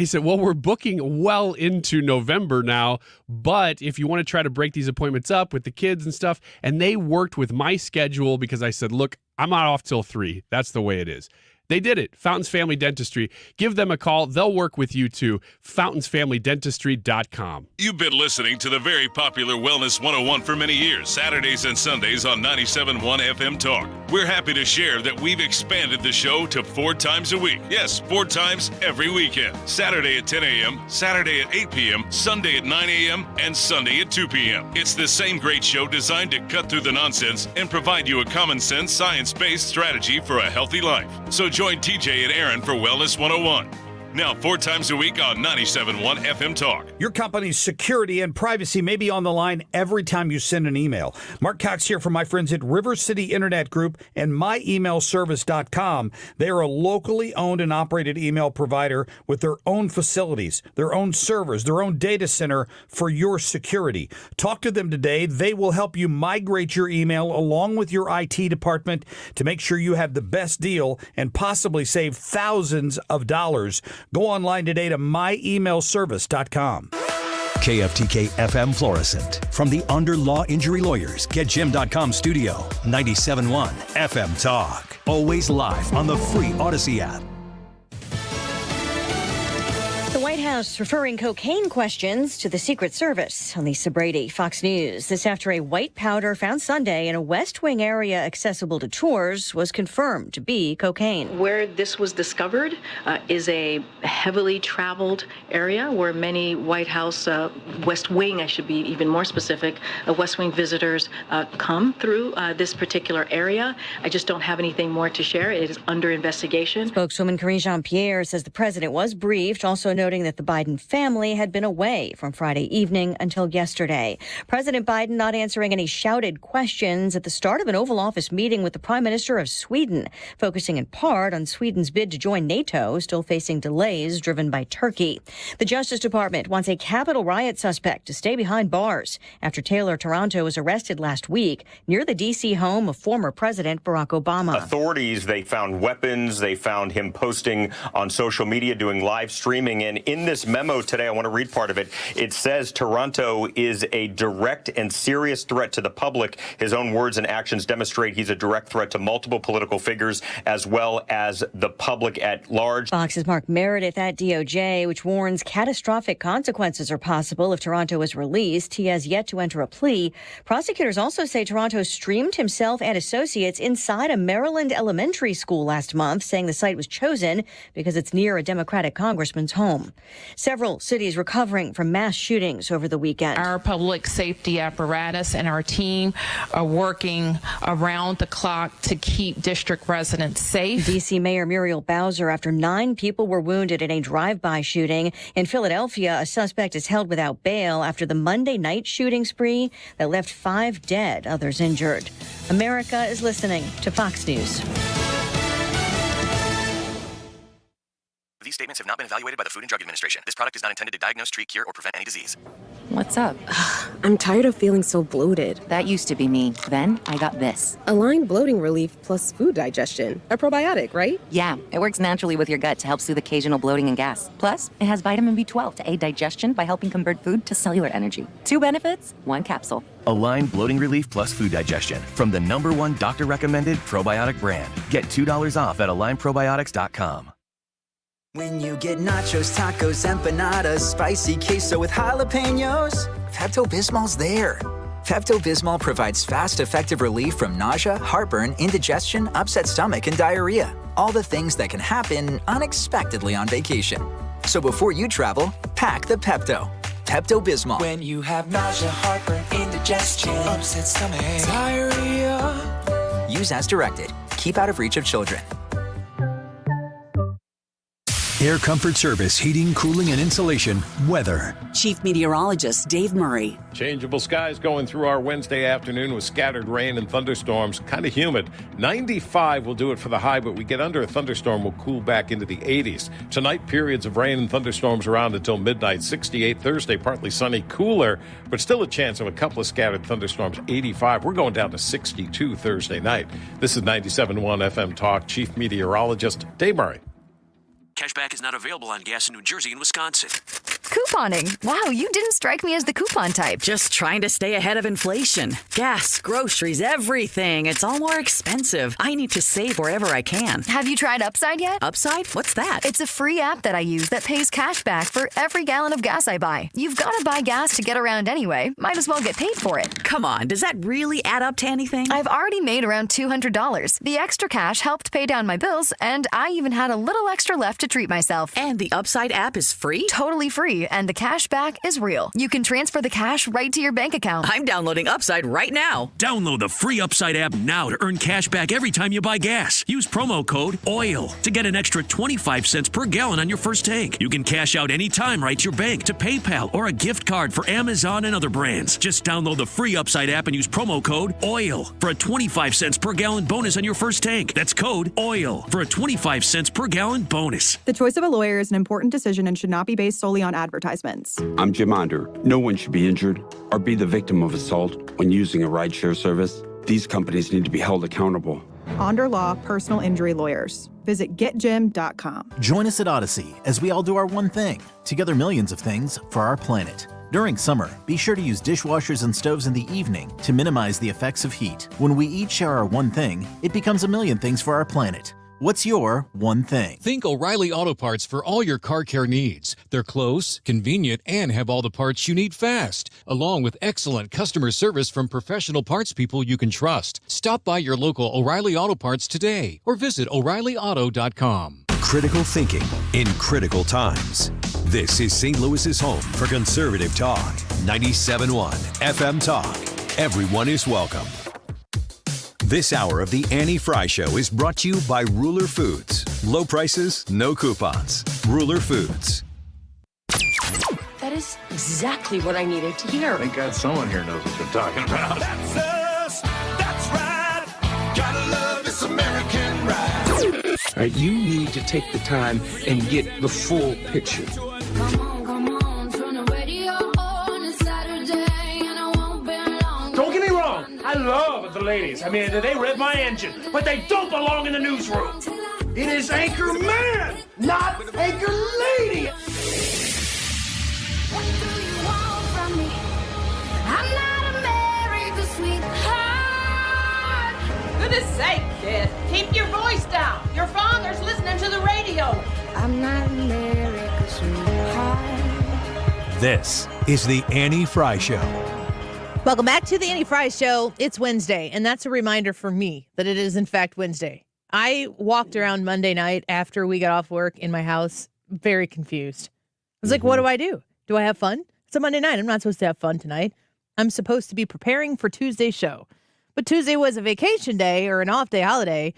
said, well, we're booking well into November now, but if you want to try to break these appointments up with the kids and stuff, and they worked with my schedule because I said, look, I'm not off till 3. That's the way it is. They did it. Fountains Family Dentistry. Give them a call. They'll work with you too. FountainsFamilyDentistry.com. You've been listening to the very popular Wellness 101 for many years, Saturdays and Sundays on 97.1 FM Talk. We're happy to share that we've expanded the show to 4 times a week. Yes, 4 times every weekend. Saturday at 10 a.m., Saturday at 8 p.m., Sunday at 9 a.m., and Sunday at 2 p.m. It's the same great show designed to cut through the nonsense and provide you a common sense, science-based strategy for a healthy life. So join TJ and Aaron for Wellness 101. Now 4 times a week on 97.1 FM Talk. Your company's security and privacy may be on the line every time you send an email. Mark Cox here from my friends at River City Internet Group and myemailservice.com. They are a locally owned and operated email provider with their own facilities, their own servers, their own data center for your security. Talk to them today. They will help you migrate your email along with your IT department to make sure you have the best deal and possibly save thousands of dollars. Go online today to myemailservice.com. KFTK FM Florissant. From the Under Law Injury Lawyers, GetJim.com studio. 97.1 FM Talk. Always live on the free Odyssey app. The White House referring cocaine questions to the Secret Service. On Lisa Brady, Fox News. This after a white powder found Sunday in a West Wing area accessible to tours was confirmed to be cocaine. Where this was discovered is a heavily traveled area where many White House, West Wing, I should be even more specific, West Wing visitors come through this particular area. I just don't have anything more to share. It is under investigation. Spokeswoman Karine Jean-Pierre says the president was briefed, also noting that the Biden family had been away from Friday evening until yesterday. President Biden not answering any shouted questions at the start of an Oval Office meeting with the Prime Minister of Sweden, focusing in part on Sweden's bid to join NATO, still facing delays driven by Turkey. The Justice Department wants a Capitol riot suspect to stay behind bars after Taylor Taranto was arrested last week near the D.C. home of former President Barack Obama. Authorities, they found weapons. They found him posting on social media, doing live streaming. And in this memo today, I want to read part of it. It says Taranto is a direct and serious threat to the public. His own words and actions demonstrate he's a direct threat to multiple political figures as well as the public at large. Fox's Mark Meredith at DOJ, which warns catastrophic consequences are possible if Taranto is released. He has yet to enter a plea. Prosecutors also say Taranto streamed himself and associates inside a Maryland elementary school last month, saying the site was chosen because it's near a Democratic congressman's home. Several cities recovering from mass shootings over the weekend. Our public safety apparatus and our team are working around the clock to keep district residents safe. D.C. Mayor Muriel Bowser after 9 people were wounded in a drive-by shooting. In Philadelphia, a suspect is held without bail after the Monday night shooting spree that left 5 dead, others injured. America is listening to Fox News. These statements have not been evaluated by the Food and Drug Administration. This product is not intended to diagnose, treat, cure, or prevent any disease. What's up? I'm tired of feeling so bloated. That used to be me. Then I got this. Align Bloating Relief plus Food Digestion. A probiotic, right? Yeah, it works naturally with your gut to help soothe occasional bloating and gas. Plus, it has vitamin B12 to aid digestion by helping convert food to cellular energy. 2 benefits, 1 capsule. Align Bloating Relief plus Food Digestion from the #1 doctor-recommended probiotic brand. Get $2 off at AlignProbiotics.com. When you get nachos, tacos, empanadas, spicy queso with jalapenos, Pepto-Bismol's there. Pepto-Bismol provides fast, effective relief from nausea, heartburn, indigestion, upset stomach, and diarrhea. All the things that can happen unexpectedly on vacation. So before you travel, pack the Pepto. Pepto-Bismol. When you have nausea, heartburn, indigestion, upset stomach, diarrhea. Use as directed. Keep out of reach of children. Air Comfort Service, heating, cooling, and insulation, weather. Chief Meteorologist Dave Murray. Changeable skies going through our Wednesday afternoon with scattered rain and thunderstorms. Kind of humid. 95 will do it for the high, but we get under a thunderstorm, we'll cool back into the 80s. Tonight, periods of rain and thunderstorms around until midnight. 68 Thursday, partly sunny, cooler, but still a chance of a couple of scattered thunderstorms. 85. We're going down to 62 Thursday night. This is 97.1 FM Talk. Chief Meteorologist Dave Murray. Cashback is not available on gas in New Jersey and Wisconsin. Couponing. Wow, you didn't strike me as the coupon type. Just trying to stay ahead of inflation. Gas, groceries, everything. It's all more expensive. I need to save wherever I can. Have you tried Upside yet? Upside? What's that? It's a free app that I use that pays cash back for every gallon of gas I buy. You've got to buy gas to get around anyway. Might as well get paid for it. Come on, does that really add up to anything? I've already made around $200. The extra cash helped pay down my bills, and I even had a little extra left to treat myself. And the Upside app is free? Totally free, and the cash back is real. You can transfer the cash right to your bank account. I'm downloading Upside right now. Download the free Upside app now to earn cash back every time you buy gas. Use promo code OIL to get an extra 25 cents per gallon on your first tank. You can cash out anytime right to your bank, to PayPal, or a gift card for Amazon and other brands. Just download the free Upside app and use promo code OIL for a 25 cents per gallon bonus on your first tank. That's code OIL for a 25 cents per gallon bonus. The choice of a lawyer is an important decision and should not be based solely on advertisements. I'm Jim Onder. No one should be injured or be the victim of assault when using a rideshare service. These companies need to be held accountable. Onder Law Personal Injury Lawyers. Visit getjim.com. Join us at Odyssey as we all do our one thing, together millions of things for our planet. During summer, be sure to use dishwashers and stoves in the evening to minimize the effects of heat. When we each share our one thing, it becomes a million things for our planet. What's your one thing? Think O'Reilly Auto Parts for all your car care needs. They're close, convenient, and have all the parts you need fast, along with excellent customer service from professional parts people you can trust. Stop by your local O'Reilly Auto Parts today or visit O'ReillyAuto.com. Critical thinking in critical times. This is St. Louis's home for conservative talk. 97.1 FM Talk. Everyone is welcome. This hour of the Annie Frey Show is brought to you by Ruler Foods. Low prices, no coupons. Ruler Foods. That is exactly what I needed to hear. Thank God someone here knows what they're talking about. That's us. That's right. Gotta love this American ride. All right, you need to take the time and get the full picture. Come on, turn the radio on. It's Saturday and I won't be long. Don't get me wrong. I love the ladies. I mean, they rev my engine, but they don't belong in the newsroom. It is Anchor Man, not Anchor Lady. What do you want from me? I'm not America's sweetheart. Goodness sake, kid. Keep your voice down. Your father's listening to the radio. I'm not America's sweetheart. This is the Annie Frey Show. Welcome back to the Annie Frey Show. It's Wednesday, and that's a reminder for me that it is, in fact, Wednesday. I walked around Monday night after we got off work in my house very confused. I was like, what do I do? Do I have fun? It's a Monday night. I'm not supposed to have fun tonight. I'm supposed to be preparing for Tuesday's show. But Tuesday was a vacation day or an off day holiday,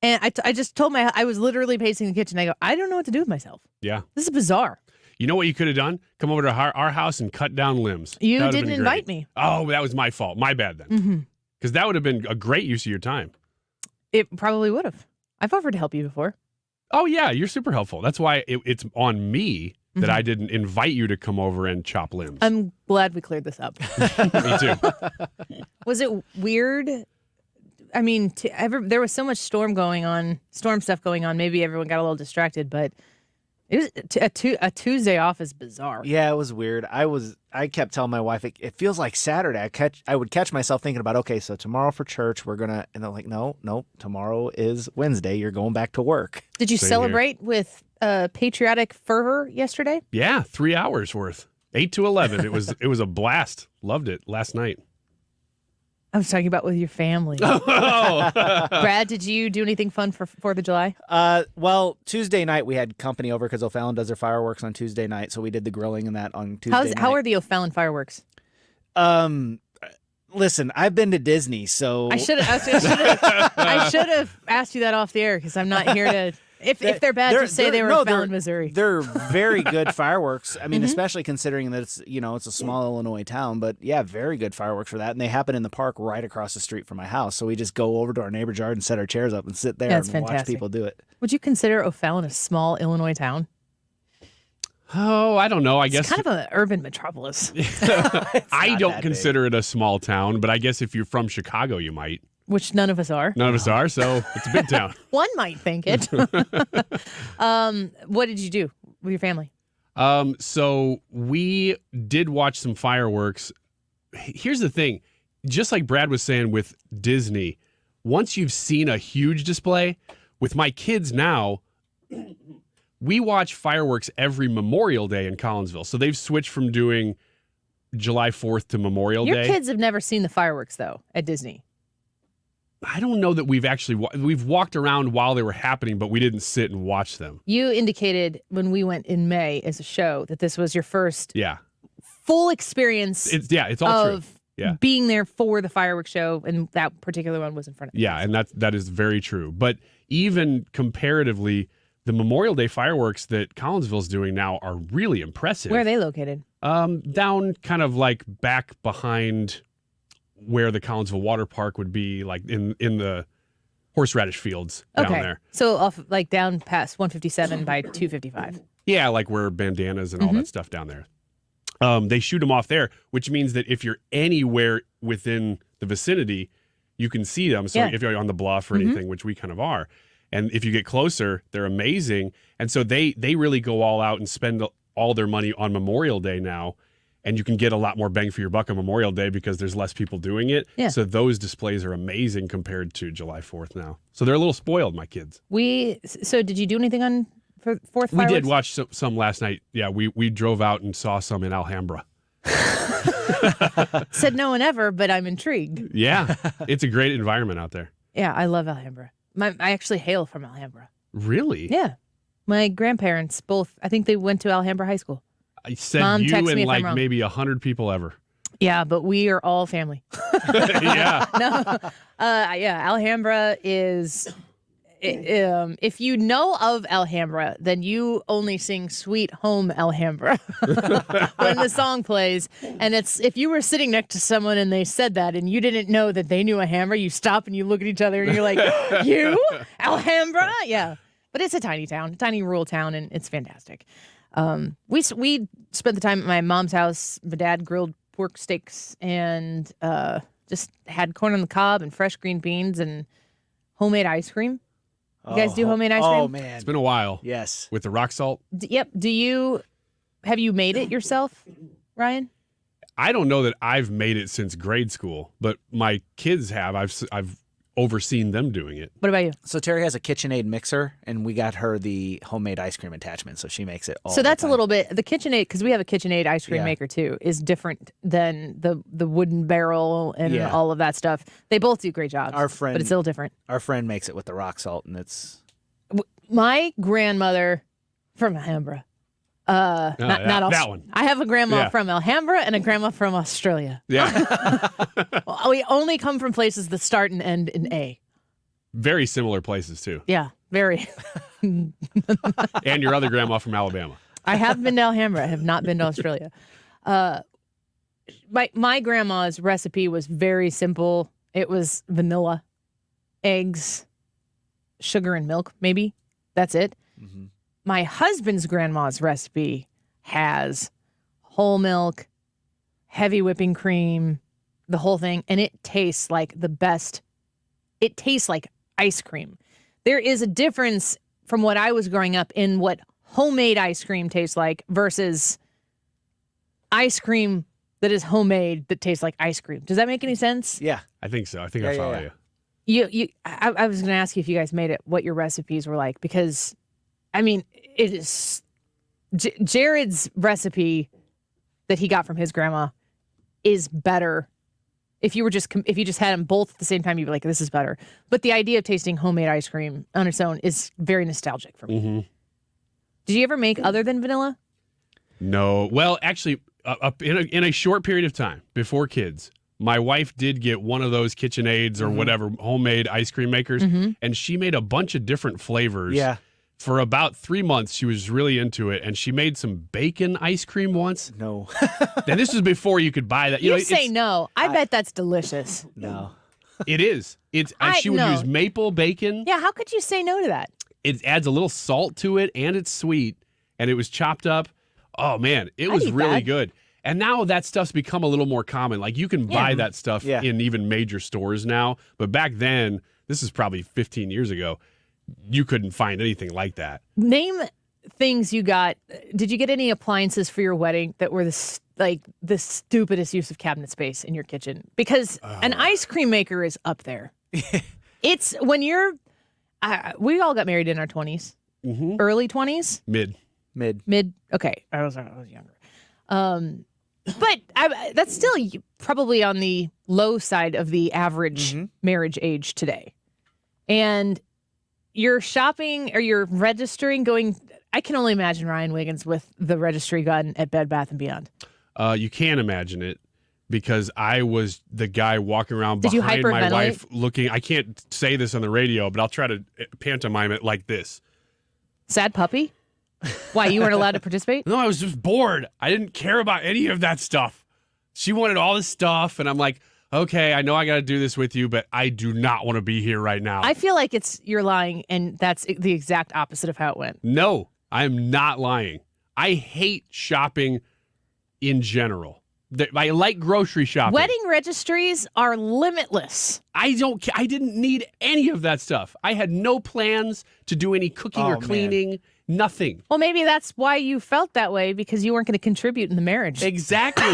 and I just told I was literally pacing the kitchen. I go, I don't know what to do with myself. Yeah. This is bizarre. You know what you could have done? Come over to our house and cut down limbs. You didn't invite me. Oh, that was my fault. My bad then. Because that would have been a great use of your time. It probably would have. I've offered to help you before. Oh, yeah. You're super helpful. That's why it's on me that I didn't invite you to come over and chop limbs. I'm glad we cleared this up. Me too. Was it weird? I mean, there was so much storm stuff going on. Maybe everyone got a little distracted, but it was a Tuesday off is bizarre. Yeah, it was weird. I kept telling my wife, it feels like Saturday. I would catch myself thinking about, okay, so tomorrow for church, we're going to, and they're like, no, tomorrow is Wednesday. You're going back to work. Did you celebrate with patriotic fervor yesterday? Yeah, 3 hours worth. 8 to 11. It was a blast. Loved it last night. I was talking about with your family. Brad, did you do anything fun for 4th of July? Well, Tuesday night we had company over because O'Fallon does their fireworks on Tuesday night, so we did the grilling and that on Tuesday night. How are the O'Fallon fireworks? Listen, I've been to Disney, so I should have asked you that off the air because I'm not here to If they're bad, just say they were in Fallon, Missouri. They're very good fireworks. I mean, especially considering that it's a small Illinois town, but yeah, very good fireworks for that. And they happen in the park right across the street from my house. So we just go over to our neighbor's yard and set our chairs up and sit there and watch people do it. Would you consider O'Fallon a small Illinois town? Oh, I don't know. I guess it's kind of an urban metropolis. I don't consider it a small town, but I guess if you're from Chicago, you might. Which none of us are. None of us are, so it's a big town. One might think it. What did you do with your family? So we did watch some fireworks. Here's the thing. Just like Brad was saying with Disney, once you've seen a huge display, with my kids now, we watch fireworks every Memorial Day in Collinsville. So they've switched from doing July 4th to Memorial Day. Your kids have never seen the fireworks, though, at Disney. I don't know that we've walked around while they were happening, but we didn't sit and watch them. You indicated when we went in May as a show that this was your first full experience it's all of being there for the fireworks show, and that particular one was in front of you. Yeah, and that is very true. But even comparatively, the Memorial Day fireworks that Collinsville's doing now are really impressive. Where are they located? Down kind of like back behind where the Collinsville Water Park would be, like in the horseradish fields down there. So off like down past 157 by 255. Yeah, like where bandanas and all that stuff down there. They shoot them off there, which means that if you're anywhere within the vicinity, you can see them. So if you're on the bluff or anything, which we kind of are, and if you get closer, they're amazing. And so they really go all out and spend all their money on Memorial Day now. And you can get a lot more bang for your buck on Memorial Day because there's less people doing it. Yeah. So those displays are amazing compared to July 4th now. So they're a little spoiled, my kids. So did you do anything on for 4th fireworks? We did watch some last night. Yeah, we drove out and saw some in Alhambra. Said no one ever, but I'm intrigued. Yeah, it's a great environment out there. Yeah, I love Alhambra. I actually hail from Alhambra. Really? Yeah. My grandparents both, I think they went to Alhambra High School. I said Mom, you text me and if I'm like wrong. maybe 100 people ever. Yeah, but we are all family. Yeah. No, Alhambra is. If you know of Alhambra, then you only sing "Sweet Home Alhambra" when the song plays. And it's if you were sitting next to someone and they said that, and you didn't know that they knew Alhambra, you stop and you look at each other and you're like, "You Alhambra?" Yeah, but it's a tiny town, tiny rural town, and it's fantastic. We spent the time at my mom's house. My dad grilled pork steaks and just had corn on the cob and fresh green beans and homemade ice cream. You guys do homemade ice cream? Oh man, It's been a while. yes. With the rock salt. Yep. Have you made it yourself, Ryan? I don't know that I've made it since grade school, but my kids have. I've overseen them doing it. What about you? So Terry has a KitchenAid mixer, and we got her the homemade ice cream attachment, so she makes it all So that's the a time. little bit the KitchenAid, because we have a KitchenAid ice cream maker too, is different than the wooden barrel and all of that stuff. They both do great jobs. Our friend, but it's still different. Our friend makes it with the rock salt, and it's My grandmother from Alhambra. Not that one. I have a grandma from Alhambra and a grandma from Australia. Yeah. We only come from places that start and end in A. Very similar places too. Yeah, very. And your other grandma from Alabama. I have been to Alhambra. I have not been to Australia. My grandma's recipe was very simple. It was vanilla, eggs, sugar, and milk, maybe. That's it. Mm-hmm. My husband's grandma's recipe has whole milk, heavy whipping cream, the whole thing, and it tastes like the best. It tastes like ice cream. There is a difference from what I was growing up in what homemade ice cream tastes like versus ice cream that is homemade that tastes like ice cream. Does that make any sense? Yeah. I think so. I think I follow you. I was going to ask you if you guys made it, what your recipes were like, because, I mean, it is Jared's recipe that he got from his grandma is better. If you just had them both at the same time, you'd be like, this is better. But the idea of tasting homemade ice cream on its own is very nostalgic for me. Mm-hmm. Did you ever make other than vanilla? No. Well, actually, in a short period of time before kids, my wife did get one of those KitchenAids or whatever homemade ice cream makers, and she made a bunch of different flavors For about 3 months, she was really into it, and she made some bacon ice cream once. No. And this was before you could buy that. You know, say no. I bet that's delicious. No. It is. And she would use maple bacon. Yeah, how could you say no to that? It adds a little salt to it, and it's sweet, and it was chopped up. Oh, man, it was really good. And now that stuff's become a little more common. Like, you can buy that stuff in even major stores now. But back then, this is probably 15 years ago, you couldn't find anything like that. Name things you got. Did you get any appliances for your wedding that were the stupidest use of cabinet space in your kitchen? Because an ice cream maker is up there. It's when you're, we all got married in our 20s, early 20s, mid. Okay, I was younger. But that's still probably on the low side of the average marriage age today. And you're shopping or you're registering, I can only imagine Ryan Wiggins with the registry gun at Bed Bath & Beyond. You can imagine it because I was the guy walking around behind my wife looking. I can't say this on the radio, but I'll try to pantomime it like this. Sad puppy? Why, you weren't allowed to participate? No, I was just bored. I didn't care about any of that stuff. She wanted all this stuff, and I'm like, okay, I know I got to do this with you, but I do not want to be here right now. I feel like you're lying, and that's the exact opposite of how it went. No, I'm not lying. I hate shopping in general. I like grocery shopping. Wedding registries are limitless. I didn't need any of that stuff. I had no plans to do any cooking or cleaning. Nothing. Well, maybe that's why you felt that way, because you weren't going to contribute in the marriage. Exactly.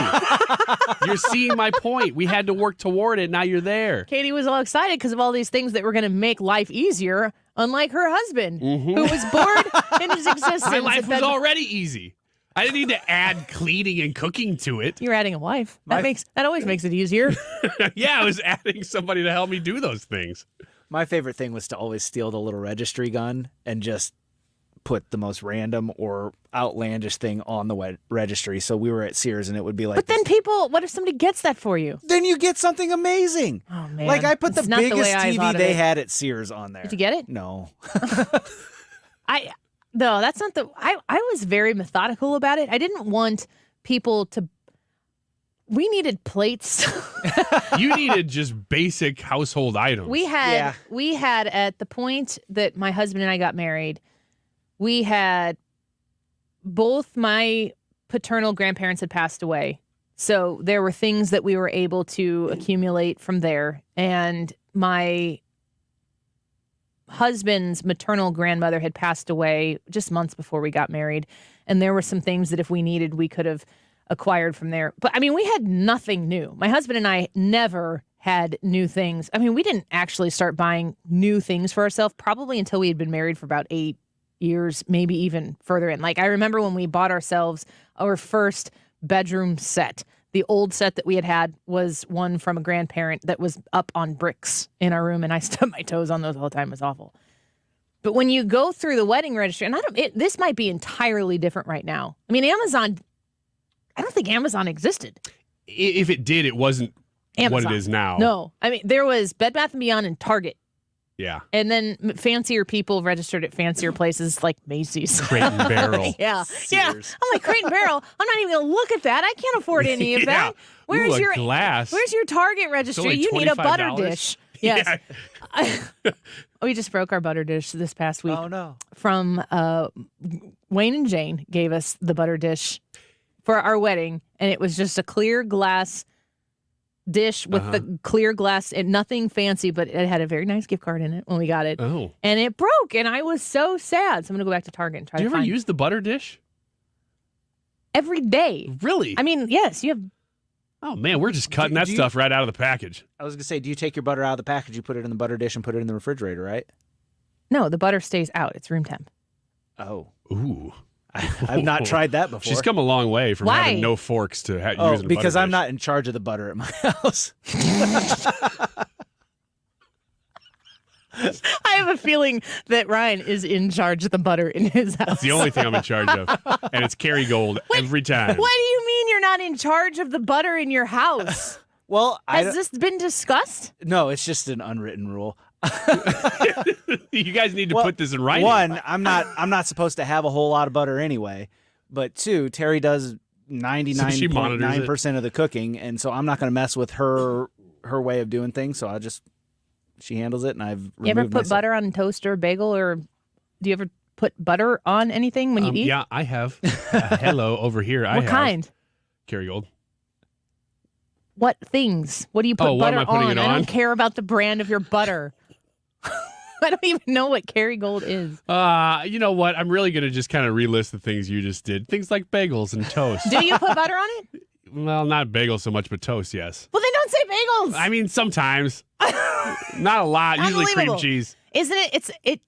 You're seeing my point. We had to work toward it. Now you're there. Katie was all excited because of all these things that were going to make life easier, unlike her husband, who was bored in his existence. My life was already easy. I didn't need to add cleaning and cooking to it. You're adding a wife. That always makes it easier. Yeah, I was adding somebody to help me do those things. My favorite thing was to always steal the little registry gun and just put the most random or outlandish thing on the registry. So we were at Sears and it would be like, but then what if somebody gets that for you? Then you get something amazing. Oh man. Like I put the biggest TV they had at Sears on there. Did you get it? No. No, that's not I was very methodical about it. I didn't want people to, we needed plates. You needed just basic household items. We had at the point that my husband and I got married, we had both my paternal grandparents had passed away. So there were things that we were able to accumulate from there. And my husband's maternal grandmother had passed away just months before we got married. And there were some things that if we needed, we could have acquired from there. But I mean, we had nothing new. My husband and I never had new things. I mean, we didn't actually start buying new things for ourselves probably until we had been married for about 8 years, maybe even further in. Like I remember when we bought ourselves our first bedroom set. The old set that we had was one from a grandparent that was up on bricks in our room, and I stubbed my toes on those the whole time. It was awful. But when you go through the wedding registry, and this might be entirely different right now. I mean, Amazon, I don't think Amazon existed. If it did, it wasn't Amazon. what it is now. No. I mean, there was Bed Bath & Beyond and Target. Yeah. And then fancier people registered at fancier places like Macy's. Crate and Barrel. Yeah. Sears. Yeah. I'm like, Crate and Barrel? I'm not even going to look at that. I can't afford any of that. Where's your glass? Where's your Target registry? You need a butter dish. Yes. Yeah. We just broke our butter dish this past week. Oh, no. From Wayne and Jane gave us the butter dish for our wedding, and it was just a clear glass dish with the clear glass and nothing fancy, but it had a very nice gift card in it when we got it. Oh. And it broke, and I was so sad. So I'm going to go back to Target and try to find. Do you ever use the butter dish? Every day. Really? I mean, yes, you have. Oh, man, we're just cutting that stuff right out of the package. I was going to say, do you take your butter out of the package, you put it in the butter dish and put it in the refrigerator, right? No, the butter stays out. It's room temp. Oh. Ooh. I've not tried that before. She's come a long way from having no forks to using a butter dish. Because I'm not in charge of the butter at my house. I have a feeling that Ryan is in charge of the butter in his house. That's the only thing I'm in charge of. And it's Kerrygold every time. What do you mean you're not in charge of the butter in your house? Well, has this been discussed? No, it's just an unwritten rule. You guys need to put this in writing. One, I'm not supposed to have a whole lot of butter anyway. But two, Terry does 99.9% of the cooking, and so I'm not going to mess with her way of doing things. So she handles it, and I've removed You ever put myself. butter on toast or bagel, or do you ever put butter on anything when you eat? Yeah, I have. Hello, over here. What kind? Kerrygold. What things? What do you put what butter am I putting on? it I on? don't care about the brand of your butter. I don't even know what Kerrygold is. You know what? I'm really going to just kind of relist the things you just did. Things like bagels and toast. Do you put butter on it? Well, not bagels so much, but toast, yes. Well, then don't say bagels. I mean, sometimes. Not a lot. Usually cream Unbelievable. cheese. Isn't it? It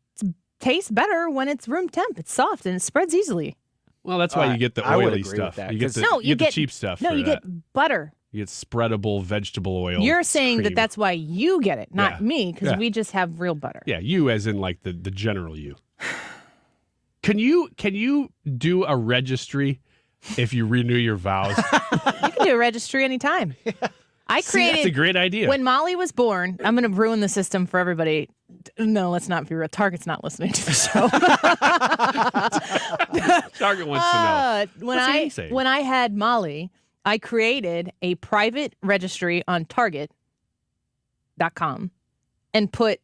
tastes better when it's room temp. It's soft and it spreads easily. Well, that's why you get the I would oily agree stuff. with that, You get 'cause- the, No, you get the cheap stuff. No, for you that. get butter. You get spreadable vegetable oil. You're saying cream. that's why you get it, not Yeah. me, because Yeah. we just have real butter. Yeah, you as in like the general you. Can you do a registry if you renew your vows? You can do a registry anytime. I created. That's a great idea. When Molly was born, I'm going to ruin the system for everybody. No, let's not be real. Target's not listening to the show. Target wants to know. When I had Molly, I created a private registry on Target.com and put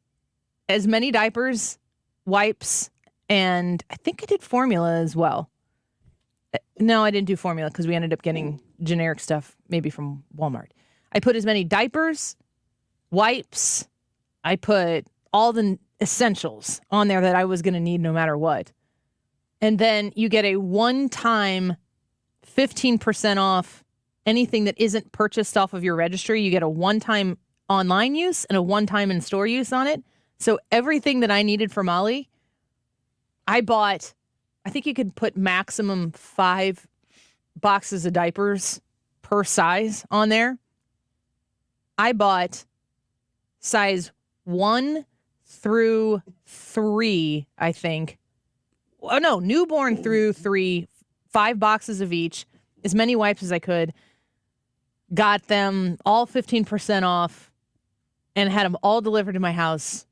as many diapers, wipes, and I think I did formula as well. No, I didn't do formula because we ended up getting generic stuff, maybe from Walmart. I put as many diapers, wipes. I put all the essentials on there that I was going to need no matter what. And then you get a one-time 15% off anything that isn't purchased off of your registry. You get a one-time online use and a one-time in-store use on it. So everything that I needed for Molly, I bought, I think you could put maximum 5 boxes of diapers per size on there. I bought size 1 through 3, I think. Oh, no, newborn through 3, 5 boxes of each, as many wipes as I could. Got them all 15% off and had them all delivered to my house.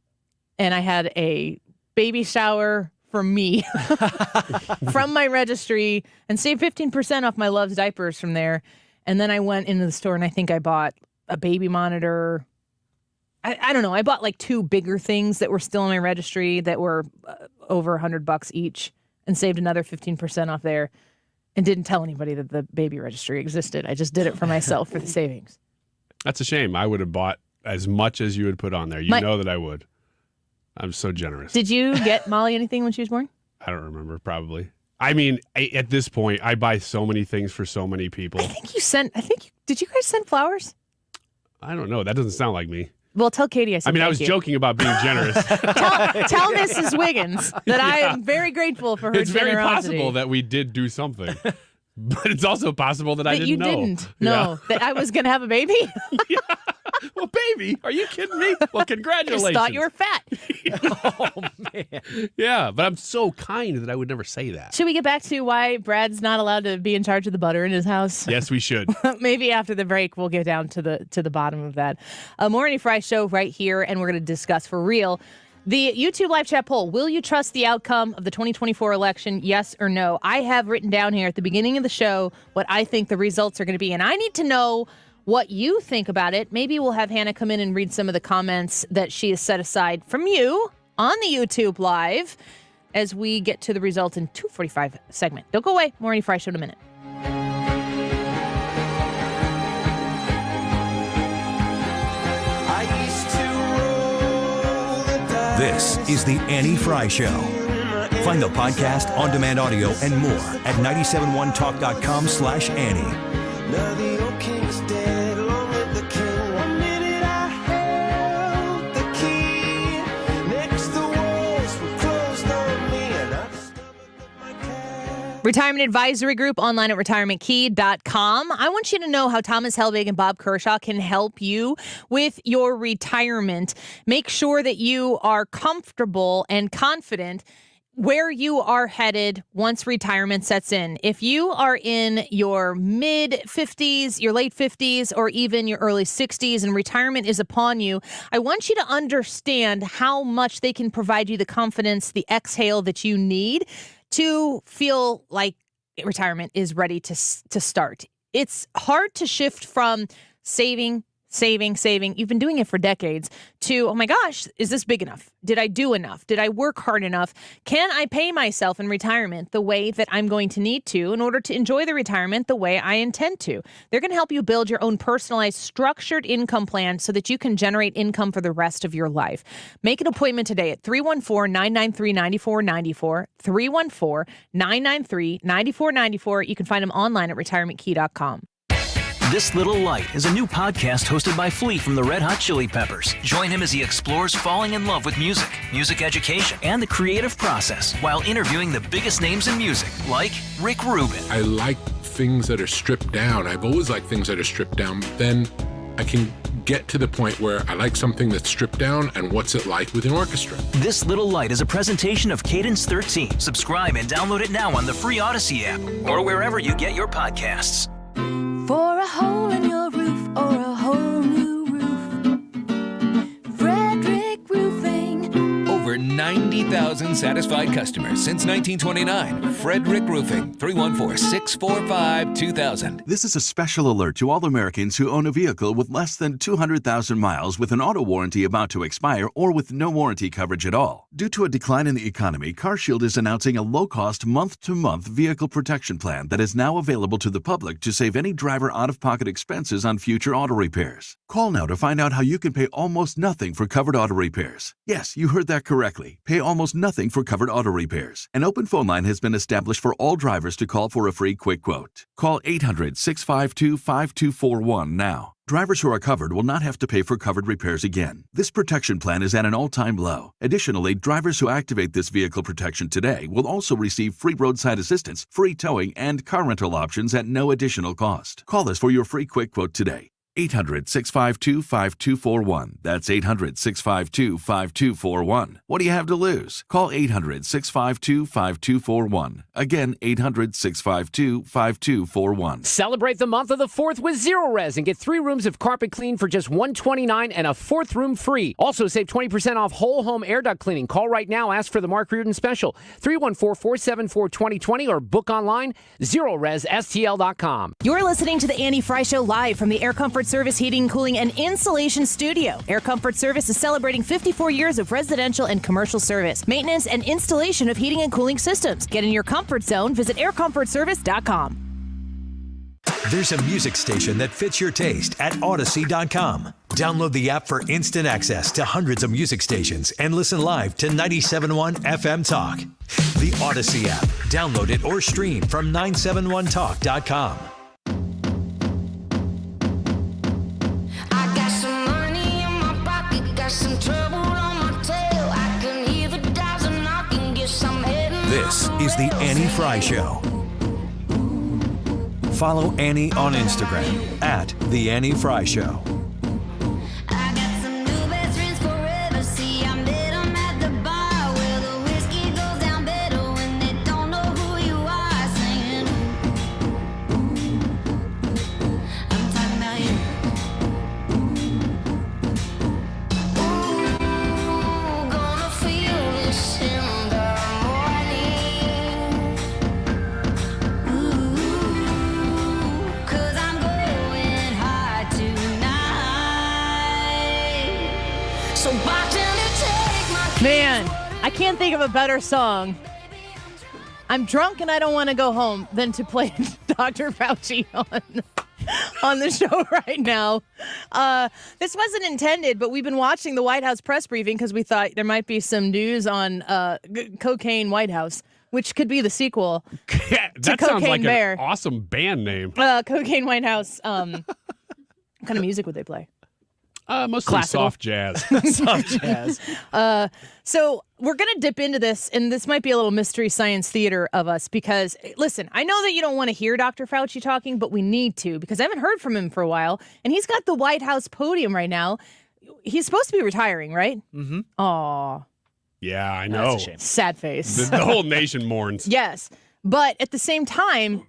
And I had a baby shower for me from my registry and saved 15% off my Love's diapers from there. And then I went into the store and I think I bought a baby monitor. I don't know. I bought like 2 bigger things that were still in my registry that were over $100 each and saved another 15% off there and didn't tell anybody that the baby registry existed. I just did it for myself for the savings. That's a shame. I would have bought as much as you would put on there. You know that I would. I'm so generous. Did you get Molly anything when she was born? I don't remember, probably. I mean, at this point, I buy so many things for so many people. Did you guys send flowers? I don't know. That doesn't sound like me. Well, tell Katie I said I thank was you. joking about being generous. Tell Mrs. Wiggins that I Yeah. am very grateful for her It's very generosity. possible that we did do something. But it's also possible that I That didn't you know. didn't know that I was going to have a baby. Well, baby, are you kidding me? Well, I congratulations. just thought you were fat. Yeah, but I'm so kind that I would never say that. Should we get back to why Brad's not allowed to be in charge of the butter in his house? Yes, we should. Maybe after the break, we'll get down to the bottom of that. A Morning Fry show right here, and we're going to discuss for real the YouTube live chat poll. Will you trust the outcome of the 2024 election? Yes or no? I have written down here at the beginning of the show what I think the results are going to be, and I need to know what you think about it. Maybe we'll have Hannah come in and read some of the comments that she has set aside from you on the YouTube live as we get to the results in 2:45 segment. Don't go away. Morning Fry show in a minute. This is the Annie Frey Show. Find the podcast, on-demand audio, and more at 971talk.com/Annie. Retirement Advisory Group, online at retirementkey.com. I want you to know how Thomas Helbig and Bob Kershaw can help you with your retirement. Make sure that you are comfortable and confident where you are headed once retirement sets in. If you are in your mid-50s, your late 50s, or even your early 60s and retirement is upon you, I want you to understand how much they can provide you the confidence, the exhale that you need to feel like retirement is ready to start. It's hard to shift from saving. You've been doing it for decades to, oh my gosh, is this big enough? Did I do enough? Did I work hard enough? Can I pay myself in retirement the way that I'm going to need to in order to enjoy the retirement the way I intend to? They're going to help you build your own personalized, structured income plan so that you can generate income for the rest of your life. Make an appointment today at 314-993-9494, 314-993-9494. You can find them online at retirementkey.com. This Little Light is a new podcast hosted by Flea from the Red Hot Chili Peppers. Join him as he explores falling in love with music, music education, and the creative process while interviewing the biggest names in music, like Rick Rubin. I like things that are stripped down. I've always liked things that are stripped down. Then I can get to the point where I like something that's stripped down and what's it like with an orchestra. This Little Light is a presentation of Cadence 13. Subscribe and download it now on the free Odyssey app or wherever you get your podcasts. For a hole in your roof or a whole new roof, Frederick Roofing. Over 90,000 satisfied customers since 1929. Frederick Roofing, 314-645-2000. This is a special alert to all Americans who own a vehicle with less than 200,000 miles with an auto warranty about to expire or with no warranty coverage at all. Due to a decline in the economy, CarShield is announcing a low-cost month-to-month vehicle protection plan that is now available to the public to save any driver out-of-pocket expenses on future auto repairs. Call now to find out how you can pay almost nothing for covered auto repairs. Yes, you heard that correctly. Pay almost nothing for covered auto repairs. An open phone line has been established for all drivers to call for a free quick quote. Call 800-652-5241 now. Drivers who are covered will not have to pay for covered repairs again. This protection plan is at an all-time low. Additionally, drivers who activate this vehicle protection today will also receive free roadside assistance, free towing, and car rental options at no additional cost. Call us for your free quick quote today. 800-652-5241. That's 800-652-5241. What do you have to lose? Call 800-652-5241. Again, 800-652-5241. Celebrate the month of the 4th with Zero Res and get 3 rooms of carpet clean for just $129 and a 4th room free. Also save 20% off whole home air duct cleaning. Call right now. Ask for the Mark Reardon special. 314-474-2020 or book online. ZeroResSTL.com. You're listening to the Annie Frey Show live from the Air Comfort Service Heating, Cooling, and Insulation Studio. Air Comfort Service is celebrating 54 years of residential and commercial service, maintenance, and installation of heating and cooling systems. Get in your comfort zone. Visit aircomfortservice.com. There's a music station that fits your taste at Odyssey.com. Download the app for instant access to hundreds of music stations and listen live to 97.1 FM Talk. The Odyssey app. Download it or stream from 971talk.com. Some trouble on my tail. I can hear the dials and I can get some head. This is the Annie Frey Show. Follow Annie on Instagram at The Annie Frey Show. I got some new best friends forever. See, I met them at the bar where the whiskey goes down better when they don't know who you are. Singing, I'm talking about you. Man, I can't think of a better song. I'm drunk and I don't want to go home than to play Dr. Fauci on the show right now. This wasn't intended, but we've been watching the White House press briefing because we thought there might be some news on Cocaine White House, which could be the sequel That to sounds like Bear. an awesome band name. Cocaine White House. What kind of music would they play? Mostly Classical. soft jazz. Soft jazz. So we're going to dip into this, and this might be a little mystery science theater of us because, listen, I know that you don't want to hear Dr. Fauci talking, but we need to because I haven't heard from him for a while, and he's got the White House podium right now. He's supposed to be retiring, right? Mm-hmm. Aw. Yeah, I No, know. that's a shame. Sad face. The whole nation mourns. Yes. But at the same time,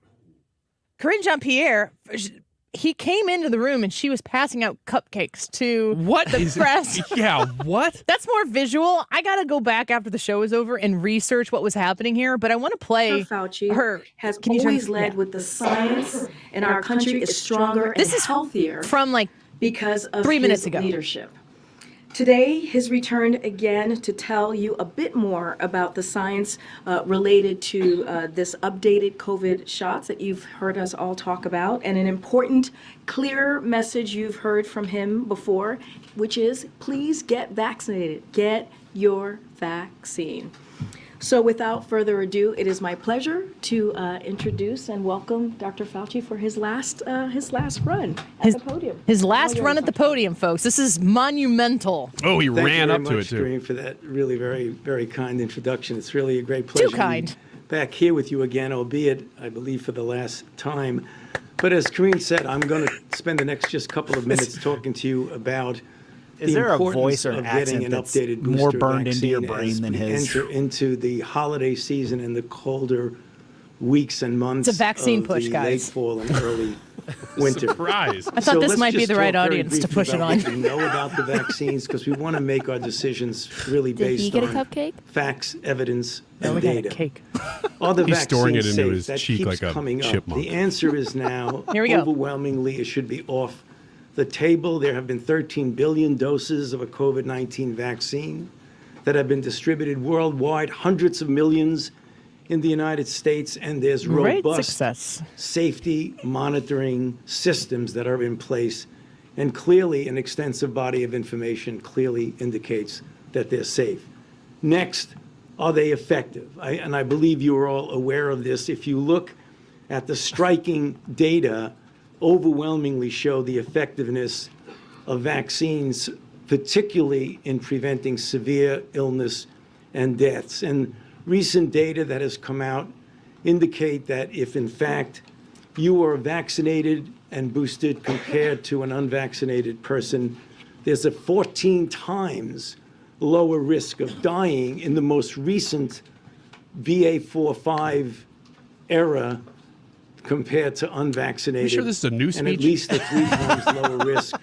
Corinne Jean-Pierre, he came into the room and she was passing out cupcakes to the press. Yeah, what? That's more visual. I got to go back after the show is over and research what was happening here, but I want to play Fauci her. has Can you turn- always led yeah. with the science, and our country is stronger and This is healthier from like because of 3 minutes his ago. leadership. Today, his returned again to tell you a bit more about the science related to this updated COVID shots that you've heard us all talk about, and an important, clear message you've heard from him before, which is please get vaccinated. Get your vaccine. So without further ado, it is my pleasure to introduce and welcome Dr. Fauci for his last run at the podium. His last run at the podium, folks. This is monumental. Oh, he Thank ran you up very to much, it, too. Kareem, for that really very, very kind introduction. It's really a great pleasure Too kind. to be back here with you again, albeit, I believe, for the last time. But as Kareem said, I'm going to spend the next just couple of minutes talking to you about Is the there a importance voice or an of getting accent an that's updated more booster burned into your vaccine brain as than we his? enter into the holiday season and the colder weeks and months It's a vaccine of push, the guys. late fall and early winter. Surprise. I thought this let's might be just the right talk very audience to briefly push it about on. what we know about the vaccines, because we want to make our decisions really Did he based get a on cupcake? facts, evidence, No, and we got a data. cake. Are the He's storing vaccines it into safe? his That cheek keeps like a coming up. chipmunk. The answer is now Here we go. overwhelmingly it should be off the table. There have been 13 billion doses of a COVID-19 vaccine that have been distributed worldwide, hundreds of millions in the United States, and there's Great robust success. safety monitoring systems that are in place. And clearly, an extensive body of information clearly indicates that they're safe. Next, are they effective? And I believe you are all aware of this. If you look at the striking data, overwhelmingly show the effectiveness of vaccines, particularly in preventing severe illness and deaths. And recent data that has come out indicate that if, in fact, you are vaccinated and boosted compared to an unvaccinated person, there's a 14 times lower risk of dying in the most recent BA.4/5 era compared to unvaccinated. You sure this is a news and at speech? least a 3 times lower risk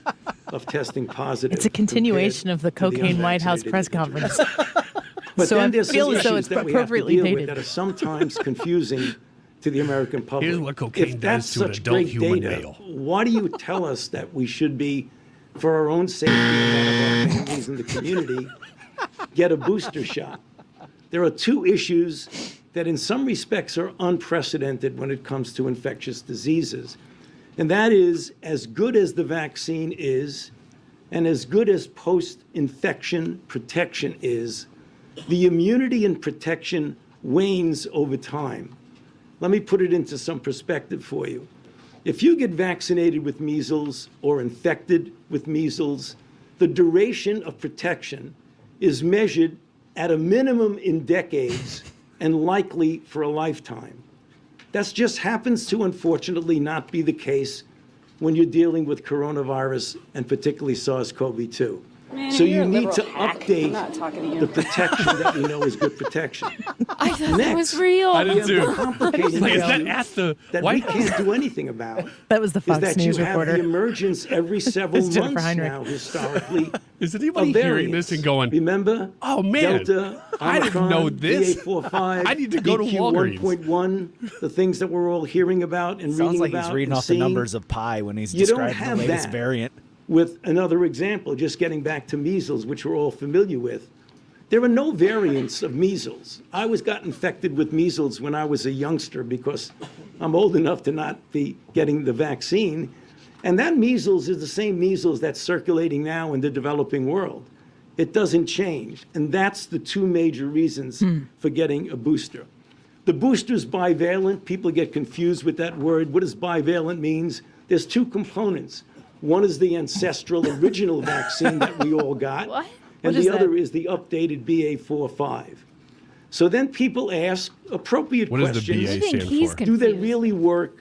of testing positive. It's a continuation of the compared to the cocaine White House unvaccinated press individual. conference. But So then I there's feel some as though issues it's that we have to appropriately deal dated. with that are sometimes confusing to the American public. Here's what cocaine If does that's to an such adult great human data, male. why do you tell us that we should be, for our own safety and that of our families in the community, get a booster shot? There are two issues that in some respects are unprecedented when it comes to infectious diseases. And that is, as good as the vaccine is, and as good as post-infection protection is, the immunity and protection wanes over time. Let me put it into some perspective for you. If you get vaccinated with measles or infected with measles, the duration of protection is measured at a minimum in decades and likely for a lifetime. That just happens to, unfortunately, not be the case when you're dealing with coronavirus and particularly SARS-CoV-2. So you need to update the protection that we know is good protection. I thought that was Next, real. I did we have too. the complicated Like, is that issue at the that White we can't do anything about. That was the Is Fox that News you have reporter. the emergence every several It's Jennifer months Heinrich. now, historically. Is anybody of hearing this variants. and going, Remember? oh, man, Delta, I didn't Omicron, know this. BA.4/5, I need to go to Walgreens. BQ1.1, the things that we're all hearing about and Sounds reading like about he's reading and off the seeing. numbers of pi when he's You don't describing the have latest that. variant. With another example, just getting back to measles, which we're all familiar with. There are no variants of measles. I got infected with measles when I was a youngster because I'm old enough to not be getting the vaccine. And that measles is the same measles that's circulating now in the developing world. It doesn't change. And that's the two major reasons for getting a booster. The booster's bivalent. People get confused with that word. What does bivalent means? There's two components. One is the ancestral original vaccine that we all got. What? And What the is other that? is the updated BA.4/5. So then people ask appropriate What does the questions. BA I think stand he's for? Do they confused. really work?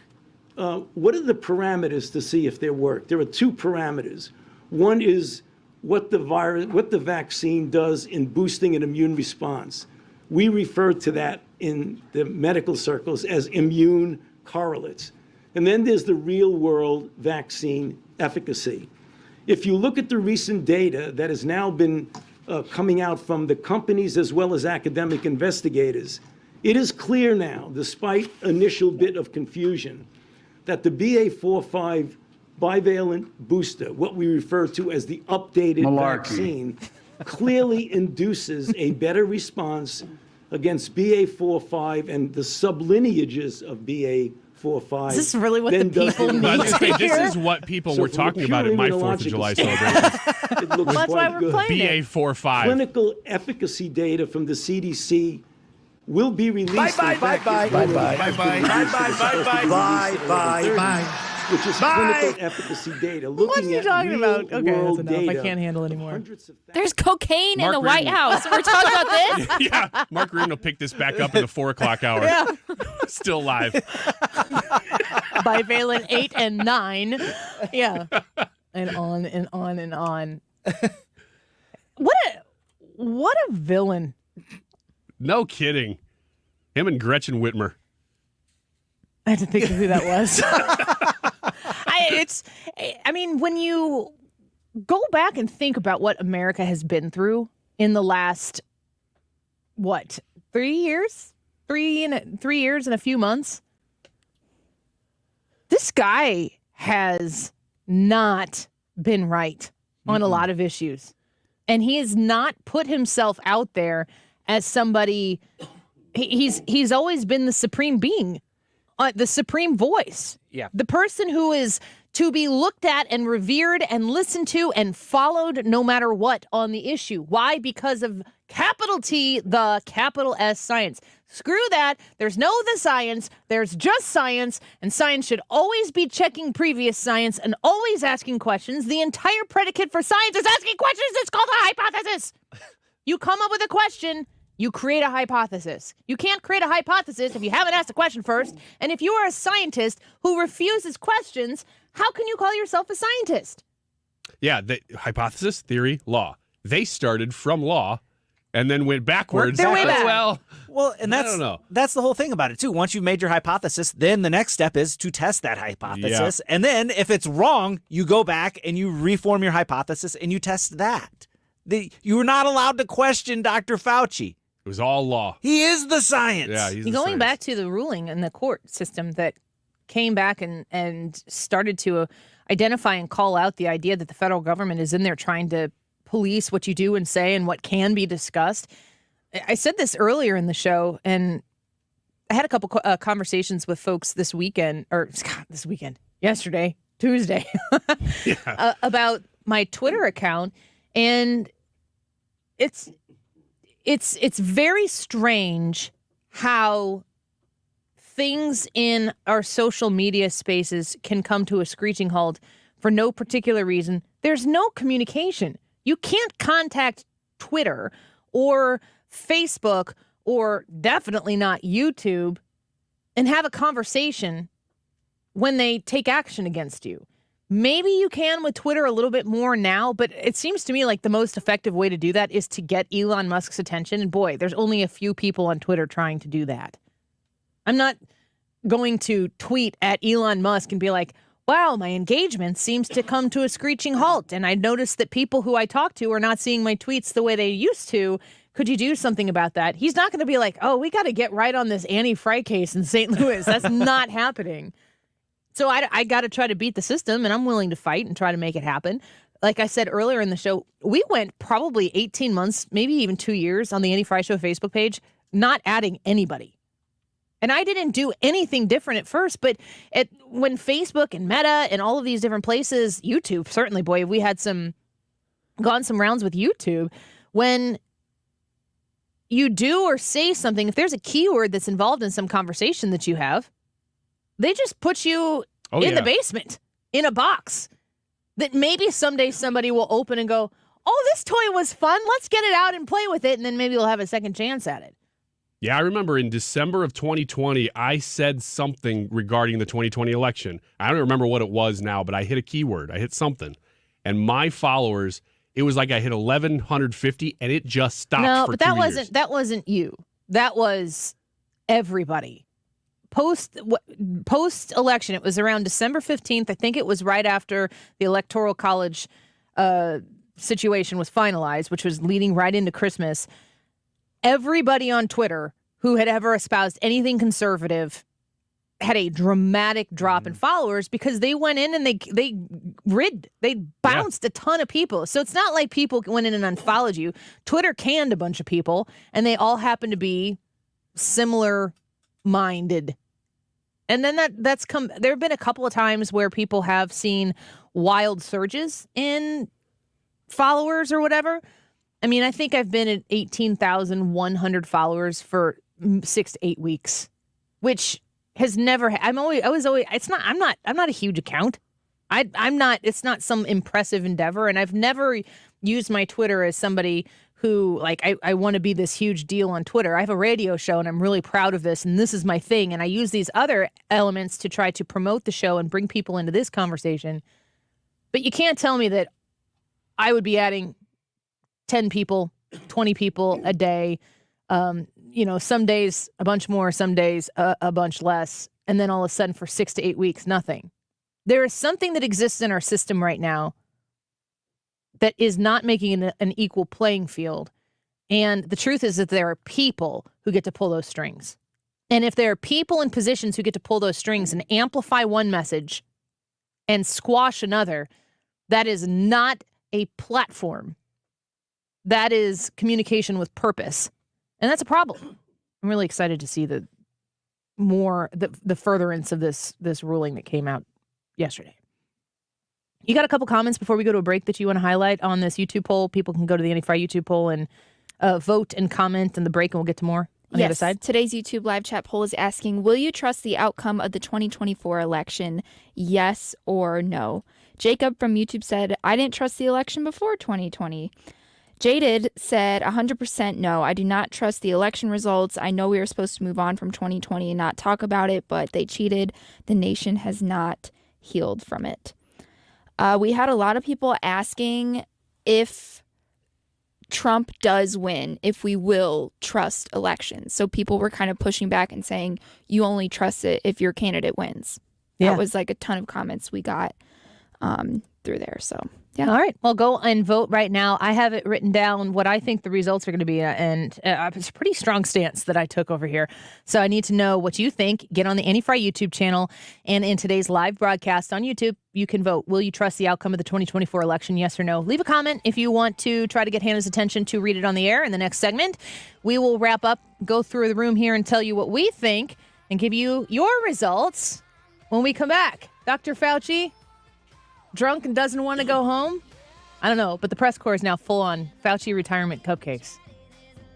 What are the parameters to see if they work? There are two parameters. One is what the vaccine does in boosting an immune response. We refer to that in the medical circles as immune correlates. And then there's the real world vaccine efficacy. If you look at the recent data that has now been coming out from the companies as well as academic investigators, it is clear now, despite initial bit of confusion, that the BA.4/5 bivalent booster, what we refer to as the updated vaccine, clearly induces a better response against BA.4/5 and the sublineages of BA.4/5. Is this really what the people need to hear? This is what people were talking about at my 4th of July celebration. It looks That's why quite we're good. playing it. BA.4/5. Clinical efficacy data from the CDC will be released. Bye, which is clinical efficacy data. What are you talking about? Okay, that's world enough. I data. can't handle anymore. There's cocaine in Mark the White Reed. House. We're talking about this? Yeah, Mark Green will pick this back up in the 4 o'clock hour. Yeah. Still live. Bivalent 8 and 9. Yeah. And on and on and on. What a villain. No kidding. Him and Gretchen Whitmer. I had to think of who that was. I mean, when you go back and think about what America has been through in the last, 3 years? 3 years and a few months? This guy has not been right on a lot of issues. And he has not put himself out there as somebody. He's always been the supreme being, the supreme voice. Yeah. The person who is to be looked at and revered and listened to and followed no matter what on the issue. Why? Because of capital T, the capital S science. Screw that. There's no the science. There's just science. And science should always be checking previous science and always asking questions. The entire predicate for science is asking questions. It's called a hypothesis. You come up with a question. You create a hypothesis. You can't create a hypothesis if you haven't asked a question first. And if you are a scientist who refuses questions, how can you call yourself a scientist? Yeah, the hypothesis, theory, law. They started from law and then went backwards. They're way back. Well, and I don't know. that's the whole thing about it too. Once you've made your hypothesis, then the next step is to test that hypothesis. And then if it's wrong, you go back and you reform your hypothesis and you test that. You're not allowed to question Dr. Fauci. It was all law. He is the science. Yeah, he's the Going science. back to the ruling in the court system that came back and started to identify and call out the idea that the federal government is in there trying to police what you do and say and what can be discussed. I said this earlier in the show, and I had a couple conversations with folks yesterday, Tuesday, about my Twitter account, and it's very strange how things in our social media spaces can come to a screeching halt for no particular reason. There's no communication. You can't contact Twitter or Facebook or definitely not YouTube and have a conversation when they take action against you. Maybe you can with Twitter a little bit more now, but it seems to me like the most effective way to do that is to get Elon Musk's attention. And boy, there's only a few people on Twitter trying to do that. I'm not going to tweet at Elon Musk and be like, wow, my engagement seems to come to a screeching halt. And I noticed that people who I talk to are not seeing my tweets the way they used to. Could you do something about that? He's not going to be like, oh, we got to get right on this Annie Frey case in St. Louis. That's not happening. So I got to try to beat the system, and I'm willing to fight and try to make it happen. Like I said earlier in the show, we went probably 18 months, maybe even 2 years on the Annie Frey Show Facebook page, not adding anybody. And I didn't do anything different at first, but when Facebook and Meta and all of these different places, YouTube, certainly, boy, we had gone some rounds with YouTube. When you do or say something, if there's a keyword that's involved in some conversation that you have, they just put you in the basement, in a box that maybe someday somebody will open and go, oh, this toy was fun. Let's get it out and play with it. And then maybe we'll have a second chance at it. Yeah, I remember in December of 2020, I said something regarding the 2020 election. I don't remember what it was now, but I hit a keyword. I hit something. And my followers it was like I hit 1,150 and it just stopped No, for but 2 that years. wasn't you. That was everybody. Post election, it was around December 15th. I think it was right after the Electoral College situation was finalized, which was leading right into Christmas. Everybody on Twitter who had ever espoused anything conservative had a dramatic drop in followers because they went in and they bounced a ton of people. So it's not like people went in and unfollowed you. Twitter canned a bunch of people, and they all happened to be similar minded. And then that's come. There have been a couple of times where people have seen wild surges in followers or whatever. I mean, I think I've been at 18,100 followers for 6 to 8 weeks, which has never. I'm not a huge account. I'm not. It's not some impressive endeavor, and I've never used my Twitter as somebody who, like, I want to be this huge deal on Twitter. I have a radio show, and I'm really proud of this, and this is my thing. And I use these other elements to try to promote the show and bring people into this conversation. But you can't tell me that I would be adding 10 people, 20 people a day. Some days a bunch more, some days a bunch less. And then all of a sudden for 6 to 8 weeks, nothing. There is something that exists in our system right now that is not making it an equal playing field. And the truth is that there are people who get to pull those strings. And if there are people in positions who get to pull those strings and amplify one message and squash another, that is not a platform. That is communication with purpose. And that's a problem. I'm really excited to see the furtherance of this ruling that came out yesterday. You got a couple comments before we go to a break that you want to highlight on this YouTube poll? People can go to the Annie Frey YouTube poll and vote and comment in the break, and we'll get to more on the other side. Today's YouTube live chat poll is asking, will you trust the outcome of the 2024 election? Yes or no? Jacob from YouTube said, I didn't trust the election before 2020. Jaded said 100% no. I do not trust the election results. I know we were supposed to move on from 2020 and not talk about it, but they cheated. The nation has not healed from it. We had a lot of people asking if Trump does win, if we will trust elections. So people were kind of pushing back and saying, you only trust it if your candidate wins. Yeah. That was like a ton of comments we got through there. So, yeah. All right. Well, go and vote right now. I have it written down what I think the results are going to be. And it's a pretty strong stance that I took over here. So I need to know what you think. Get on the Annie Frey YouTube channel. And in today's live broadcast on YouTube, you can vote. Will you trust the outcome of the 2024 election? Yes or no? Leave a comment if you want to try to get Hannah's attention to read it on the air in the next segment. We will wrap up, go through the room here and tell you what we think and give you your results when we come back. Dr. Fauci, drunk and doesn't want to go home? I don't know, but the press corps is now full on Fauci retirement cupcakes.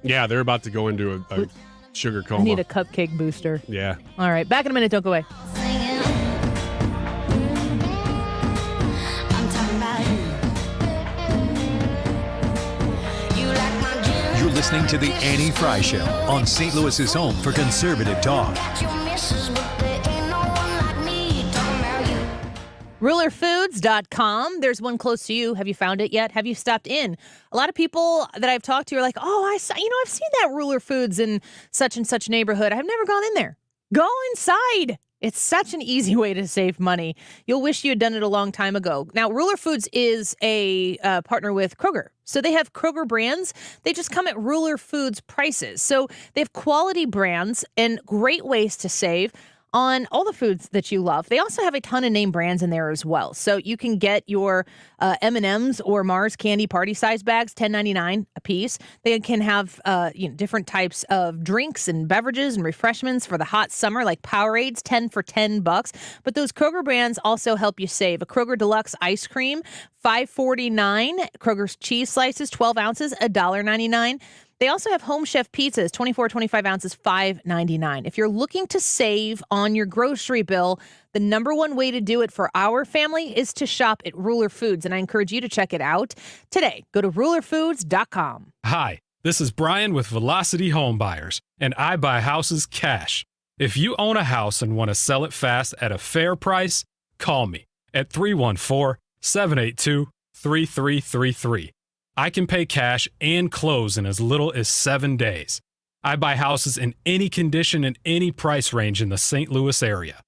Yeah, they're about to go into a sugar coma. I need a cupcake booster. Yeah. All right, back in a minute. Don't go away. You're listening to The Annie Frey Show on St. Louis's home for conservative talk. RulerFoods.com. There's one close to you. Have you found it yet? Have you stopped in? A lot of people that I've talked to are like, oh, I've seen that Ruler Foods in such and such neighborhood. I've never gone in there. Go inside. It's such an easy way to save money. You'll wish you had done it a long time ago. Now, Ruler Foods is a partner with Kroger. So they have Kroger brands. They just come at Ruler Foods prices. So they have quality brands and great ways to save on all the foods that you love. They also have a ton of name brands in there as well. So you can get your M&Ms or Mars candy party size bags, $10.99 a piece. They can have different types of drinks and beverages and refreshments for the hot summer, like Powerades, 10 for $10. But those Kroger brands also help you save. A Kroger Deluxe ice cream, $5.49. Kroger's cheese slices, 12 ounces, $1.99. They also have Home Chef pizzas, 24, 25 ounces, $5.99. If you're looking to save on your grocery bill, the number one way to do it for our family is to shop at Ruler Foods, and I encourage you to check it out today. Go to rulerfoods.com. Hi, this is Brian with Velocity Home Buyers, and I buy houses cash. If you own a house and want to sell it fast at a fair price, call me at 314-782-3333. I can pay cash and close in as little as 7 days. I buy houses in any condition and any price range in the St. Louis area.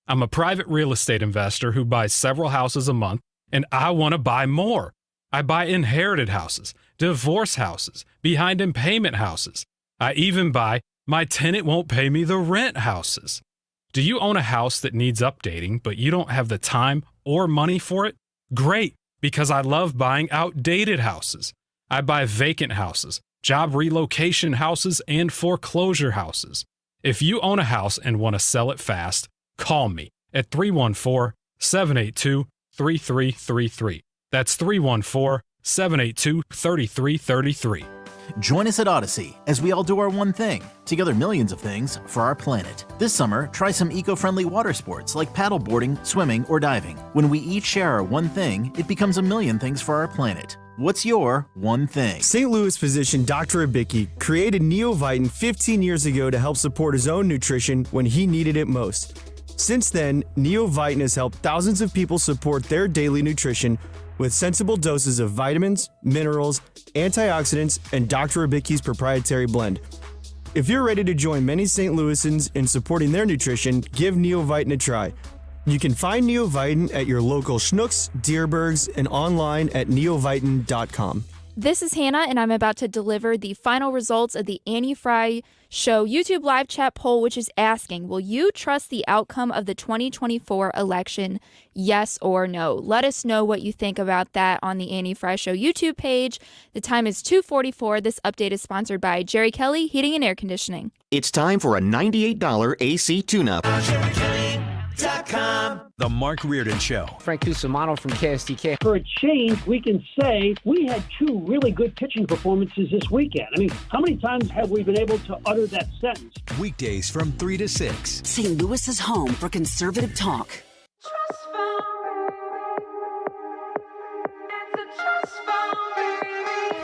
I'm a private real estate investor who buys several houses a month, and I want to buy more. I buy inherited houses, divorce houses, behind in payment houses. I even buy my tenant won't pay me the rent houses. Do you own a house that needs updating, but you don't have the time or money for it? Great, because I love buying outdated houses. I buy vacant houses, job relocation houses, and foreclosure houses. If you own a house and want to sell it fast, call me at 314-782-3333. That's 314-782-3333. Join us at Odyssey as we all do our one thing, together millions of things for our planet. This summer, try some eco-friendly water sports like paddleboarding, swimming, or diving. When we each share our one thing, it becomes a million things for our planet. What's your one thing? St. Louis physician Dr. Abicki created Neovitin 15 years ago to help support his own nutrition when he needed it most. Since then, Neovitin has helped thousands of people support their daily nutrition with sensible doses of vitamins, minerals, antioxidants, and Dr. Abicki's proprietary blend. If you're ready to join many St. Louisans in supporting their nutrition, give Neovitin a try. You can find Neovitin at your local Schnucks, Dierbergs, and online at neovitin.com. This is Hannah, and I'm about to deliver the final results of the Annie Frey Show YouTube live chat poll, which is asking, will you trust the outcome of the 2024 election, yes or no? Let us know what you think about that on the Annie Frey Show YouTube page. The time is 2:44. This update is sponsored by Jerry Kelly Heating and Air Conditioning. It's time for a $98 AC tune-up. The Mark Reardon Show. Frank Cusimano from KSDK. For a change, we can say we had two really good pitching performances this weekend. I mean, how many times have we been able to utter that sentence? Weekdays from 3 to 6. St. Louis is home for conservative talk.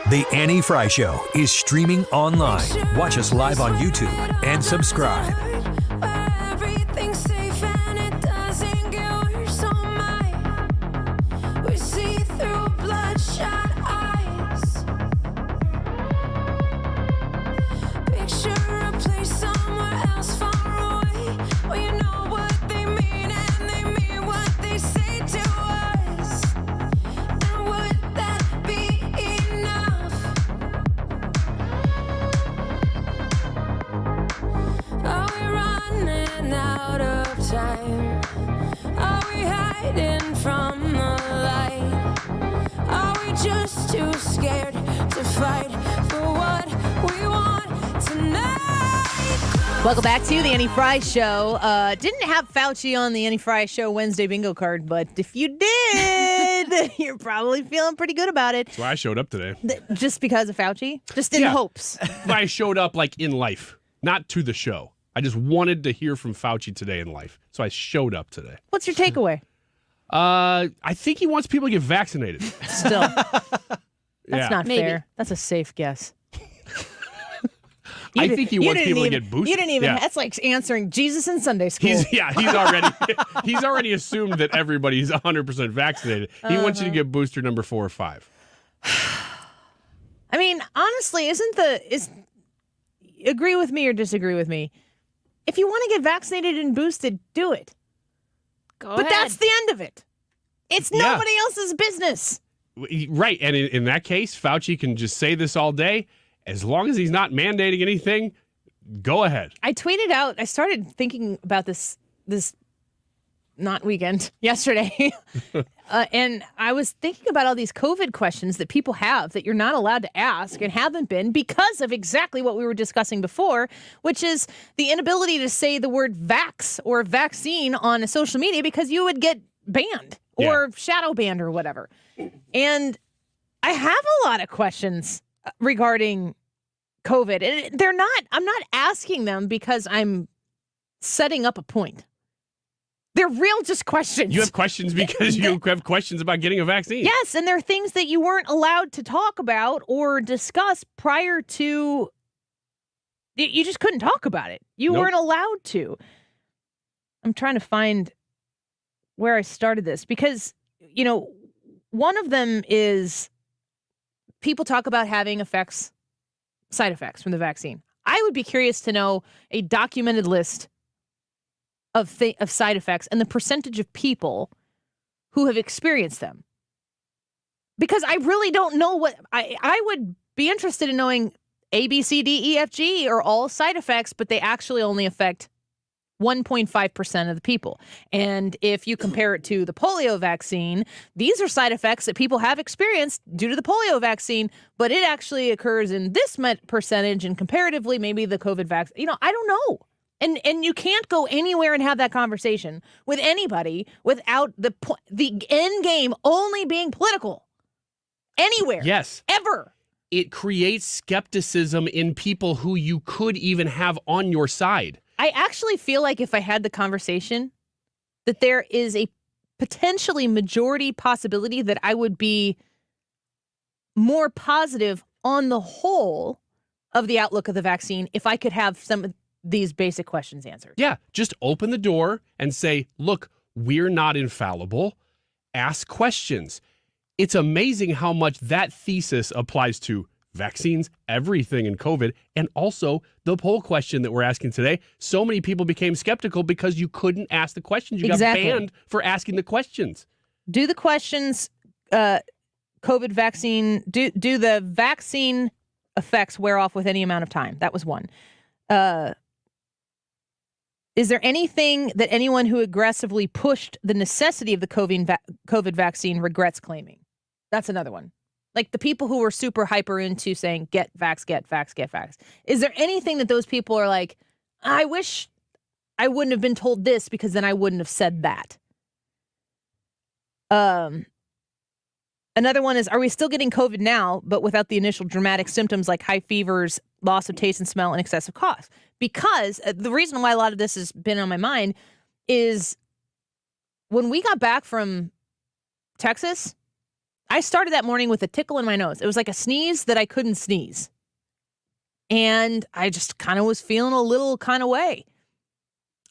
The Annie Frey Show is streaming online. Watch us live on YouTube and subscribe. Too scared to fight for what we want tonight. Welcome back to the Annie Frey Show. Didn't have Fauci on the Annie Frey Show Wednesday bingo card, but if you did, you're probably feeling pretty good about it. That's why I showed up today. Just because of Fauci? Just in hopes. I showed up like in life, not to the show. I just wanted to hear from Fauci today in life. So I showed up today. What's your takeaway? I think he wants people to get vaccinated. Still. That's not Maybe. fair. That's a safe guess. I think he wants people to get boosted. You didn't even. That's like answering Jesus in Sunday school. He's already assumed that everybody's 100% vaccinated. He wants you to get booster number 4 or 5. I mean, honestly, agree with me or disagree with me. If you want to get vaccinated and boosted, do it. Go but ahead. that's the end of it. It's nobody else's business. Right. And in that case, Fauci can just say this all day. As long as he's not mandating anything, go ahead. I tweeted out, I started thinking about this not weekend, yesterday. And I was thinking about all these COVID questions that people have that you're not allowed to ask and haven't been because of exactly what we were discussing before, which is the inability to say the word vax or vaccine on a social media because you would get banned or shadow banned or whatever. And I have a lot of questions regarding COVID. And I'm not asking them because I'm setting up a point. They're real just questions. You have questions because you have questions about getting a vaccine. Yes, and there are things that you weren't allowed to talk about or discuss prior to. You just couldn't talk about it. You weren't allowed to. I'm trying to find where I started this because, one of them is people talk about having side effects from the vaccine. I would be curious to know a documented list of side effects and the percentage of people who have experienced them. Because I really don't know what I would be interested in knowing. A, B, C, D, E, F, G are all side effects, but they actually only affect 1.5% of the people. And if you compare it to the polio vaccine, these are side effects that people have experienced due to the polio vaccine, but it actually occurs in this percentage, and comparatively, maybe the COVID vaccine. I don't know. And you can't go anywhere and have that conversation with anybody without the end game only being political. Anywhere. Yes. Ever. It creates skepticism in people who you could even have on your side. I actually feel like if I had the conversation, that there is a potentially majority possibility that I would be more positive on the whole of the outlook of the vaccine if I could have some of these basic questions answered. Yeah, just open the door and say, look, we're not infallible. Ask questions. It's amazing how much that thesis applies to vaccines, everything in COVID, and also the poll question that we're asking today. So many people became skeptical because you couldn't ask the questions. You got banned for asking the questions. Do the questions, COVID vaccine, do the vaccine effects wear off with any amount of time? That was one. Is there anything that anyone who aggressively pushed the necessity of the COVID vaccine regrets claiming? That's another one. Like the people who were super hyper into saying, get vax, get vax, get vax. Is there anything that those people are like, I wish I wouldn't have been told this because then I wouldn't have said that? Another one is, are we still getting COVID now, but without the initial dramatic symptoms like high fevers, loss of taste and smell, and excessive cough? Because the reason why a lot of this has been on my mind is when we got back from Texas, I started that morning with a tickle in my nose. It was like a sneeze that I couldn't sneeze. And I just kind of was feeling a little kind of way.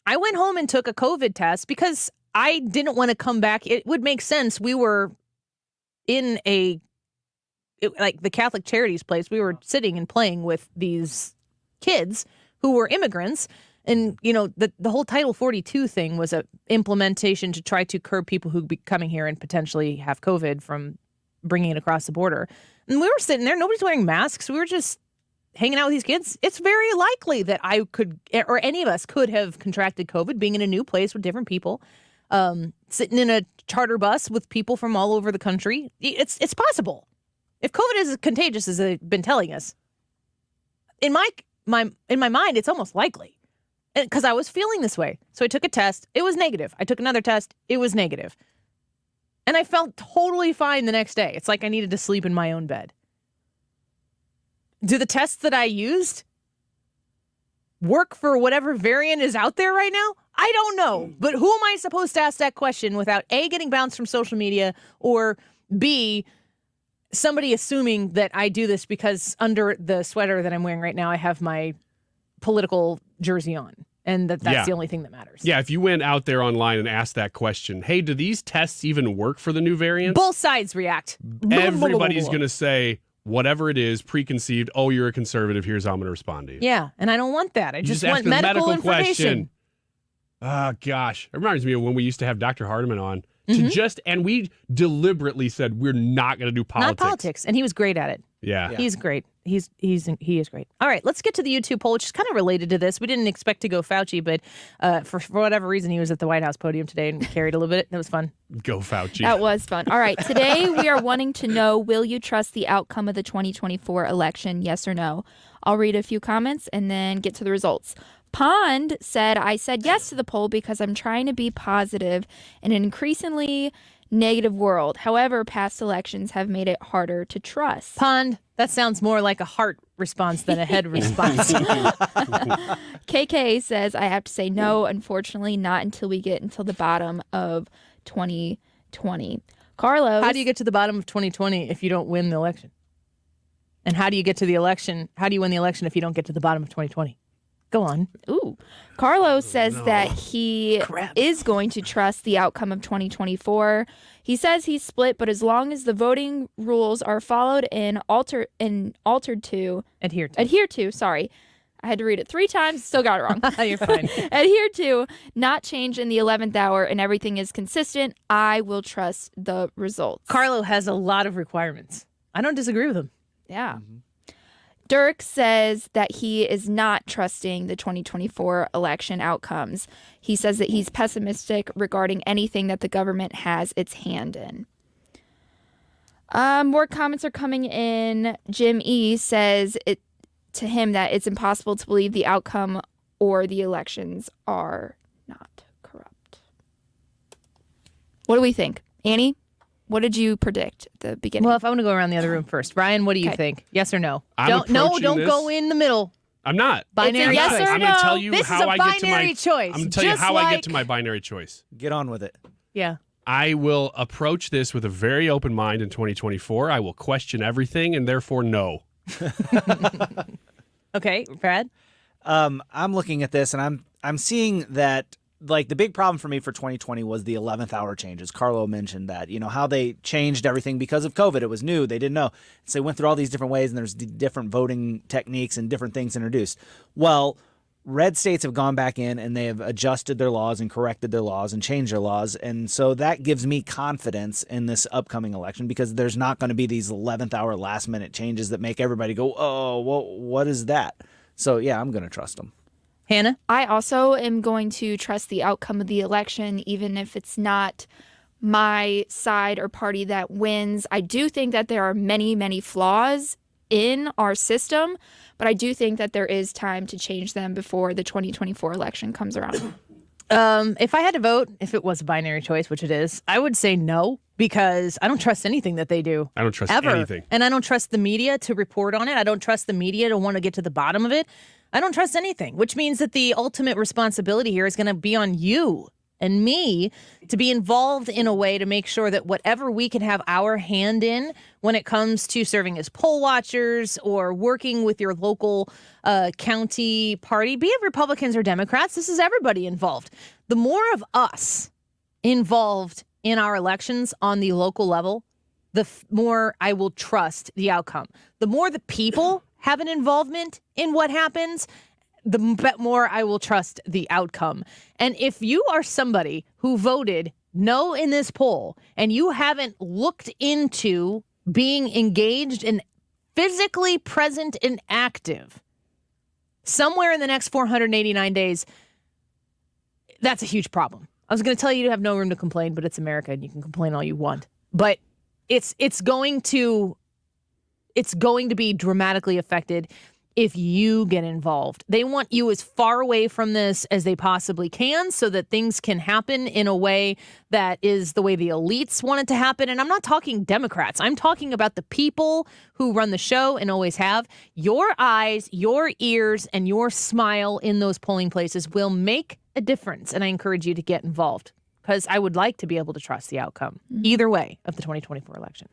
I went home and took a COVID test because I didn't want to come back. It would make sense. We were in like the Catholic Charities place. We were sitting and playing with these kids who were immigrants. And, the whole Title 42 thing was a implementation to try to curb people who'd be coming here and potentially have COVID from bringing it across the border. And we were sitting there. Nobody's wearing masks. We were just hanging out with these kids. It's very likely that I could, or any of us could have contracted COVID being in a new place with different people, sitting in a charter bus with people from all over the country. It's possible. If COVID is as contagious as they've been telling us, in my mind, it's almost likely. Because I was feeling this way. So I took a test. It was negative. I took another test. It was negative. And I felt totally fine the next day. It's like I needed to sleep in my own bed. Do the tests that I used work for whatever variant is out there right now? I don't know. But who am I supposed to ask that question without A, getting bounced from social media, or B, somebody assuming that I do this because under the sweater that I'm wearing right now, I have my political jersey on, and that's the only thing that matters. Yeah, if you went out there online and asked that question, hey, do these tests even work for the new variants? Both sides react. Everybody's going to say, whatever it is, preconceived, oh, you're a conservative, here's how I'm going to respond to you. Yeah, and I don't want that. I just ask want a medical information. Question. Oh, gosh. It reminds me of when we used to have Dr. Hardiman on. And we deliberately said, we're not going to do politics. Not politics, and he was great at it. Yeah. He's great. He is great. All right, let's get to the YouTube poll, which is kind of related to this. We didn't expect to go Fauci, but for whatever reason, he was at the White House podium today and carried a little bit. It was fun. Go Fauci. That was fun. All right, today we are wanting to know, will you trust the outcome of the 2024 election, yes or no? I'll read a few comments and then get to the results. Pond said, I said yes to the poll because I'm trying to be positive in an increasingly negative world. However, past elections have made it harder to trust. Pond, that sounds more like a heart response than a head response. KK says, I have to say no, unfortunately, not until we get until the bottom of 2020. Carlos. How do you get to the bottom of 2020 if you don't win the election? And how do you get to the election? How do you win the election if you don't get to the bottom of 2020? Go on. Ooh. Carlos says that he is going to trust the outcome of 2024. He says he's split, but as long as the voting rules are followed and adhered to, sorry. I had to read it 3 times, still got it wrong. You're fine. Adhered to, not change in the 11th hour, and everything is consistent, I will trust the results. Carlo has a lot of requirements. I don't disagree with him. Yeah. Dirk says that he is not trusting the 2024 election outcomes. He says that he's pessimistic regarding anything that the government has its hand in. More comments are coming in. Jim E. says to him that it's impossible to believe the outcome or the elections are not corrupt. What do we think? Annie? What did you predict at the beginning? Well, if I want to go around the other room first. Brian, what do you think? Yes or no? Don't go in the middle. I'm not. Binary yes choice. or I'm going to no. tell you This how is a I get to my binary choice. I'm going to tell you Just how I like- get to my binary choice. Get on with it. Yeah. I will approach this with a very open mind in 2024. I will question everything and therefore no. Okay, Brad? I'm looking at this and I'm seeing that like the big problem for me for 2020 was the 11th hour changes. Carlo mentioned that, how they changed everything because of COVID. It was new. They didn't know. So they went through all these different ways and there's different voting techniques and different things introduced. Well, red states have gone back in and they have adjusted their laws and corrected their laws and changed their laws. And so that gives me confidence in this upcoming election because there's not going to be these 11th hour last minute changes that make everybody go, oh, well, what is that? So, yeah, I'm going to trust them. Hannah? I also am going to trust the outcome of the election, even if it's not my side or party that wins. I do think that there are many, many flaws in our system, but I do think that there is time to change them before the 2024 election comes around. If I had to vote, if it was a binary choice, which it is, I would say no, because I don't trust anything that they do. I don't trust ever. anything. And I don't trust the media to report on it. I don't trust the media to want to get to the bottom of it. I don't trust anything, which means that the ultimate responsibility here is going to be on you and me to be involved in a way to make sure that whatever we can have our hand in when it comes to serving as poll watchers or working with your local county party, be it Republicans or Democrats, this is everybody involved. The more of us involved in our elections on the local level, the more I will trust the outcome. The more the people have an involvement in what happens, the more I will trust the outcome. And if you are somebody who voted no in this poll and you haven't looked into being engaged and physically present and active somewhere in the next 489 days, that's a huge problem. I was going to tell you to have no room to complain, but it's America and you can complain all you want. But it's going to be dramatically affected if you get involved. They want you as far away from this as they possibly can so that things can happen in a way that is the way the elites want it to happen. And I'm not talking Democrats. I'm talking about the people who run the show and always have. Your eyes, your ears, and your smile in those polling places will make a difference. And I encourage you to get involved because I would like to be able to trust the outcome either way of the 2024 election.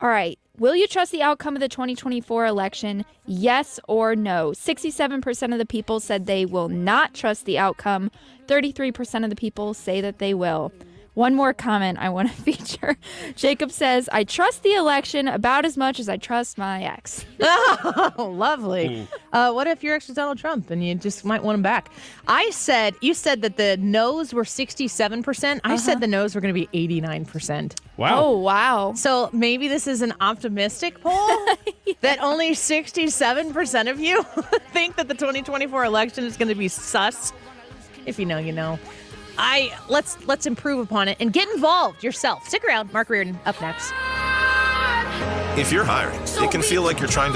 All right. Will you trust the outcome of the 2024 election? Yes or no? 67% of the people said they will not trust the outcome. 33% of the people say that they will. One more comment I want to feature. Jacob says, I trust the election about as much as I trust my ex. Oh, lovely. What if your ex was Donald Trump and you just might want him back? You said that the no's were 67%. I said the no's were going to be 89%. Wow. Oh, wow. So maybe this is an optimistic poll that only 67% of you think that the 2024 election is going to be sus. If you know, you know. Let's improve upon it and get involved yourself. Stick around. Mark Reardon up next. If you're hiring, it can feel like you're trying to